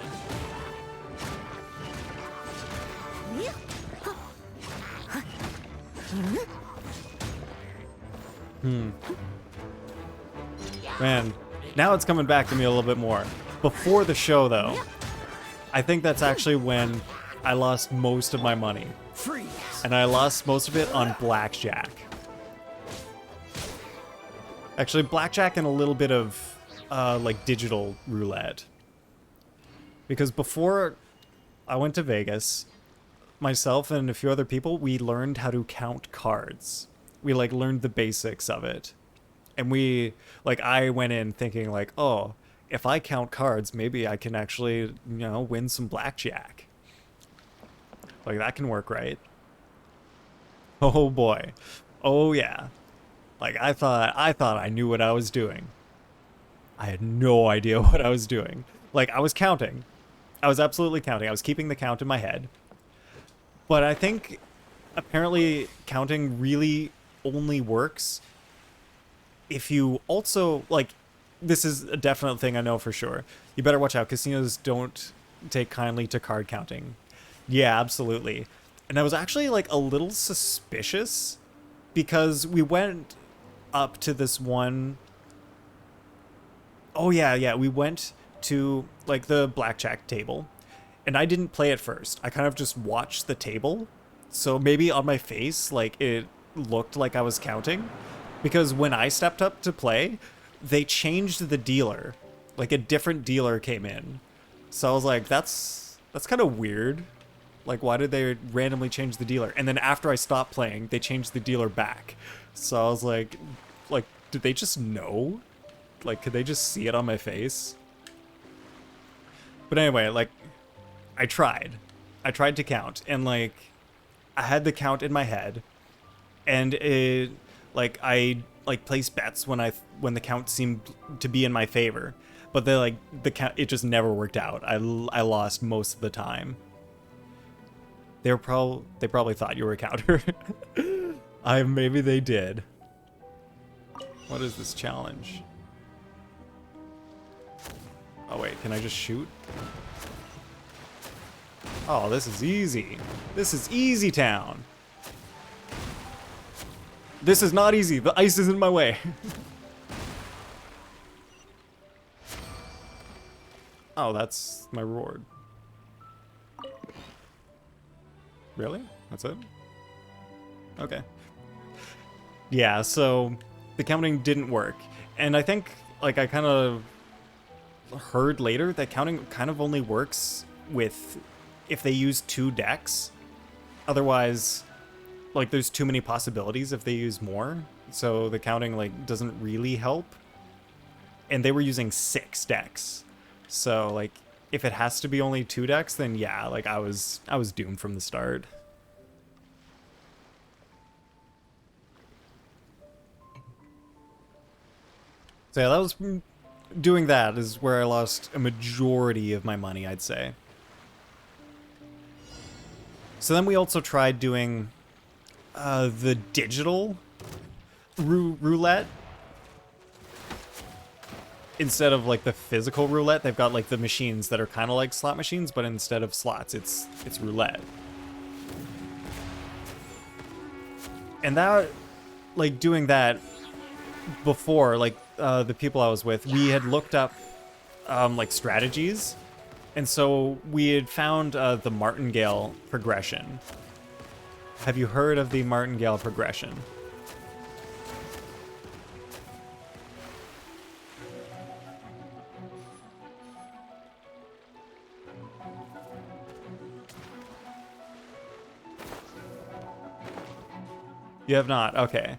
Man, now it's coming back to me a little bit more. Before the show, though, I think that's actually when I lost most of my money. And I lost most of it on blackjack. Actually, blackjack and a little bit of like digital roulette. Because before I went to Vegas, myself and a few other people, we learned how to count cards. We like learned the basics of it. And I went in thinking like, oh, if I count cards, maybe I can actually, win some blackjack. Like, that can work, right? Oh boy. Oh yeah. Like, I thought I knew what I was doing. I had no idea what I was doing. Like, I was counting. I was absolutely counting. I was keeping the count in my head. But I think apparently counting really only works if you also, like, this is a definite thing I know for sure. You better watch out. Casinos don't take kindly to card counting. Yeah, absolutely. And I was actually, like, a little suspicious because we went up to this one... Oh, yeah, we went to, like, the blackjack table. And I didn't play at first. I kind of just watched the table. So maybe on my face, like, it looked like I was counting. Because when I stepped up to play, they changed the dealer. Like, a different dealer came in. So I was like, that's kind of weird. Like, why did they randomly change the dealer? And then after I stopped playing, they changed the dealer back. So I was like, did they just know? Like, could they just see it on my face? But anyway, like, I tried to count. And, like, I had the count in my head. And it... Like, I, like, placed bets when the count seemed to be in my favor. But then, like, the count, it just never worked out. I lost most of the time. They probably thought you were a counter. Maybe they did. What is this challenge? Oh, wait, can I just shoot? Oh, this is easy. This is easy town. This is not easy. The ice is in my way. Oh, that's my reward. Really? That's it? Okay. Yeah, so the counting didn't work. And I think, like, I kind of heard later that counting kind of only works with if they use 2 decks. Otherwise... Like, there's too many possibilities if they use more. So the counting, like, doesn't really help. And they were using 6 decks. So, like, if it has to be only 2 decks, then yeah, like, I was doomed from the start. So yeah, that was... Doing that is where I lost a majority of my money, I'd say. So then we also tried doing... the digital roulette instead of like the physical roulette. They've got like the machines that are kind of like slot machines, but instead of slots, it's roulette. And that, like, doing that before, like, the people I was with, we had looked up like strategies, and so we had found the martingale progression. Have you heard of the martingale progression? You have not? Okay.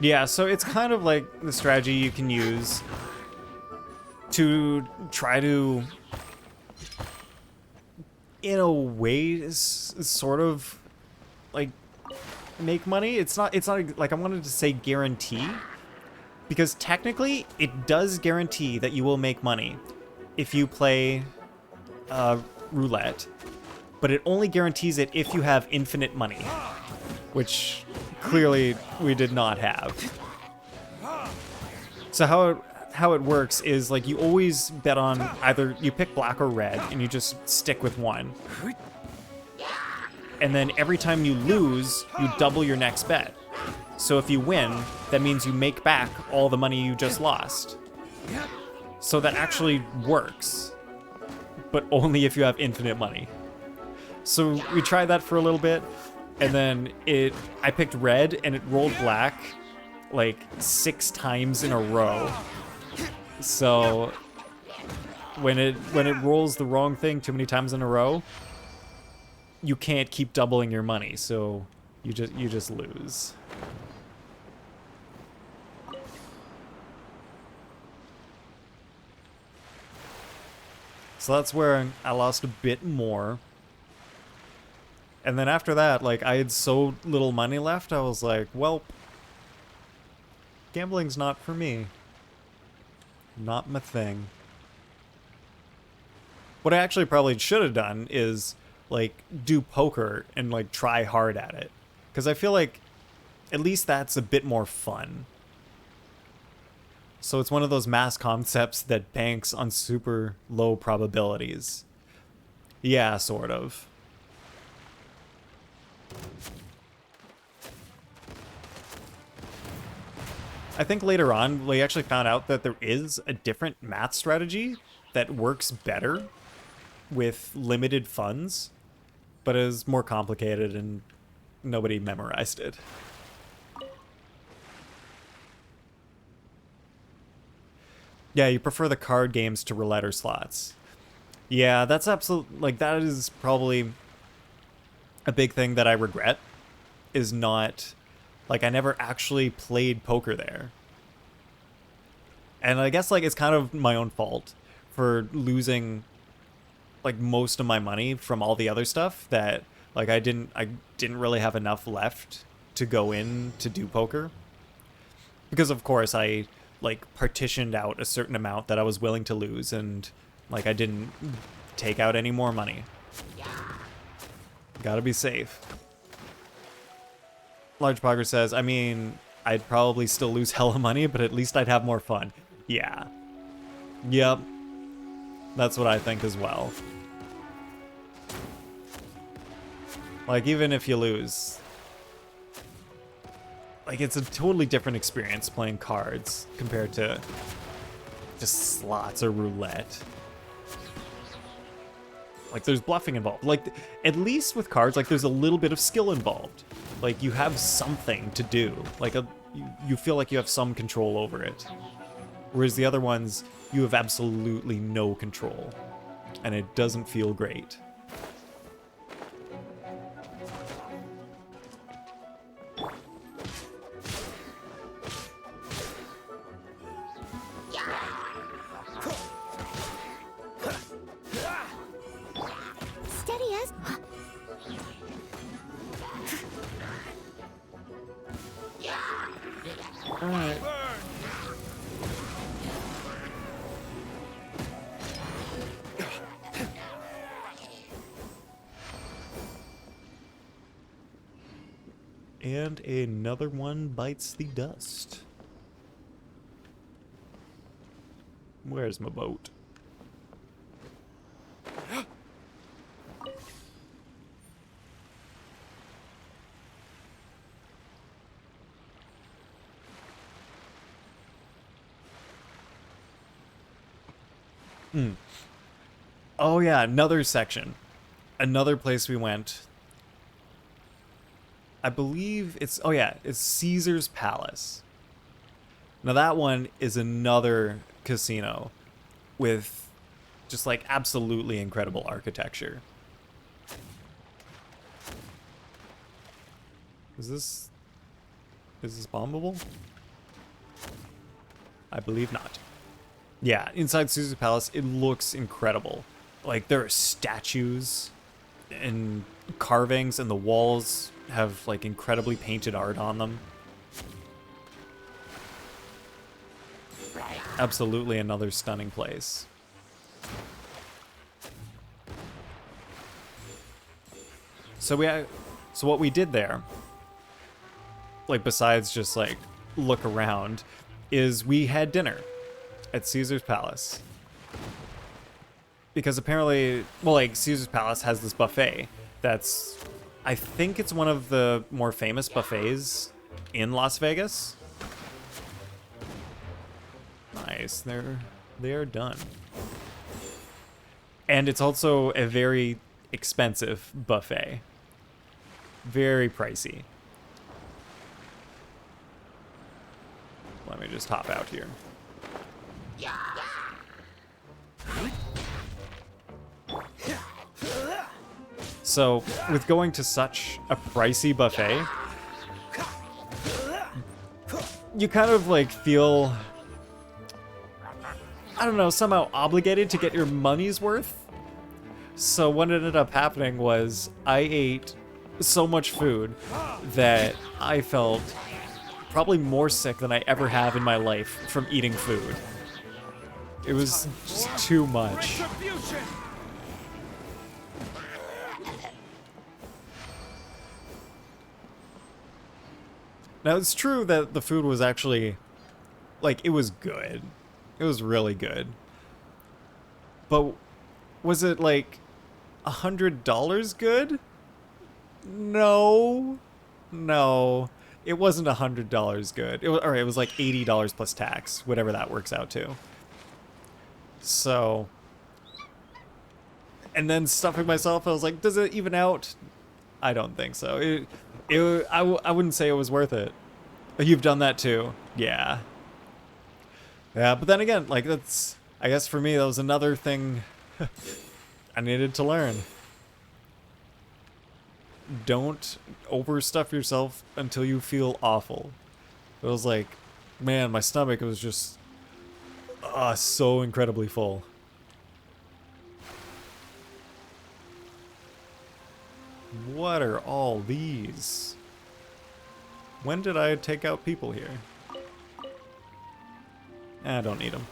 Yeah, so it's kind of like the strategy you can use to try to, in a way, sort of like make money. It's not like I wanted to say guarantee, because technically it does guarantee that you will make money if you play roulette, but it only guarantees it if you have infinite money, which clearly we did not have. So how it works is, like, you always bet on either you pick black or red and you just stick with one. And then every time you lose, you double your next bet. So if you win, that means you make back all the money you just lost. So that actually works, but only if you have infinite money. So we tried that for a little bit, and then I picked red, and it rolled black like 6 times in a row. So when it rolls the wrong thing too many times in a row, you can't keep doubling your money, so you just lose. So that's where I lost a bit more. And then after that, like, I had so little money left, I was like, well, gambling's not for me. Not my thing. What I actually probably should have done is, like, do poker and, like, try hard at it. Because I feel like at least that's a bit more fun. So it's one of those mass concepts that banks on super low probabilities. Yeah, sort of. I think later on, we actually found out that there is a different math strategy that works better with limited funds, but is more complicated and nobody memorized it. Yeah, you prefer the card games to roulette or slots. Yeah, that's absolutely, like, that is probably a big thing that I regret, is not, like, I never actually played poker there. And I guess, like, it's kind of my own fault for losing, like, most of my money from all the other stuff that, like, I didn't really have enough left to go in to do poker. Because, of course, I, like, partitioned out a certain amount that I was willing to lose, and, like, I didn't take out any more money. Gotta be safe. Largepoggers says, I mean, I'd probably still lose hella money, but at least I'd have more fun. Yeah. Yep. That's what I think as well. Like, even if you lose, like, it's a totally different experience playing cards compared to just slots or roulette. Like, there's bluffing involved. Like, at least with cards, like, there's a little bit of skill involved. Like, you have something to do. Like, you feel like you have some control over it. Whereas the other ones, you have absolutely no control. And it doesn't feel great. Alright. And another one bites the dust. Where's my boat? Oh yeah, another section. Another place we went. I believe it's, oh yeah, it's Caesar's Palace. Now that one is another casino with just, like, absolutely incredible architecture. Is this bombable? I believe not. Yeah, inside Caesar's Palace, it looks incredible. Like, there are statues and carvings, and the walls have, like, incredibly painted art on them. Absolutely another stunning place. So what we did there, like, besides just, like, look around, is we had dinner at Caesar's Palace. Because apparently, well, like, Caesar's Palace has this buffet that's, I think it's one of the more famous buffets in Las Vegas. Nice, they're done. And it's also a very expensive buffet. Very pricey. Let me just hop out here. So, with going to such a pricey buffet, you kind of like feel, I don't know, somehow obligated to get your money's worth. So what ended up happening was I ate so much food that I felt probably more sick than I ever have in my life from eating food. It was just too much. Now, it's true that the food was actually, like, it was good. It was really good. But was it, like, $100 good? No. No. It wasn't $100 good. It was like $80 plus tax, whatever that works out to. So, and then stuffing myself, I was like, does it even out? I don't think so. I wouldn't say it was worth it. You've done that too. Yeah. Yeah, but then again, like that's, I guess for me, that was another thing I needed to learn. Don't overstuff yourself until you feel awful. It was like, man, my stomach was just so incredibly full. What are all these? When did I take out people here? I don't need them.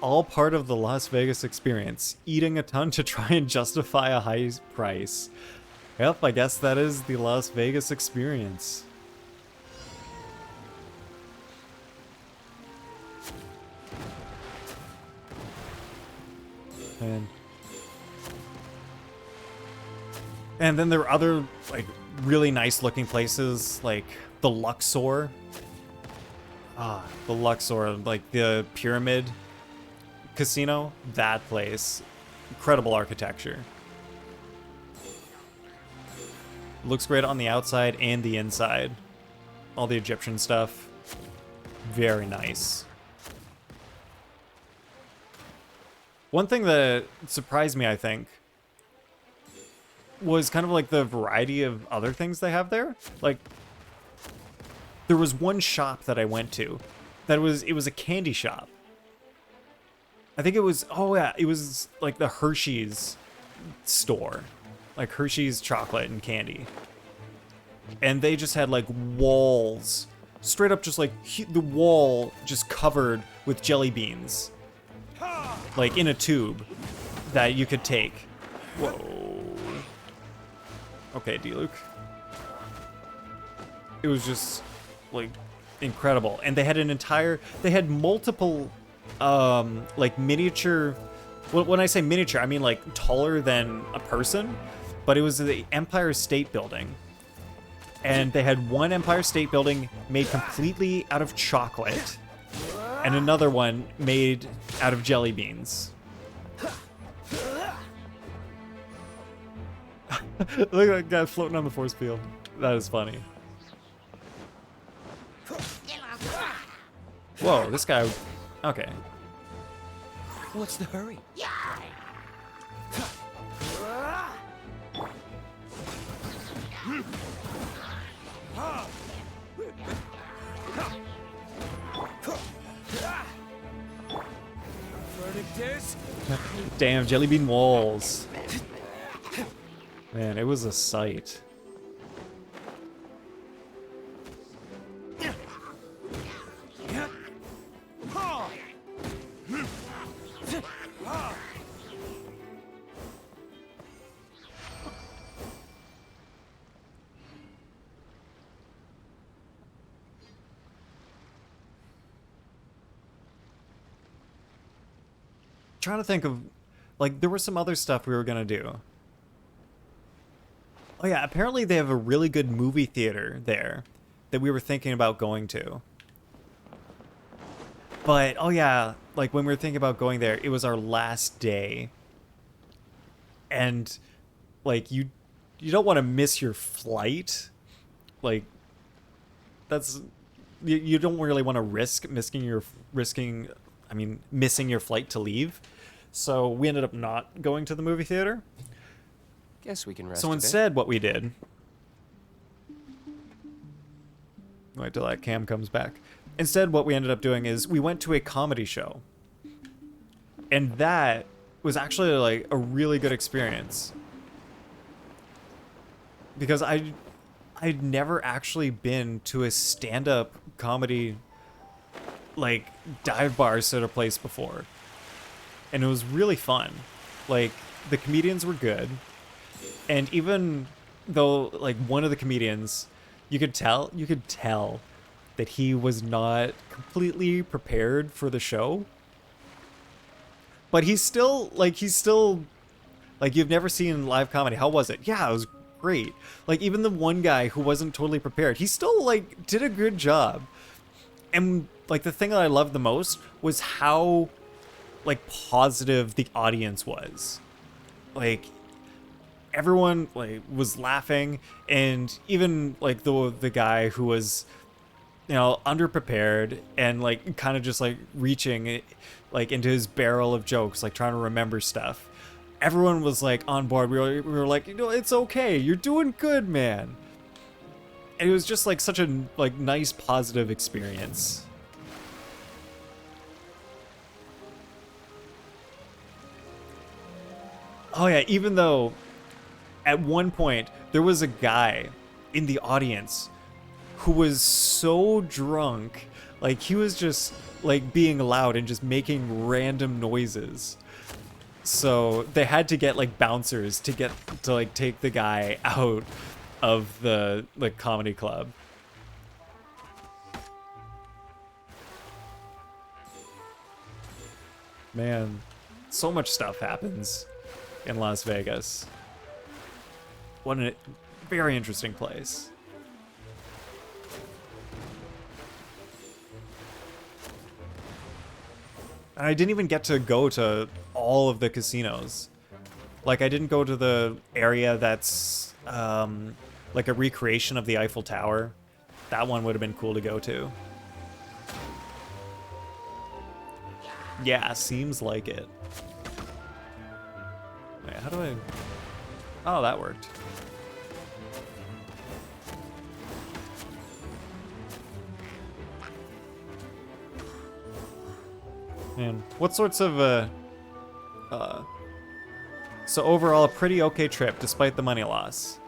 All part of the Las Vegas experience. Eating a ton to try and justify a high price. Yep, I guess that is the Las Vegas experience. And then there are other, like, really nice looking places, like the Luxor. The Luxor, like the Pyramid Casino. That place. Incredible architecture. Looks great on the outside and the inside. All the Egyptian stuff. Very nice. One thing that surprised me, I think, was kind of like the variety of other things they have there. Like, there was one shop that I went to that it was a candy shop. I think it was, it was like the Hershey's store. Like Hershey's chocolate and candy. And they just had like walls, straight up just like the wall just covered with jelly beans. Like in a tube that you could take. Whoa. Okay, D-Luke. It was just, like, incredible. And they had multiple, like, miniature, well, when I say miniature, I mean, like, taller than a person, but it was the Empire State Building. And they had one Empire State Building made completely out of chocolate, and another one made out of jelly beans. Look at that guy floating on the force field. That is funny. Whoa, this guy... Okay. What's the hurry? Damn, jelly bean walls. Man, it was a sight. Trying to think of, like, there was some other stuff we were gonna do. Oh yeah, apparently they have a really good movie theater there that we were thinking about going to. But, oh yeah, like when we were thinking about going there, it was our last day. And, like, you don't want to miss your flight. Like, that's... You don't really want to risk missing your flight to leave. So we ended up not going to the movie theater. Guess we can rest So a bit. instead, what we did... Wait till that cam comes back. Instead, what we ended up doing is we went to a comedy show. And that was actually, like, a really good experience. Because I'd never actually been to a stand-up comedy, like, dive bar sort of place before. And it was really fun. Like, the comedians were good. And even though, like, one of the comedians, you could tell that he was not completely prepared for the show. But he's still, like, you've never seen live comedy. How was it? Yeah, it was great. Like, even the one guy who wasn't totally prepared, he still, like, did a good job. And, like, the thing that I loved the most was how, like, positive the audience was. Like, everyone, like, was laughing, and even, like, the guy who was, you know, underprepared and, like, kind of just, like, reaching, like, into his barrel of jokes, like, trying to remember stuff. Everyone was, like, on board. We were like, you know, it's okay. You're doing good, man. And it was just, like, such a, like, nice, positive experience. Oh, yeah, even though at one point there was a guy in the audience who was so drunk, like, he was just, like, being loud and just making random noises. So they had to get, like, bouncers to like, take the guy out of the, like, comedy club. Man, so much stuff happens in Las Vegas. What a very interesting place. And I didn't even get to go to all of the casinos. Like, I didn't go to the area that's like a recreation of the Eiffel Tower. That one would have been cool to go to. Yeah, seems like it. Wait, how do I... Oh, that worked. Man, what sorts of, so overall, a pretty okay trip, despite the money loss.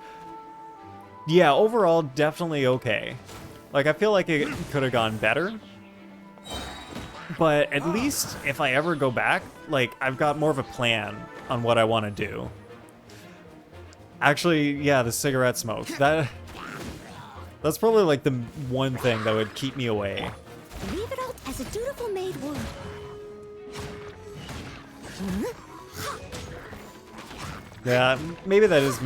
Yeah, overall, definitely okay. Like, I feel like it could have gone better. But at least, if I ever go back, like, I've got more of a plan on what I want to do. Actually, yeah, the cigarette smoke. That's probably, like, the one thing that would keep me away. Leave it out as a dutiful maid would. Yeah, maybe that is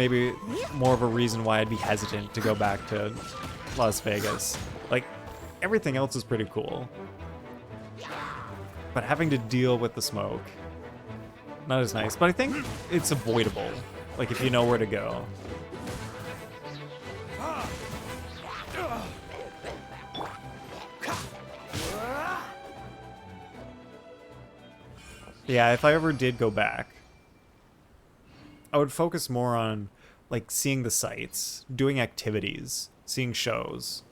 more of a reason why I'd be hesitant to go back to Las Vegas. Like, everything else is pretty cool. But having to deal with the smoke, not as nice. But I think it's avoidable, like, if you know where to go. Yeah, if I ever did go back, I would focus more on, like, seeing the sights, doing activities, seeing shows.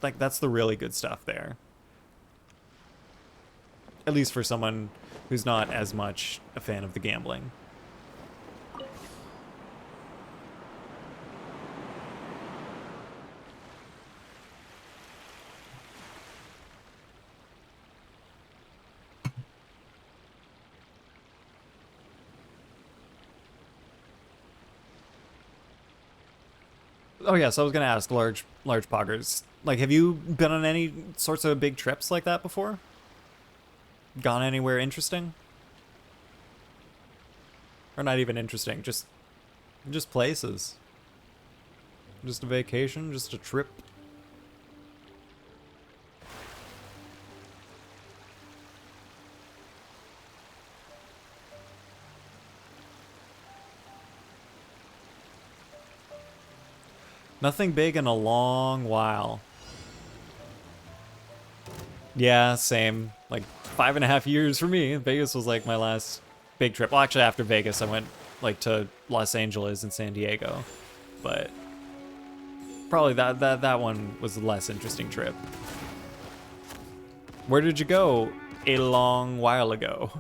Like, that's the really good stuff there. At least for someone who's not as much a fan of the gambling. Oh yeah, so I was gonna ask largepoggers, like, have you been on any sorts of big trips like that before? Gone anywhere interesting? Or not even interesting, just places. Just a vacation, just a trip. Nothing big in a long while. Yeah, same. Like 5.5 years for me. Vegas was like my last big trip. Well, actually after Vegas I went like to Los Angeles and San Diego. But probably that one was a less interesting trip. Where did you go a long while ago?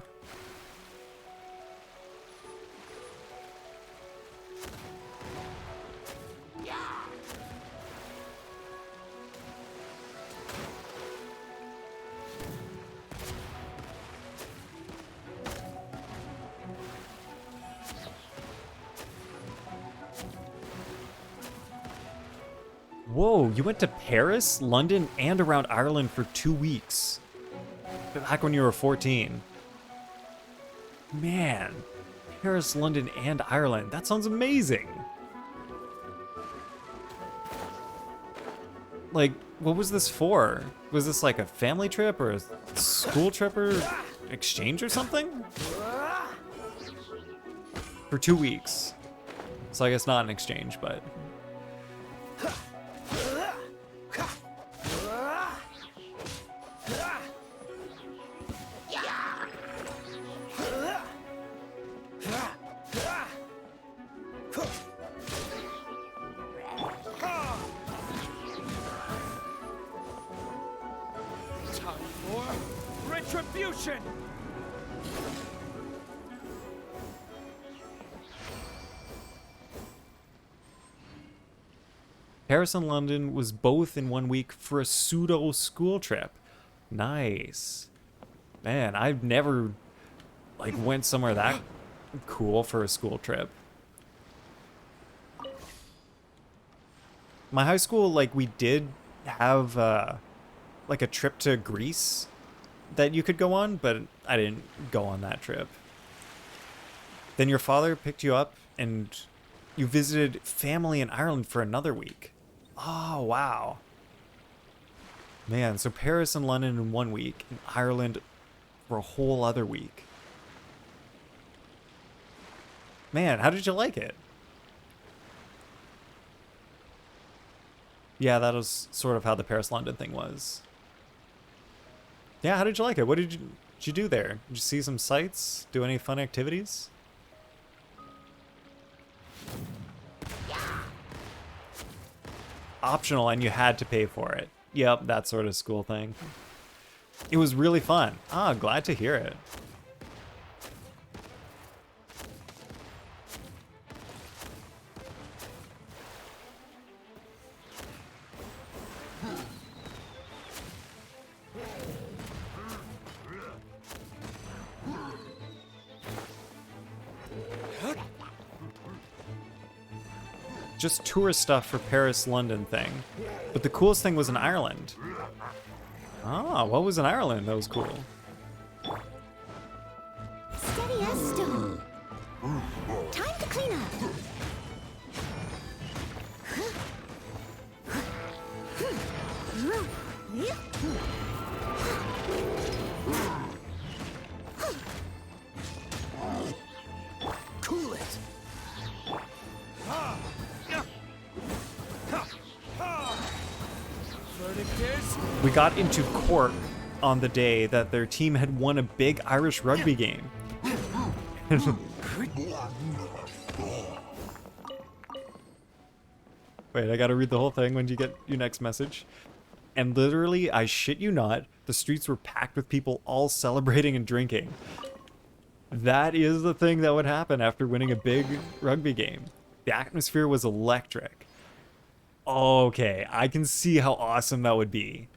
Whoa, you went to Paris, London, and around Ireland for 2 weeks. Back when you were 14. Man, Paris, London, and Ireland. That sounds amazing. Like, what was this for? Was this like a family trip or a school trip or exchange or something? For 2 weeks. So I guess not an exchange, but... Retribution! Paris and London was both in 1 week for a pseudo school trip. Nice. Man, I've never like went somewhere that cool for a school trip. My high school, like, we did have like a trip to Greece that you could go on, but I didn't go on that trip. Then your father picked you up and you visited family in Ireland for another week. Oh, wow. Man, so Paris and London in 1 week, and Ireland for a whole other week. Man, how did you like it? Yeah, that was sort of how the Paris-London thing was. Yeah, how did you like it? What did you do there? Did you see some sights? Do any fun activities? Optional, and you had to pay for it. Yep, that sort of school thing. It was really fun. Ah, glad to hear it. Just tourist stuff for Paris, London thing. But the coolest thing was in Ireland. Ah, what was in Ireland that was cool? Steady as stone. Time to clean up. Cool it! We got into Cork on the day that their team had won a big Irish rugby game. Wait, I gotta read the whole thing when you get your next message. And literally, I shit you not, the streets were packed with people all celebrating and drinking. That is the thing that would happen after winning a big rugby game. The atmosphere was electric. Okay, I can see how awesome that would be.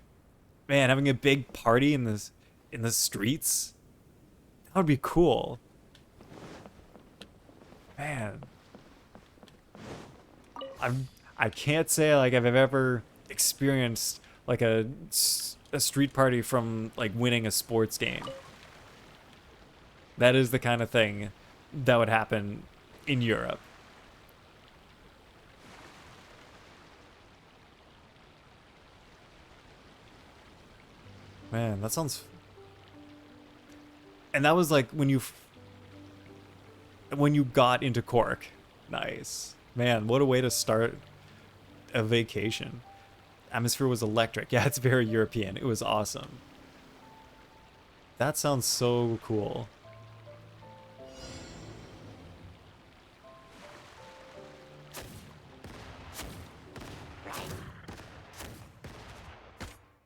Man, having a big party in the streets? That would be cool. Man. I can't say like I've ever experienced like a street party from like winning a sports game. That is the kind of thing that would happen in Europe. Man, that sounds... And that was like when you got into Cork. Nice. Man, what a way to start a vacation. Atmosphere was electric. Yeah, it's very European. It was awesome. That sounds so cool.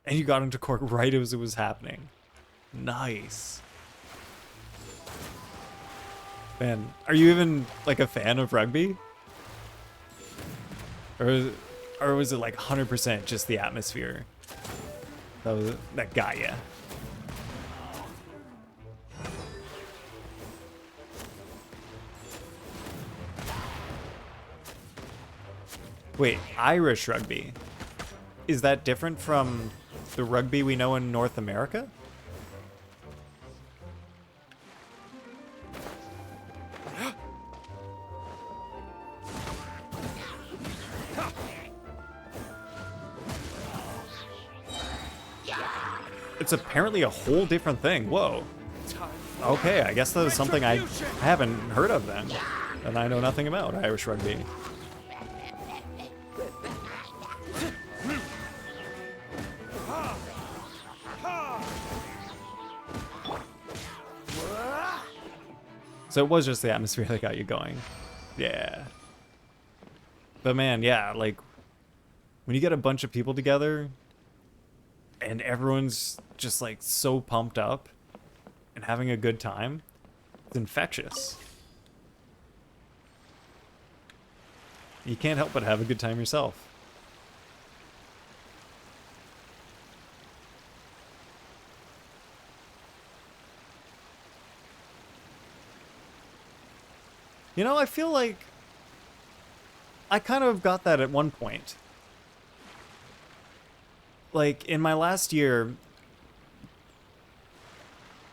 And you got into Cork right as it was happening. Nice. Man, are you even like a fan of rugby? Or was it like 100% just the atmosphere that got ya? Wait, Irish rugby. Is that different from the rugby we know in North America? It's apparently a whole different thing. Whoa. Okay, I guess that was something I haven't heard of then. And I know nothing about Irish rugby. So it was just the atmosphere that got you going. Yeah. But man, yeah, like when you get a bunch of people together and everyone's just like so pumped up and having a good time, it's infectious. You can't help but have a good time yourself. You know, I feel like I kind of got that at one point. Like, in my last year...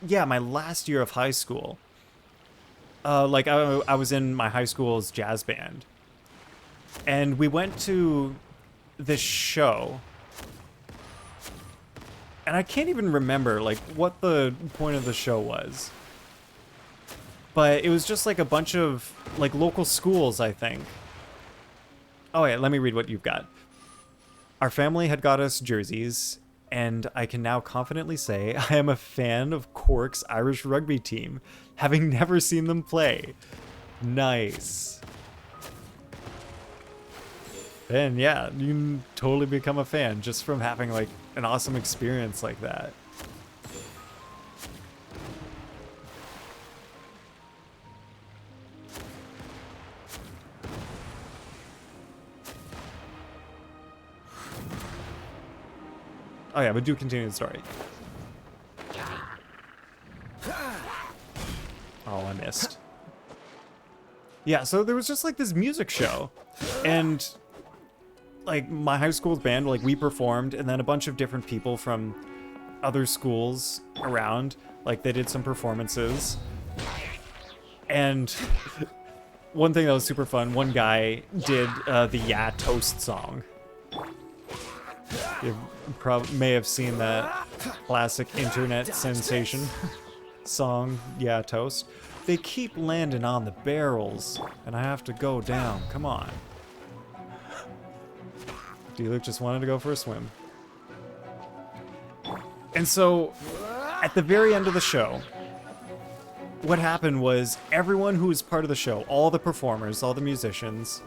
Yeah, my last year of high school. Like, I was in my high school's jazz band. And we went to this show. And I can't even remember, like, what the point of the show was. But it was just like a bunch of like local schools, I think. Oh yeah, let me read what you've got. Our family had got us jerseys, and I can now confidently say I am a fan of Cork's Irish rugby team, having never seen them play. Nice. And yeah, you can totally become a fan just from having like an awesome experience like that. Oh yeah, but do continue the story. Oh, I missed. Yeah, so there was just like this music show. And like my high school's band, like we performed, and then a bunch of different people from other schools around, like they did some performances. And one thing that was super fun, one guy did the Yeah Toast song. You may have seen that classic internet sensation song, Yeah Toast. They keep landing on the barrels, and I have to go down. Come on. D-Luke just wanted to go for a swim. And so, at the very end of the show, what happened was everyone who was part of the show, all the performers, all the musicians,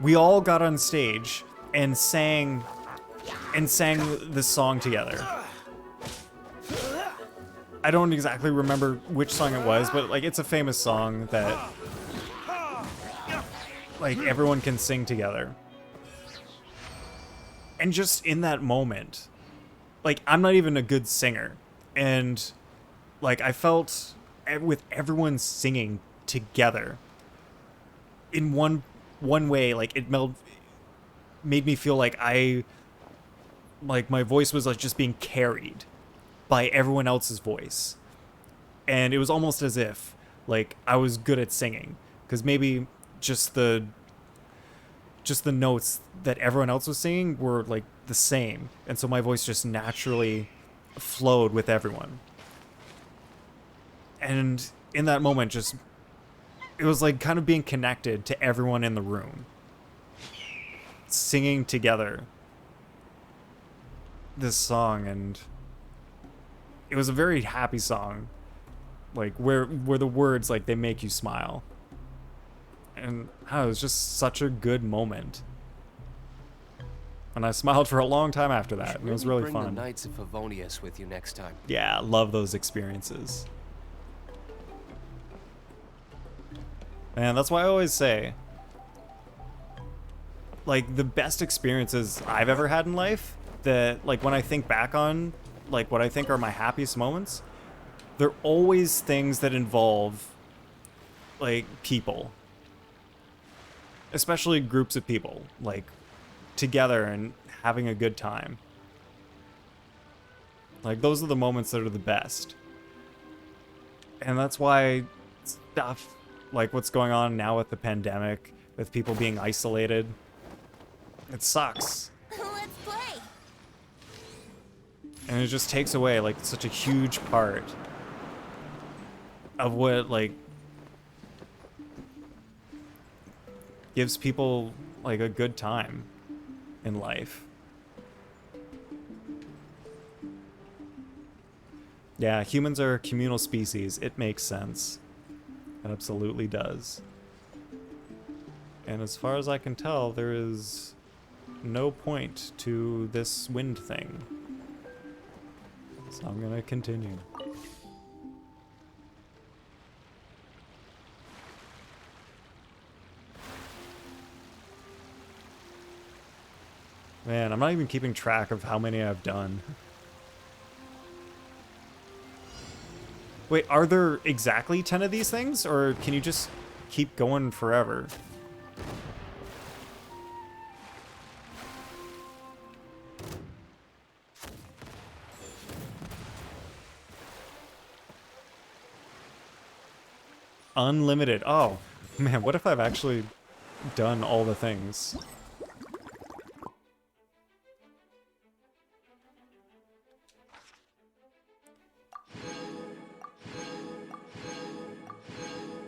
we all got on stage and sang this song together. I don't exactly remember which song it was, but like it's a famous song that like everyone can sing together. And just in that moment, like I'm not even a good singer, and like I felt with everyone singing together in one way, like it made me feel like my voice was like just being carried by everyone else's voice. And it was almost as if like I was good at singing, because maybe just the notes that everyone else was singing were like the same. And so my voice just naturally flowed with everyone. And in that moment, it was like kind of being connected to everyone in the room. Singing together this song, and it was a very happy song. Like, where the words, like, they make you smile. And it was just such a good moment. And I smiled for a long time after that, and it was really fun. Bring the Knights of Favonius with you next time. Yeah, love those experiences. And that's why I always say, like, the best experiences I've ever had in life, that, like, when I think back on, like, what I think are my happiest moments, they're always things that involve, like, people. Especially groups of people, like, together and having a good time. Like, those are the moments that are the best. And that's why stuff like what's going on now with the pandemic, with people being isolated, it sucks. Let's play. And it just takes away, like, such a huge part of what, like, gives people, like, a good time in life. Yeah, humans are a communal species. It makes sense. It absolutely does. And as far as I can tell, there is no point to this wind thing. So I'm gonna continue. Man, I'm not even keeping track of how many I've done. Wait, are there exactly 10 of these things? Or can you just keep going forever? Unlimited. Oh, man, what if I've actually done all the things?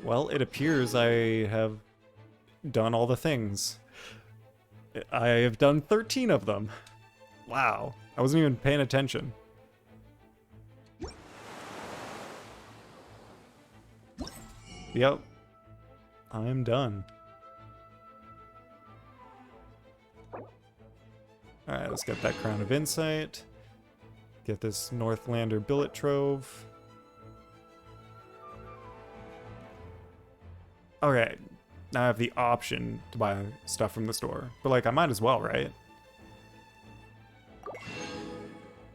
Well, it appears I have done all the things. I have done 13 of them. Wow, I wasn't even paying attention. Yep, I'm done. Alright, let's get that Crown of Insight. Get this Northlander Billet Trove. Okay, now I have the option to buy stuff from the store. But, like, I might as well, right?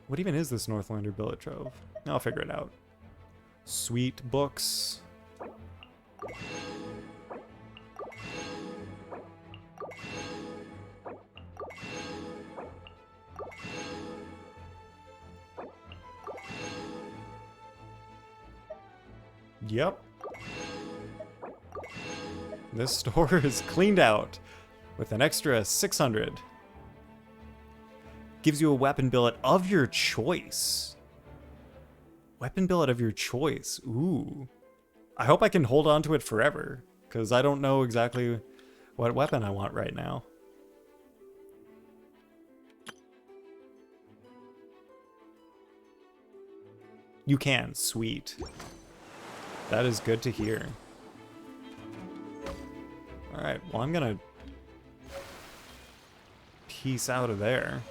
What even is this Northlander Billet Trove? I'll figure it out. Sweet books. Yep. This store is cleaned out with an extra 600. Gives you a weapon billet of your choice. Weapon billet of your choice. Ooh. I hope I can hold on to it forever, because I don't know exactly what weapon I want right now. You can. Sweet. That is good to hear. Alright, well, I'm gonna peace out of there.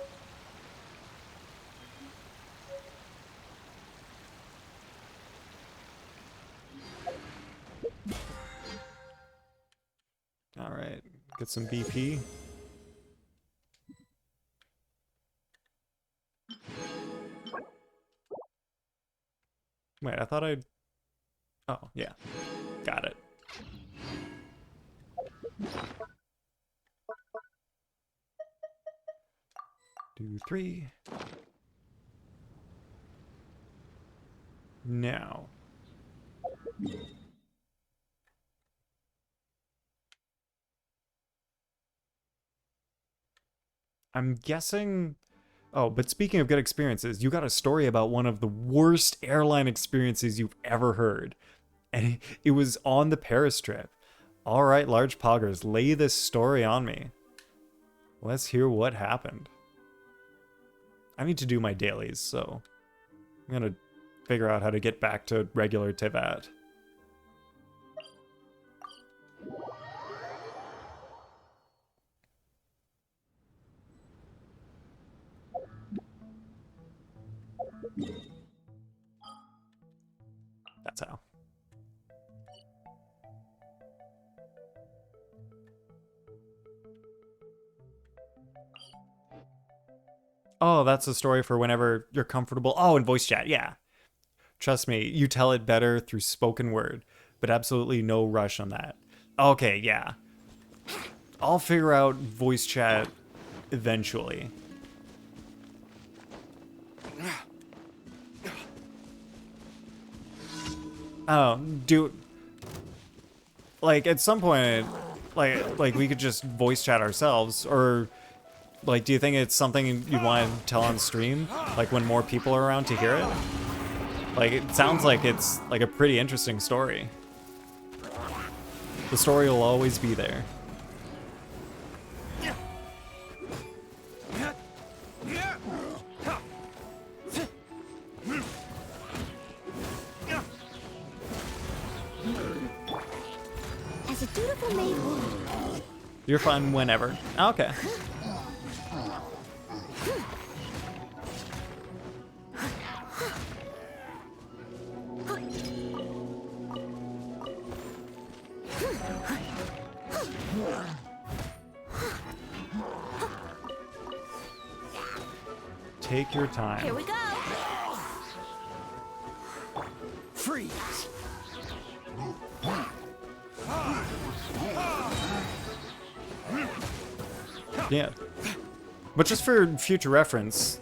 Alright, get some BP. Wait, I thought I'd... Oh, yeah. Got it. Two, three. Now. I'm guessing... Oh, but speaking of good experiences, you got a story about one of the worst airline experiences you've ever heard. And it was on the Paris trip. All right, large poggers, lay this story on me. Let's hear what happened. I need to do my dailies, so I'm gonna figure out how to get back to regular Teyvat. That's how. Oh, that's a story for whenever you're comfortable. Oh, in voice chat, yeah. Trust me, you tell it better through spoken word, but absolutely no rush on that. Okay, yeah. I'll figure out voice chat eventually. Oh, like at some point, like we could just voice chat ourselves, or like, do you think it's something you'd want to tell on stream, like when more people are around to hear it? Like, it sounds like it's like a pretty interesting story. The story will always be there. As a dutiful maid would. You're fun whenever. Okay. Take your time. Here we go. Freeze! Yeah. But just for future reference,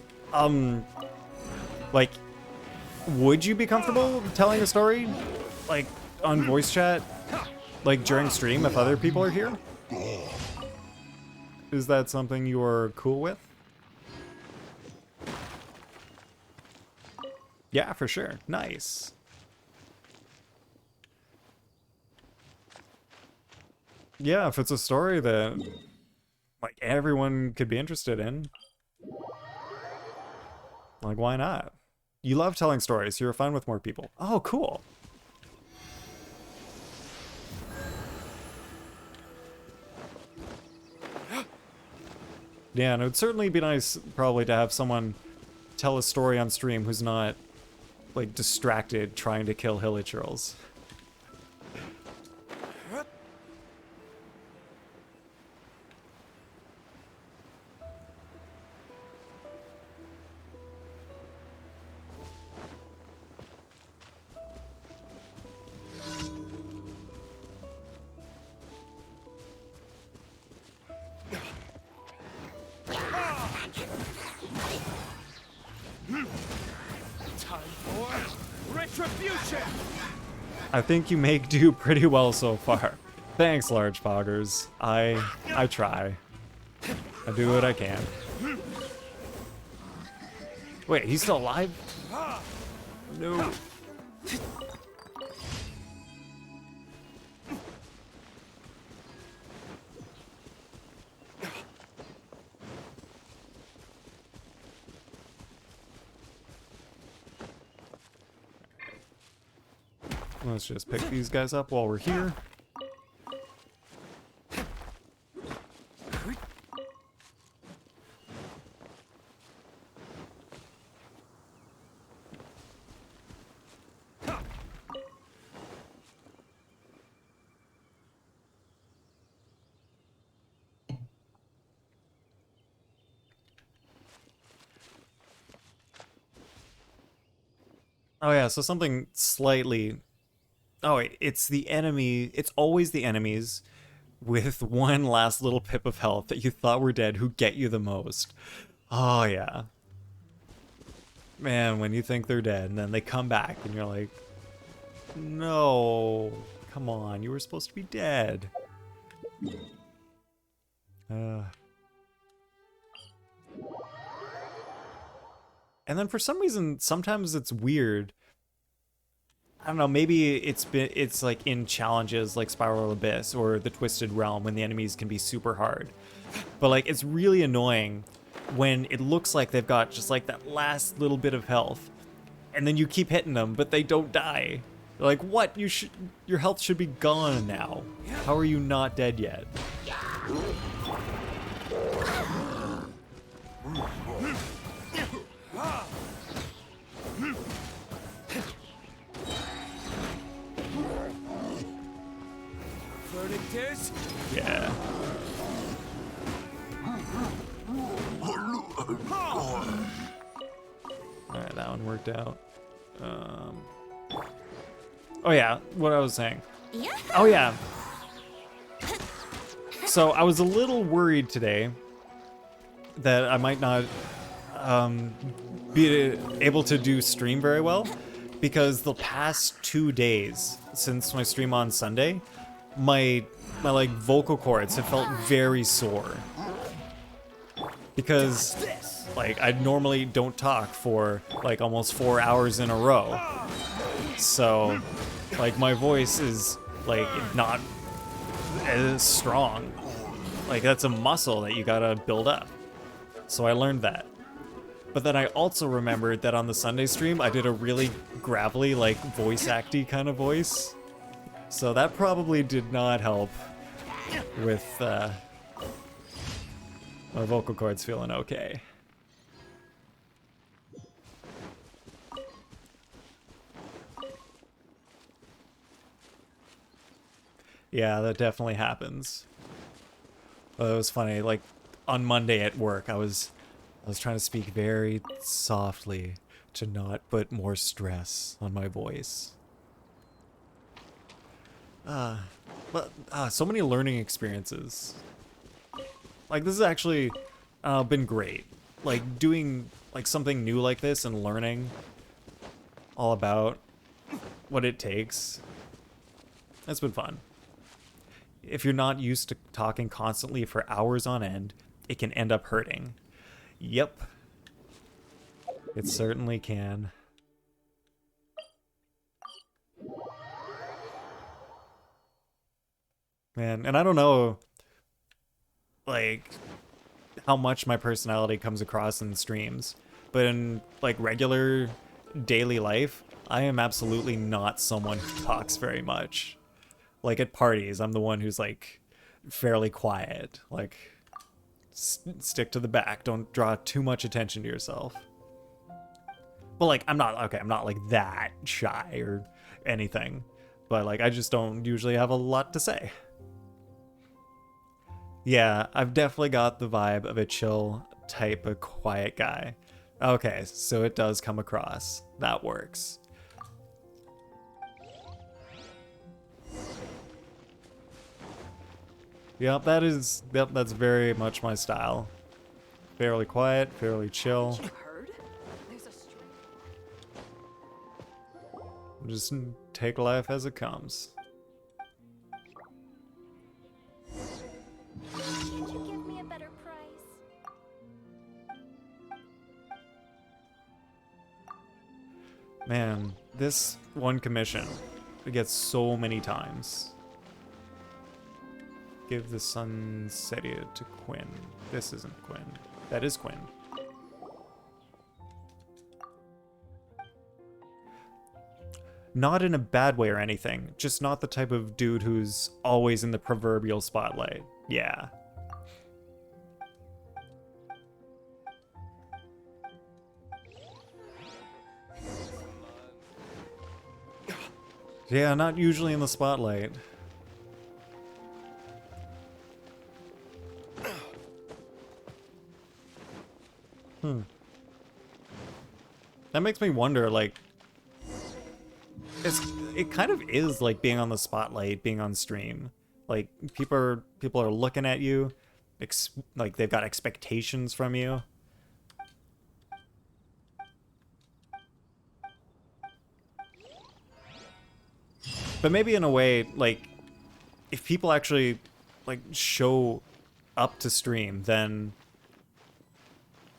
like, would you be comfortable telling a story, like, on voice chat, like, during stream if other people are here? Is that something you are cool with? Yeah, for sure. Nice. Yeah, if it's a story that, like, everyone could be interested in, like, why not? You love telling stories, so you're fun with more people. Oh, cool. Yeah, and it would certainly be nice, probably, to have someone tell a story on stream who's not, like, distracted trying to kill Hilichurls. Time for retribution! I think you make do pretty well so far. Thanks, large poggers. I try. I do what I can. Wait, he's still alive? No. Let's just pick these guys up while we're here. Oh yeah, so something slightly... Oh, it's the enemy. It's always the enemies with one last little pip of health that you thought were dead who get you the most. Oh, yeah. Man, when you think they're dead and then they come back and you're like, no, come on, you were supposed to be dead. And then for some reason, sometimes it's weird. I don't know, maybe it's like in challenges like Spiral Abyss or the Twisted Realm when the enemies can be super hard. But like it's really annoying when it looks like they've got just like that last little bit of health. And then you keep hitting them, but they don't die. You're like, what? Your health should be gone now. How are you not dead yet? Verdictus? Yeah. Alright, that one worked out. Oh yeah, what I was saying. Oh yeah. So I was a little worried today that I might not be able to do stream very well, because the past 2 days since my stream on Sunday, my like vocal cords have felt very sore. Because like I normally don't talk for like almost 4 hours in a row. So like my voice is like not as strong. Like that's a muscle that you gotta build up. So I learned that. But then I also remembered that on the Sunday stream I did a really gravelly, like voice acty kind of voice. So that probably did not help with my vocal cords feeling okay. Yeah, that definitely happens. It was funny, like on Monday at work, I was trying to speak very softly to not put more stress on my voice. But so many learning experiences. Like this has actually been great. Like doing like something new like this and learning all about what it takes. It's been fun. If you're not used to talking constantly for hours on end, it can end up hurting. Yep. It certainly can. Man, and I don't know, like, how much my personality comes across in streams, but in, like, regular daily life, I am absolutely not someone who talks very much. Like, at parties, I'm the one who's, like, fairly quiet. Like, stick to the back. Don't draw too much attention to yourself. But, like, I'm not like, that shy or anything. But, like, I just don't usually have a lot to say. Yeah, I've definitely got the vibe of a chill type of quiet guy. Okay, so it does come across. That works. Yep, that's very much my style. Fairly quiet, fairly chill. Just take life as it comes. Can't you give me a better price? Man, this one commission, it gets so many times. Give the Sunsetia to Quinn. This isn't Quinn. That is Quinn. Not in a bad way or anything, just not the type of dude who's always in the proverbial spotlight. Yeah. Yeah, not usually in the spotlight. That makes me wonder, like, it kind of is like being on the spotlight, being on stream. Like, people are looking at you, like they've got expectations from you. But maybe in a way, like, if people actually, like, show up to stream, then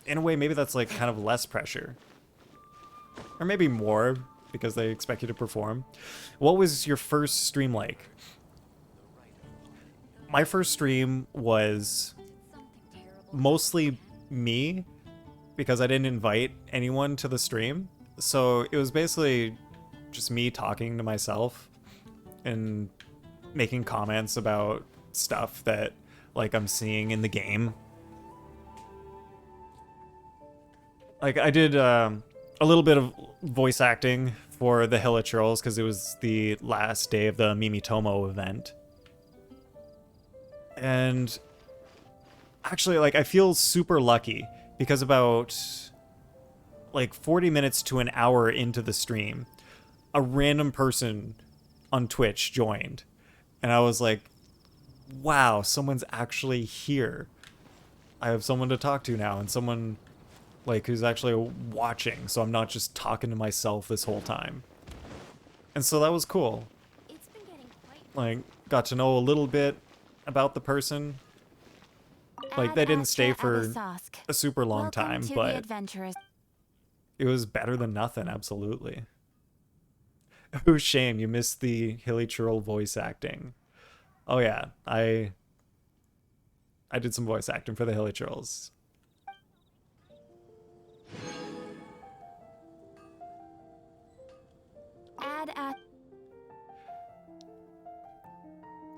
in a way maybe that's like kind of less pressure. or maybe more because they expect you to perform. What was your first stream like? My first stream was mostly me because I didn't invite anyone to the stream. So it was basically just me talking to myself and making comments about stuff that like I'm seeing in the game. Like I did a little bit of voice acting for the Hilichurls because it was the last day of the Mimitomo event. And actually, like, I feel super lucky because about like 40 minutes to an hour into the stream, a random person on Twitch joined. And I was like, wow, someone's actually here. I have someone to talk to now, and someone like who's actually watching, so I'm not just talking to myself this whole time. And so that was cool. Like, got to know a little bit about the person. Like, they didn't stay for a super long time, but it was better than nothing, absolutely. Oh, shame, you missed the Hilichurl voice acting. Oh yeah, I did some voice acting for the Hilichurls.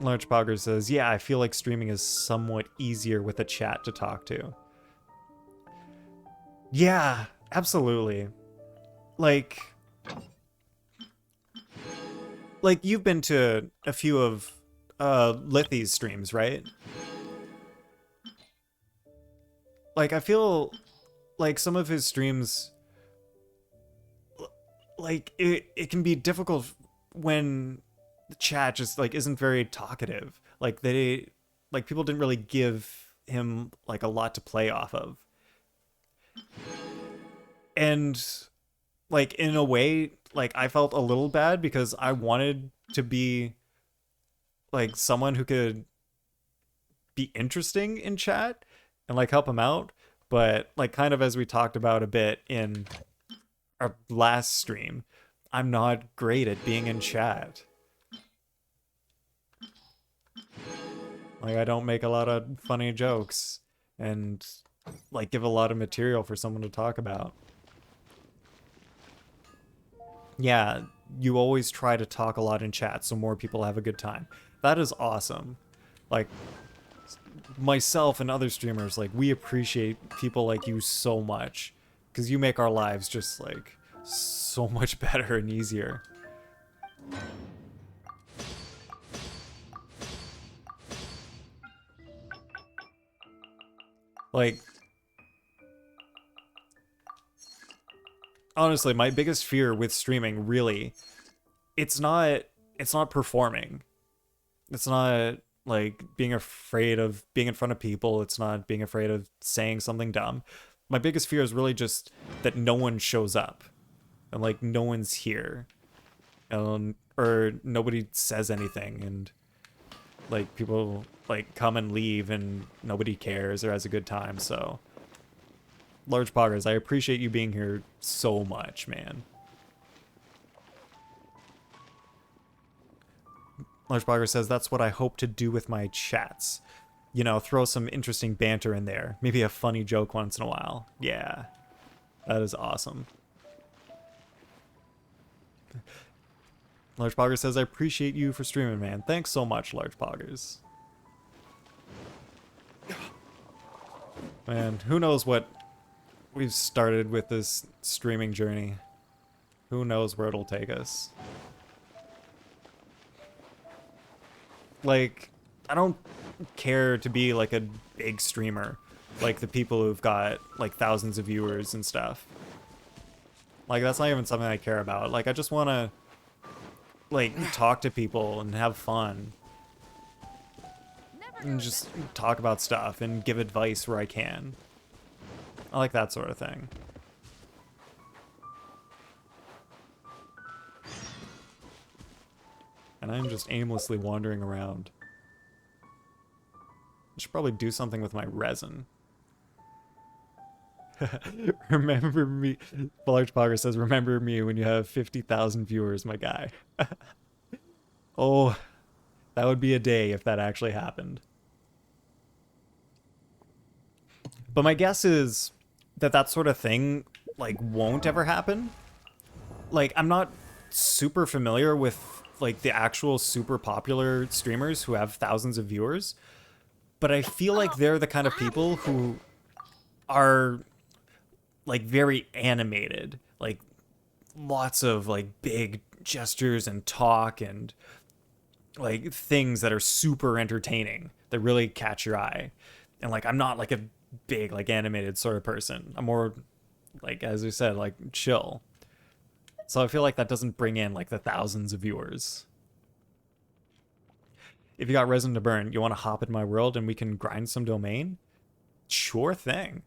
Largepoggers says, yeah, I feel like streaming is somewhat easier with a chat to talk to. Yeah, absolutely. Like you've been to a few of Lithy's streams, right? Like, I feel like some of his streams, like, it can be difficult when the chat just, like, isn't very talkative. Like, people didn't really give him, like, a lot to play off of. And, like, in a way, like, I felt a little bad because I wanted to be, like, someone who could be interesting in chat and, like, help him out. But, like, kind of as we talked about a bit in our last stream, I'm not great at being in chat. Like, I don't make a lot of funny jokes and, like, give a lot of material for someone to talk about. Yeah, you always try to talk a lot in chat so more people have a good time. That is awesome. Like, myself and other streamers, like, we appreciate people like you so much because you make our lives just, like, so much better and easier. Like, honestly, my biggest fear with streaming, really, it's not performing. It's not, like, being afraid of being in front of people. It's not being afraid of saying something dumb. My biggest fear is really just that no one shows up. And, like, no one's here. Or nobody says anything. And, like, people, like, come and leave and nobody cares or has a good time, so... Largepoggers, I appreciate you being here so much, man. Largepoggers says, that's what I hope to do with my chats. You know, throw some interesting banter in there. Maybe a funny joke once in a while. Yeah. That is awesome. Largepoggers says, I appreciate you for streaming, man. Thanks so much, Largepoggers. Man, who knows what we've started with this streaming journey. Who knows where it'll take us. Like, I don't care to be like a big streamer, like the people who've got like thousands of viewers and stuff. Like, that's not even something I care about. Like, I just want to like talk to people and have fun and just talk about stuff and give advice where I can. I like that sort of thing. And I'm just aimlessly wandering around. I should probably do something with my resin. Remember me. largepoggers says, remember me when you have 50,000 viewers, my guy. Oh, that would be a day if that actually happened. But my guess is that that sort of thing, like, won't ever happen. Like, I'm not super familiar with, like, the actual super popular streamers who have thousands of viewers, but I feel like they're the kind of people who are, like, very animated. Like, lots of, like, big gestures and talk and, like, things that are super entertaining that really catch your eye. And, like, I'm not, like, a big, like, animated sort of person. I'm more, like, as we said, like, chill. So I feel like that doesn't bring in, like, the thousands of viewers. If you got resin to burn, you want to hop in my world and we can grind some domain? Sure thing.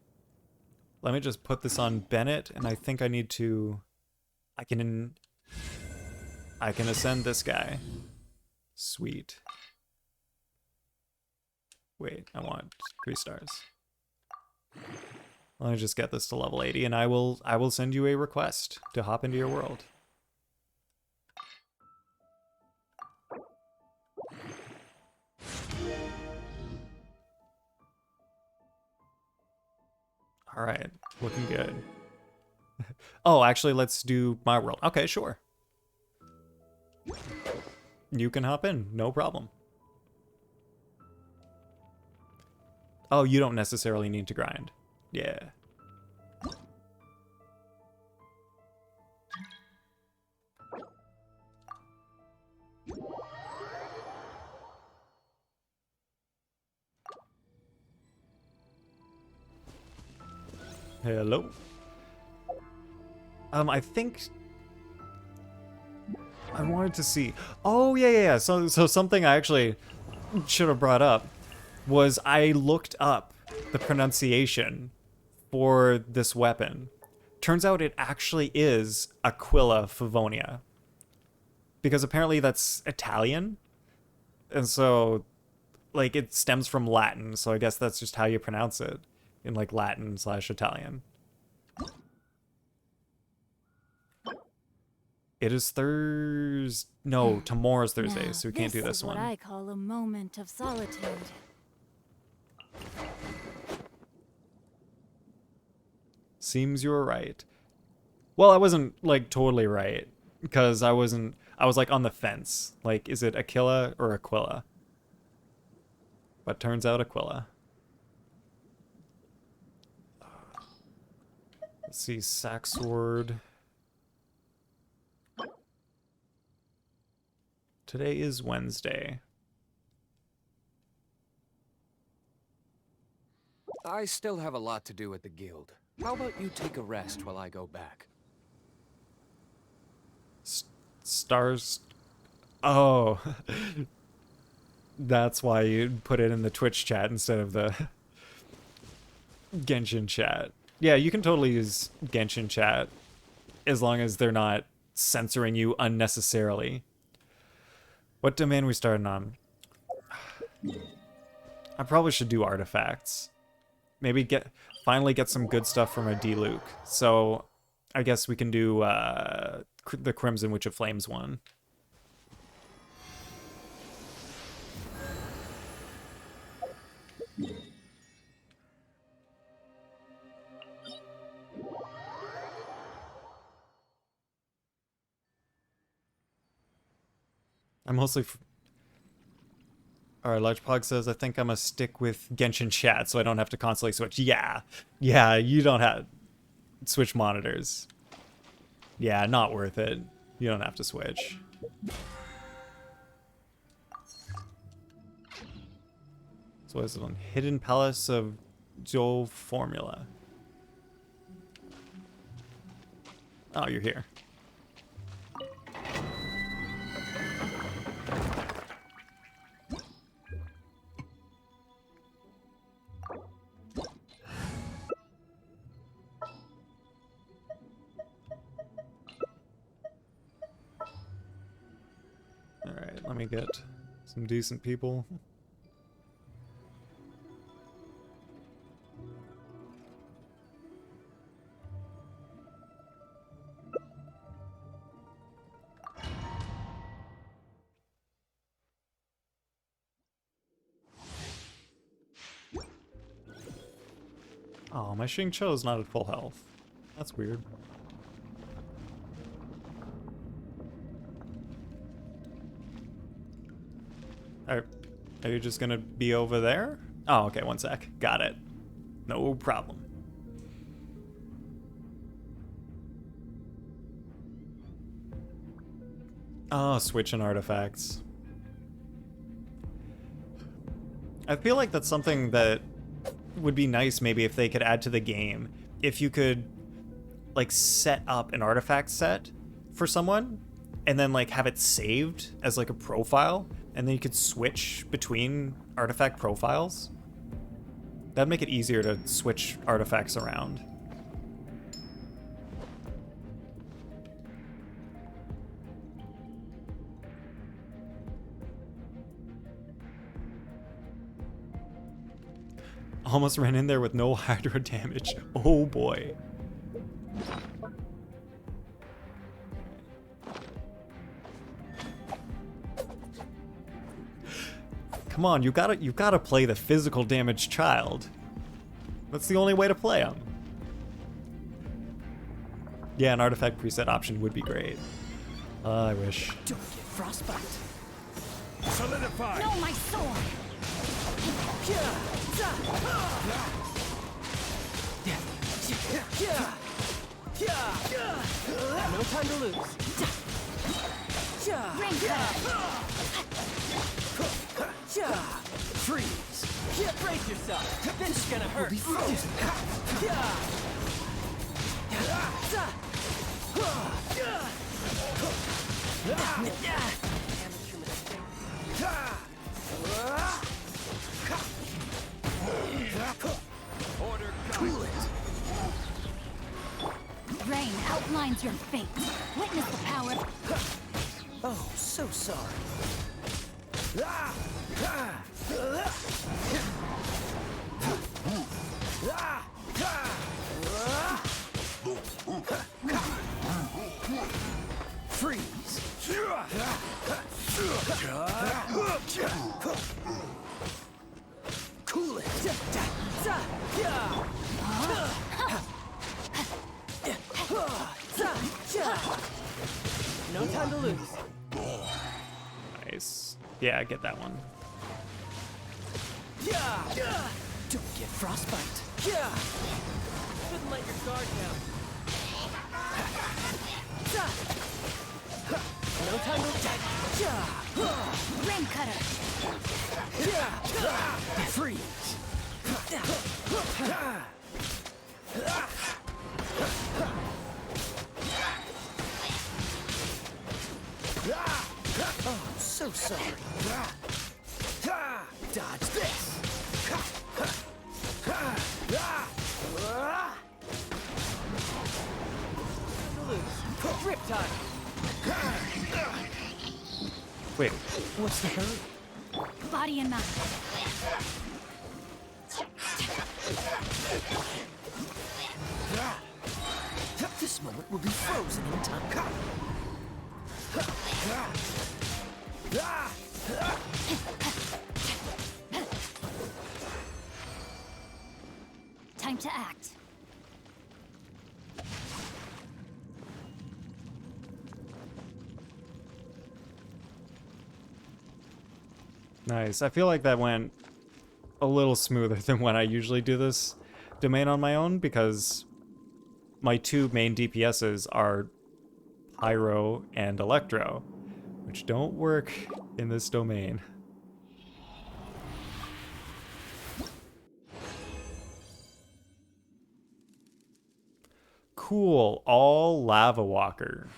Let me just put this on Bennett, and I think I need to... I can ascend this guy. Sweet. Wait, I want 3 stars. Let me just get this to level 80, and I will send you a request to hop into your world. All right, looking good. Oh, actually, let's do my world. Okay, sure. You can hop in, no problem. Oh, you don't necessarily need to grind. Yeah. Hello. I think I wanted to see. Oh, yeah. So something I actually should have brought up was I looked up the pronunciation for this weapon. Turns out it actually is Aquila Favonia. Because apparently that's Italian. And so, like, it stems from Latin, so I guess that's just how you pronounce it. In, like, Latin/Italian. It is Thursday. No, tomorrow's Thursday, so we can't do this one. What I call a moment of solitude. Seems you were right. Well, I wasn't, like, totally right, because I was, like, on the fence. Like, is it Aquila or Aquila? But turns out Aquila. Let's see, Saxword. Today is Wednesday. I still have a lot to do at the guild. How about you take a rest while I go back? Stars. Oh. That's why you put it in the Twitch chat instead of the Genshin chat. Yeah, you can totally use Genshin chat as long as they're not censoring you unnecessarily. What domain are we starting on? I probably should do artifacts. Maybe finally get some good stuff from a D-Luke. So I guess we can do the Crimson Witch of Flames one. I'm mostly... Alright, Largepog says, I think I'm gonna stick with Genshin chat so I don't have to constantly switch. Yeah, you don't have... Switch monitors. Yeah, not worth it. You don't have to switch. So what is it on? Hidden Palace of Joe Formula. Oh, you're here. Alright, let me get some decent people. Oh, my Xingqiu's not at full health. That's weird. Are you just gonna be over there? Oh, okay, one sec. Got it. No problem. Oh, switching artifacts. I feel like that's something that would be nice maybe if they could add to the game. If you could, like, set up an artifact set for someone and then, like, have it saved as, like, a profile, and then you could switch between artifact profiles. That'd make it easier to switch artifacts around. Almost ran in there with no hydro damage. Oh boy. Come on, you gotta play the physical damage child. That's the only way to play him. Yeah, an artifact preset option would be great. I wish. Don't get frostbite. Solidify. No, my sword. No time to lose. Freeze. Brace yourself. This is gonna hurt. Be frozen. Cool it. Rain outlines your fate. Witness the power. Oh, so sorry. Freeze. Cool it. No time to lose. Nice. Yeah, get that one. Don't get frostbite. Couldn't let your guard down. No time to Rain cutter. freeze. Oh, so sorry. Dodge this. Riptide. Wait. What's the hurry? Body and mind. This moment will be frozen in time. Time to act. Nice. I feel like that went a little smoother than when I usually do this domain on my own, because my two main DPSs are Pyro and Electro, which don't work in this domain. Cool. All Lava Walker.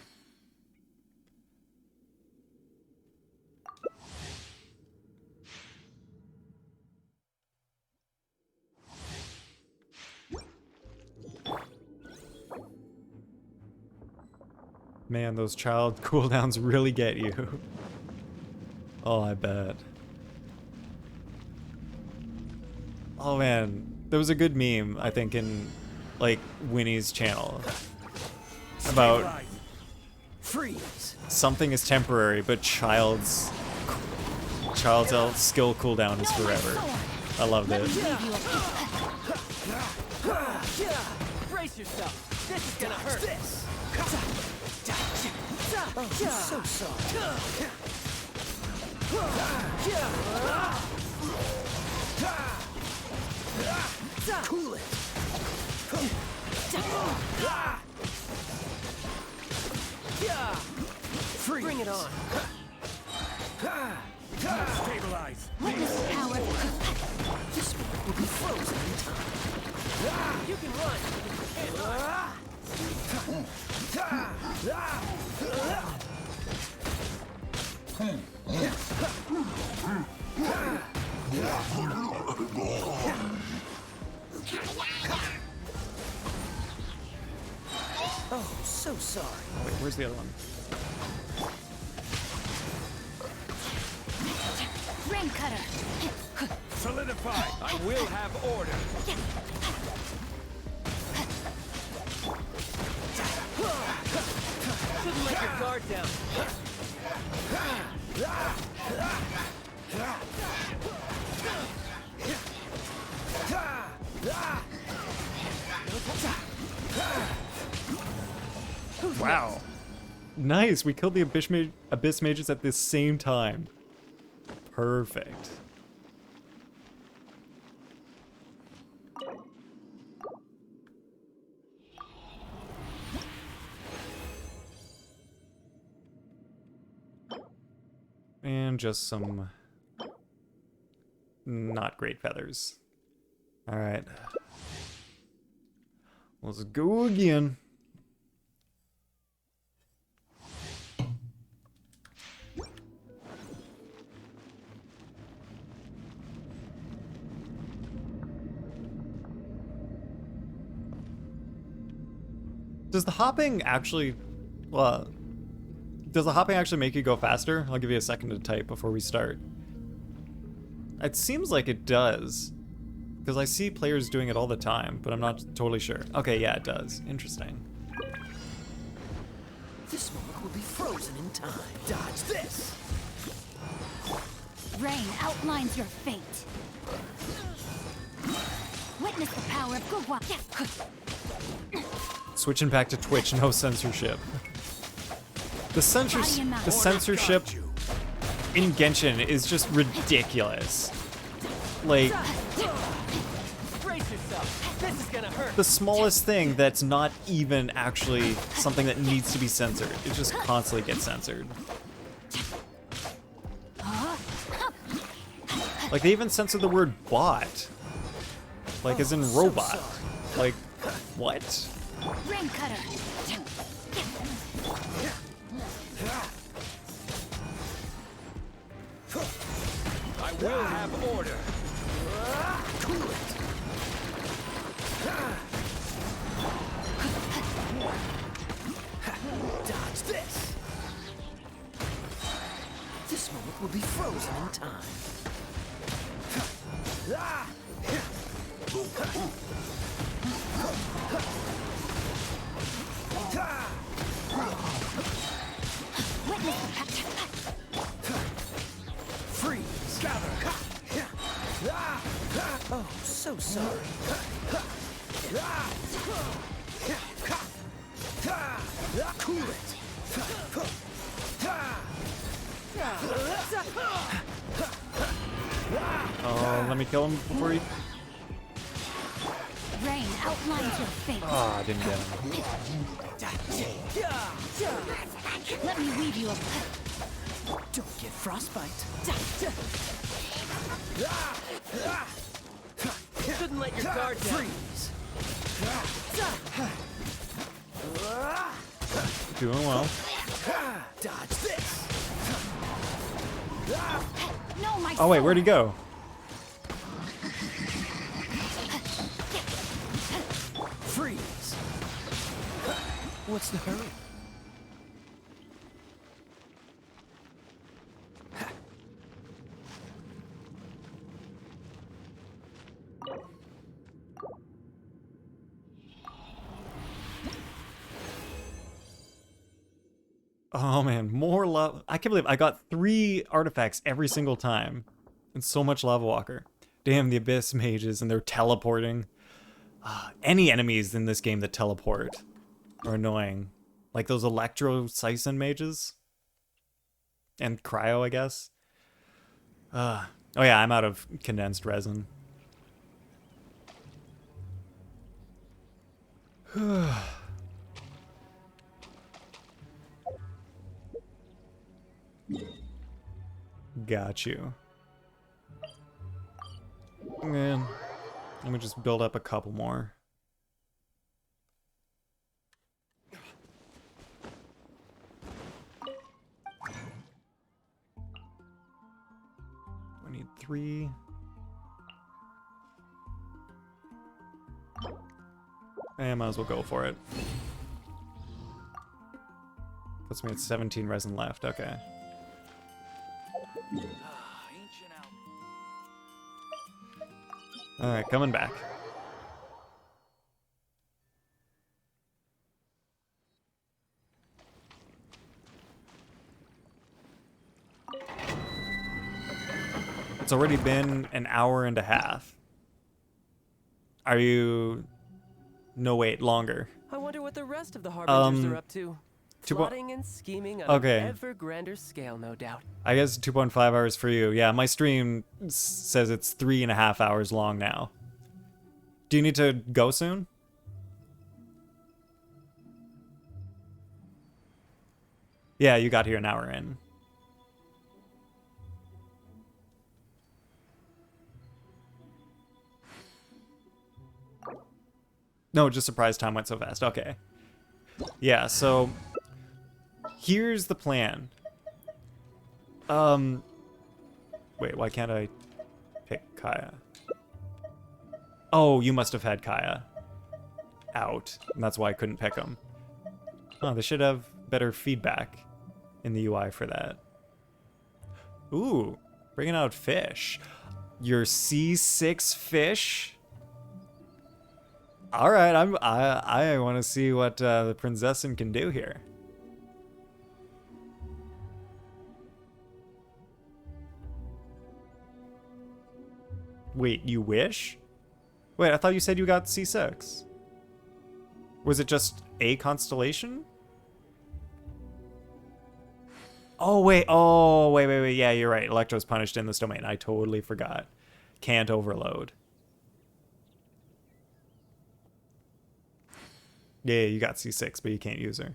Man, those child cooldowns really get you. Oh, I bet. Oh man, there was a good meme, I think, in like Winnie's channel about freeze. Something is temporary, but child's skill cooldown is forever. I loved it. Brace yourself. This is gonna hurt. This. Oh, so sorry. Cool it. Free. Bring it on. Stabilize. Witness the power. This one will be frozen in time. You can run. Oh, so sorry. Wait, where's the other one? Rain cutter. Solidify. I will have order. Shouldn't let your guard down. Wow. Nice, we killed the Abyss Mages at the same time. Perfect. And just some not great feathers. Alright. Let's go again. Does the hopping actually, does the hopping actually make you go faster? I'll give you a second to type before we start. It seems like it does, because I see players doing it all the time, but I'm not totally sure. Okay, yeah, it does. Interesting. This moment will be frozen in time. Dodge this. Rain outlines your fate. Witness the power of Gugwa. Switching back to Twitch, no censorship. The censorship in Genshin is just ridiculous. Like, Brace yourself. This is gonna hurt. the smallest thing that's not even actually something that needs to be censored, it just constantly gets censored. Like, they even censored the word bot. Like, as in robot. Like, what? Rain cutter. I will have order. Cool it. Dodge this. This moment will be frozen in time. Freeze. Gather. Oh, so sorry. Cool it. Oh, let me kill him before he... Rain outlines your fate. Oh, I didn't get him. Let me weave you a... Don't get frostbite. Shouldn't let your guard down. Freeze. Doing well. Dodge this. No, my Oh wait, where'd he go? Freeze. What's the hurry? Oh man, more lava. I can't believe I got 3 artifacts every single time. And so much lava walker. Damn the Abyss Mages and their teleporting. Any enemies in this game that teleport are annoying. Like those Electro Sison mages. And Cryo, I guess. Oh yeah, I'm out of condensed resin. Got you. Man, let me just build up a couple more. I need 3. I might as well go for it. Puts me at 17 resin left, okay. Alright, coming back. It's already been an hour and a half. Are you... No, wait, longer. I wonder what the rest of the Harbingers are up to. Plotting and scheming on an ever grander scale, no doubt. I guess 2.5 hours for you. Yeah, my stream says it's 3.5 hours long now. Do you need to go soon? Yeah, you got here an hour in. No, just surprised time went so fast. Okay. Yeah, so here's the plan. Wait, why can't I pick Kaya? Oh, you must have had Kaya out, and that's why I couldn't pick him. Oh, they should have better feedback in the UI for that. Ooh, bringing out fish. Your C6 fish? All right, I want to see what the Prinzessin can do here. Wait, you wish? Wait, I thought you said you got C6. Was it just a constellation? Oh, wait. Oh, wait. Yeah, you're right. Electro's punished in this domain. I totally forgot. Can't overload. Yeah, you got C6, but you can't use her.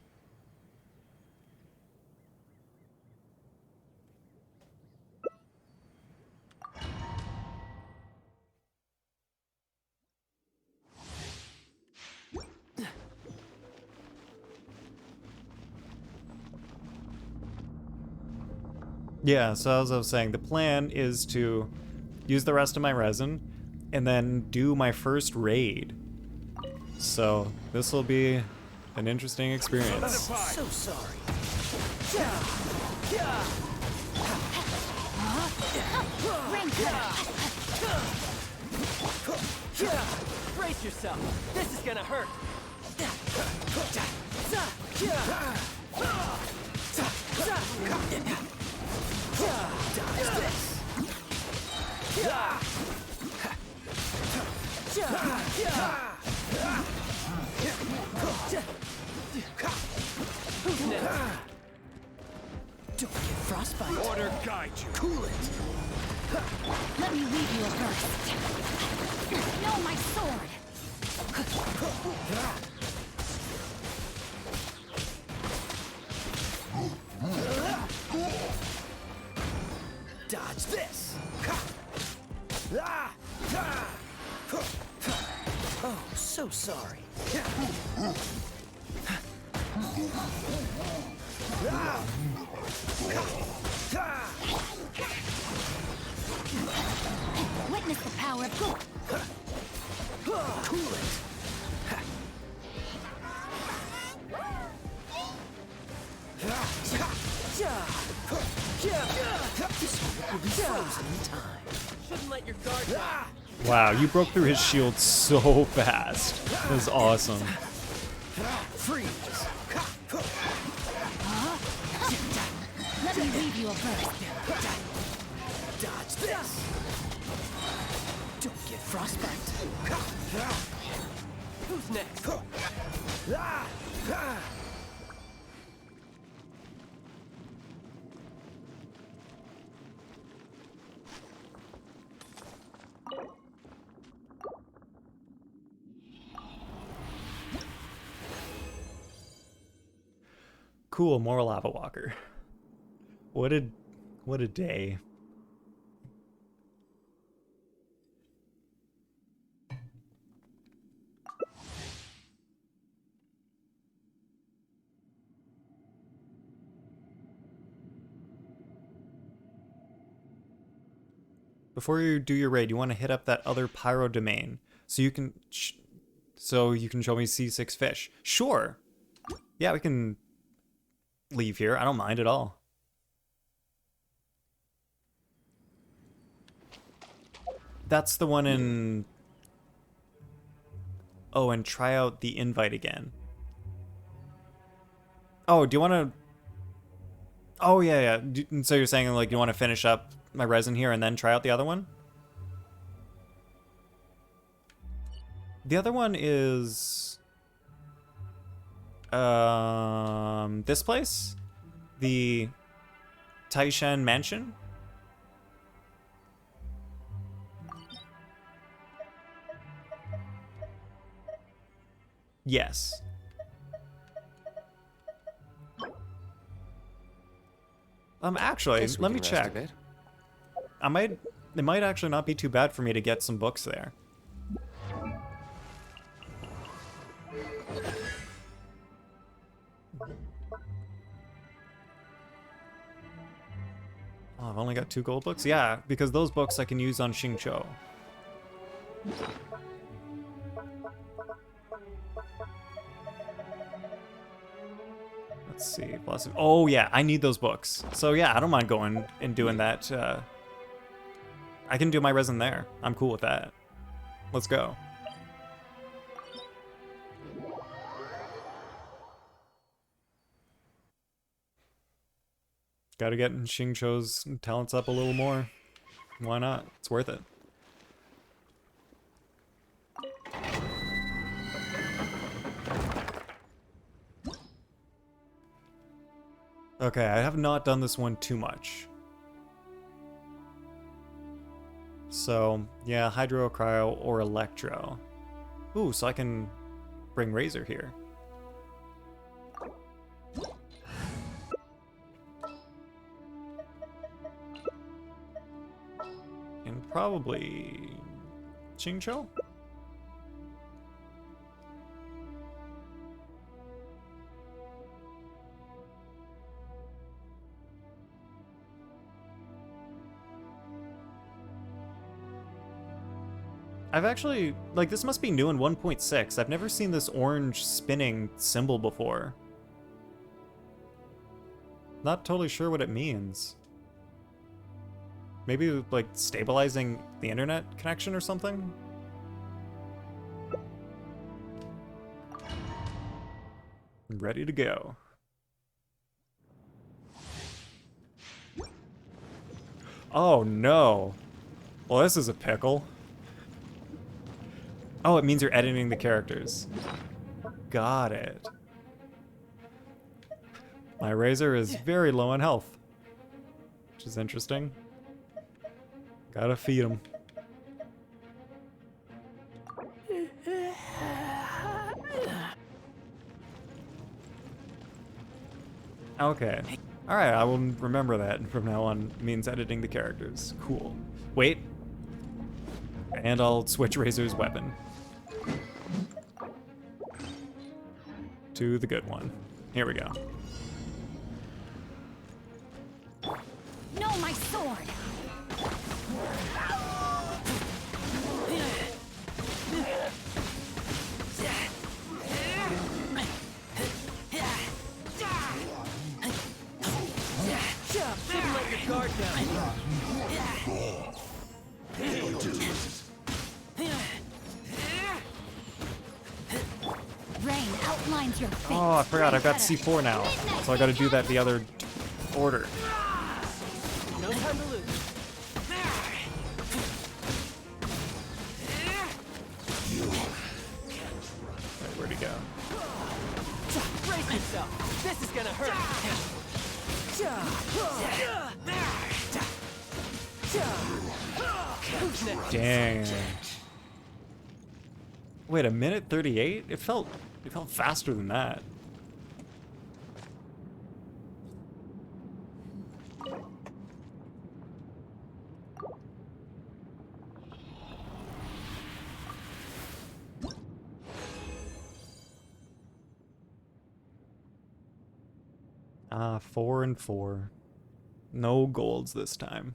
Yeah, so as I was saying, the plan is to use the rest of my resin and then do my first raid. So this will be an interesting experience. So sorry. Brace yourself. This is gonna hurt. Don't get frostbite. Order guide you. Cool it. Let me leave you a burst. No, my sword. Dodge this. Oh, so sorry. Witness the power of good. Cool it. This one will be frozen in time. Shouldn't let your guard down. Wow, you broke through his shield so fast. That was awesome. Freeze. Let me leave you a burst. Dodge this. Don't get Frostbite. Who's next? Cool, more lava walker. What a day. Before you do your raid, you want to hit up that other pyro domain so you can show me C6 fish. Sure. Yeah, we can leave here. I don't mind at all. That's the one in... Oh, and try out the invite again. Oh, do you want to... Oh, yeah. So you're saying, like, you want to finish up my resin here and then try out the other one? The other one is... this place? The Taishan Mansion? Yes. Actually, let me check. It might actually not be too bad for me to get some books there. Oh, I've only got 2 gold books? Yeah, because those books I can use on Xingqiu. Let's see. Oh, yeah, I need those books. So, yeah, I don't mind going and doing that. I can do my resin there. I'm cool with that. Let's go. Gotta get Xingqiu's talents up a little more. Why not? It's worth it. Okay, I have not done this one too much. So, yeah, Hydro, Cryo, or Electro. Ooh, so I can bring Razor here. And probably Xingqiu? I've actually, like, this must be new in 1.6. I've never seen this orange spinning symbol before. Not totally sure what it means. Maybe, like, stabilizing the internet connection or something? Ready to go. Oh, no. Well, this is a pickle. Oh, it means you're editing the characters. Got it. My Razor is very low on health, which is interesting. Gotta feed him. Okay. Alright, I will remember that from now on. It means editing the characters. Cool. Wait. And I'll switch Razor's weapon to the good one. Here we go. No, my sword! Shouldn't let your guard down. Rain outlines your face. Oh, I forgot. I've got C4 now. So I gotta do that the other order. No time to lose. yourself. This is gonna hurt. Who's next? Dang. Wait, a minute 38? It felt faster than that. Ah, 4 and 4. No golds this time.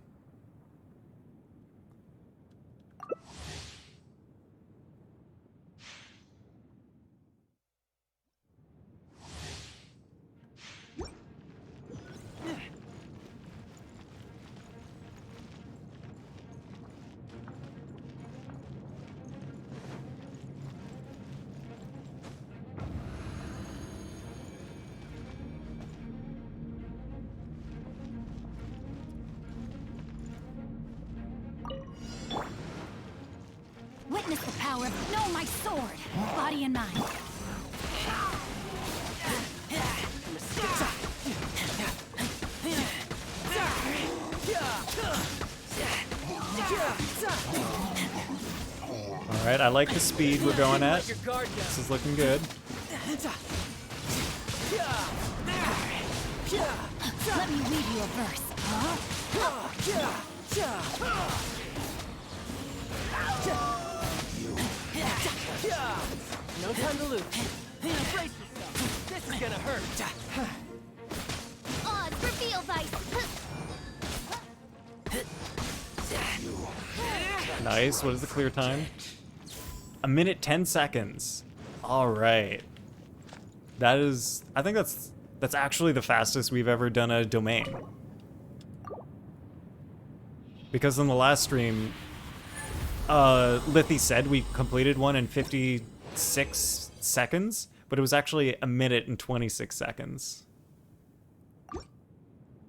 Witness the power of know my sword, body and mind. All right, I like the speed we're going at. This is looking good. Let me read you a verse. No time to lose. Brace yourself. This is gonna hurt. Odds reveal vice. Nice. What is the clear time? A minute 10 seconds. All right. That is. I think that's actually the fastest we've ever done a domain. Because in the last stream, Lithy said we completed one in 56 seconds, but it was actually a minute and 26 seconds.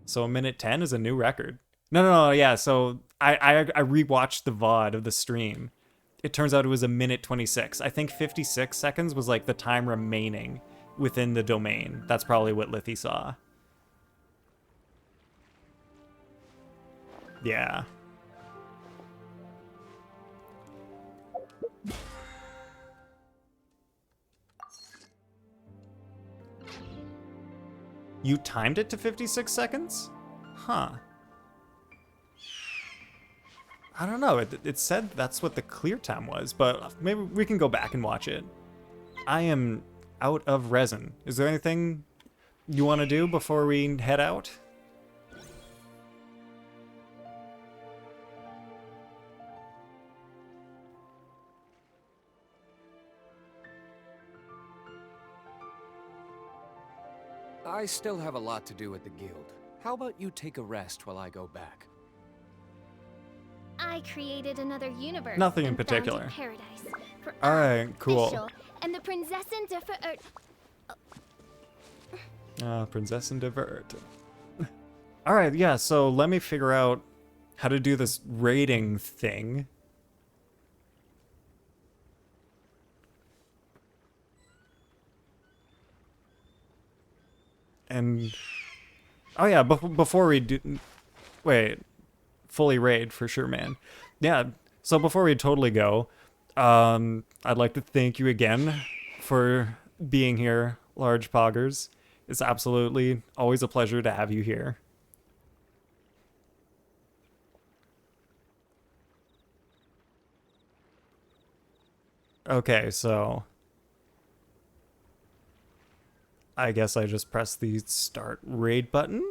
So a minute 10 is a new record. No, yeah, so I rewatched the VOD of the stream. It turns out it was a minute 26. I think 56 seconds was like the time remaining within the domain. That's probably what Lithy saw. Yeah. You timed it to 56 seconds? Huh. I don't know. It said that's what the clear time was, but maybe we can go back and watch it. I am out of resin. Is there anything you want to do before we head out? I still have a lot to do at the guild. How about you take a rest while I go back? I created another universe. Nothing in and particular. founded paradise for All right, cool. official and the Prinzessin de Prinzessin Divert. All right, yeah, so let me figure out how to do this raiding thing. And, oh yeah, before we do, wait, fully raid for sure, man. Yeah, so before we totally go, I'd like to thank you again for being here, Large Poggers. It's absolutely always a pleasure to have you here. Okay, so I guess I just press the start raid button.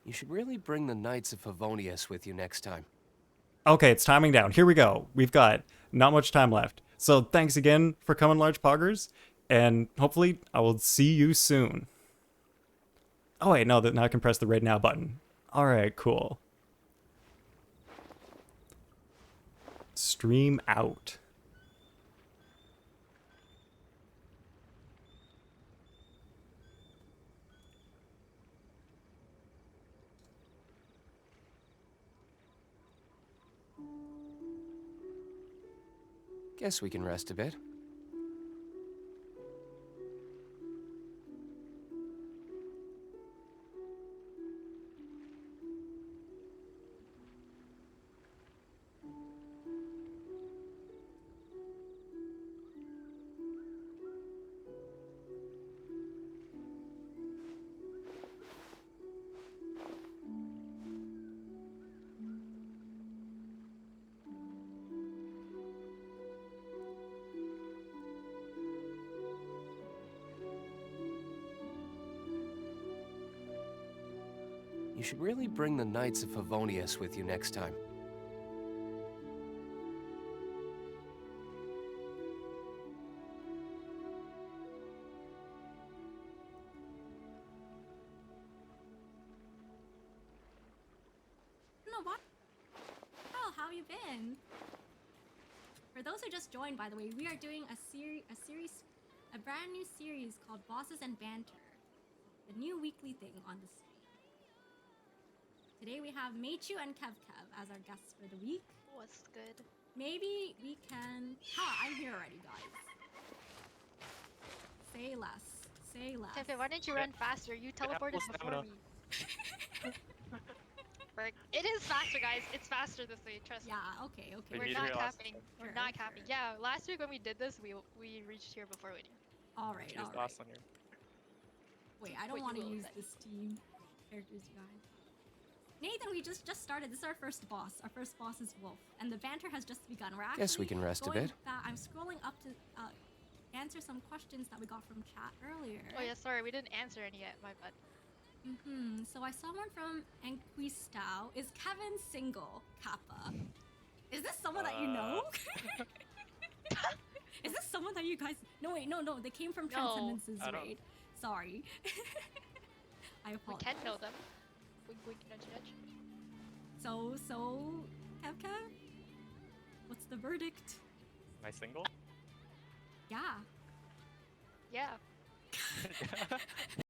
You should really bring the Knights of Favonius with you next time. Okay, it's timing down. Here we go. We've got not much time left. So thanks again for coming, Large Poggers, and hopefully I will see you soon. Oh wait, no, now I can press the raid now button. All right, cool. Stream out. Guess we can rest a bit. You should really bring the Knights of Favonius with you next time. No, what? Oh, how have you been? For those who just joined, by the way, we are doing a brand new series called Bosses and Banter. A new weekly thing on the stream. Today we have Meichu and Kev as our guests for the week. What's good? Maybe we can... I'm here already, guys. Say less. Say less. Tefe, why didn't you run faster? You teleported before me. Frick. It is faster, guys. It's faster this way, trust me. Yeah, okay. We're not capping. We're not capping. Yeah, last week when we did this, we reached here before waiting. Alright. Wait, I don't want to use this team characters, you guys. Nathan, we just started. This is our first boss. Our first boss is Wolf, and the banter has just begun. We're actually Guess we can rest a bit. I'm scrolling up to answer some questions that we got from chat earlier. Oh yeah, sorry, we didn't answer any yet. My bad. So I saw one from Enquistao. Is Kevin single? Kappa. Is this someone that you know? Is this someone that you guys? No, wait, no. They came from Transcendence's raid. Sorry. I apologize. We can know them. Wink, wink, nudge, nudge. So, Kevka? What's the verdict? Am I single? Yeah. Yeah.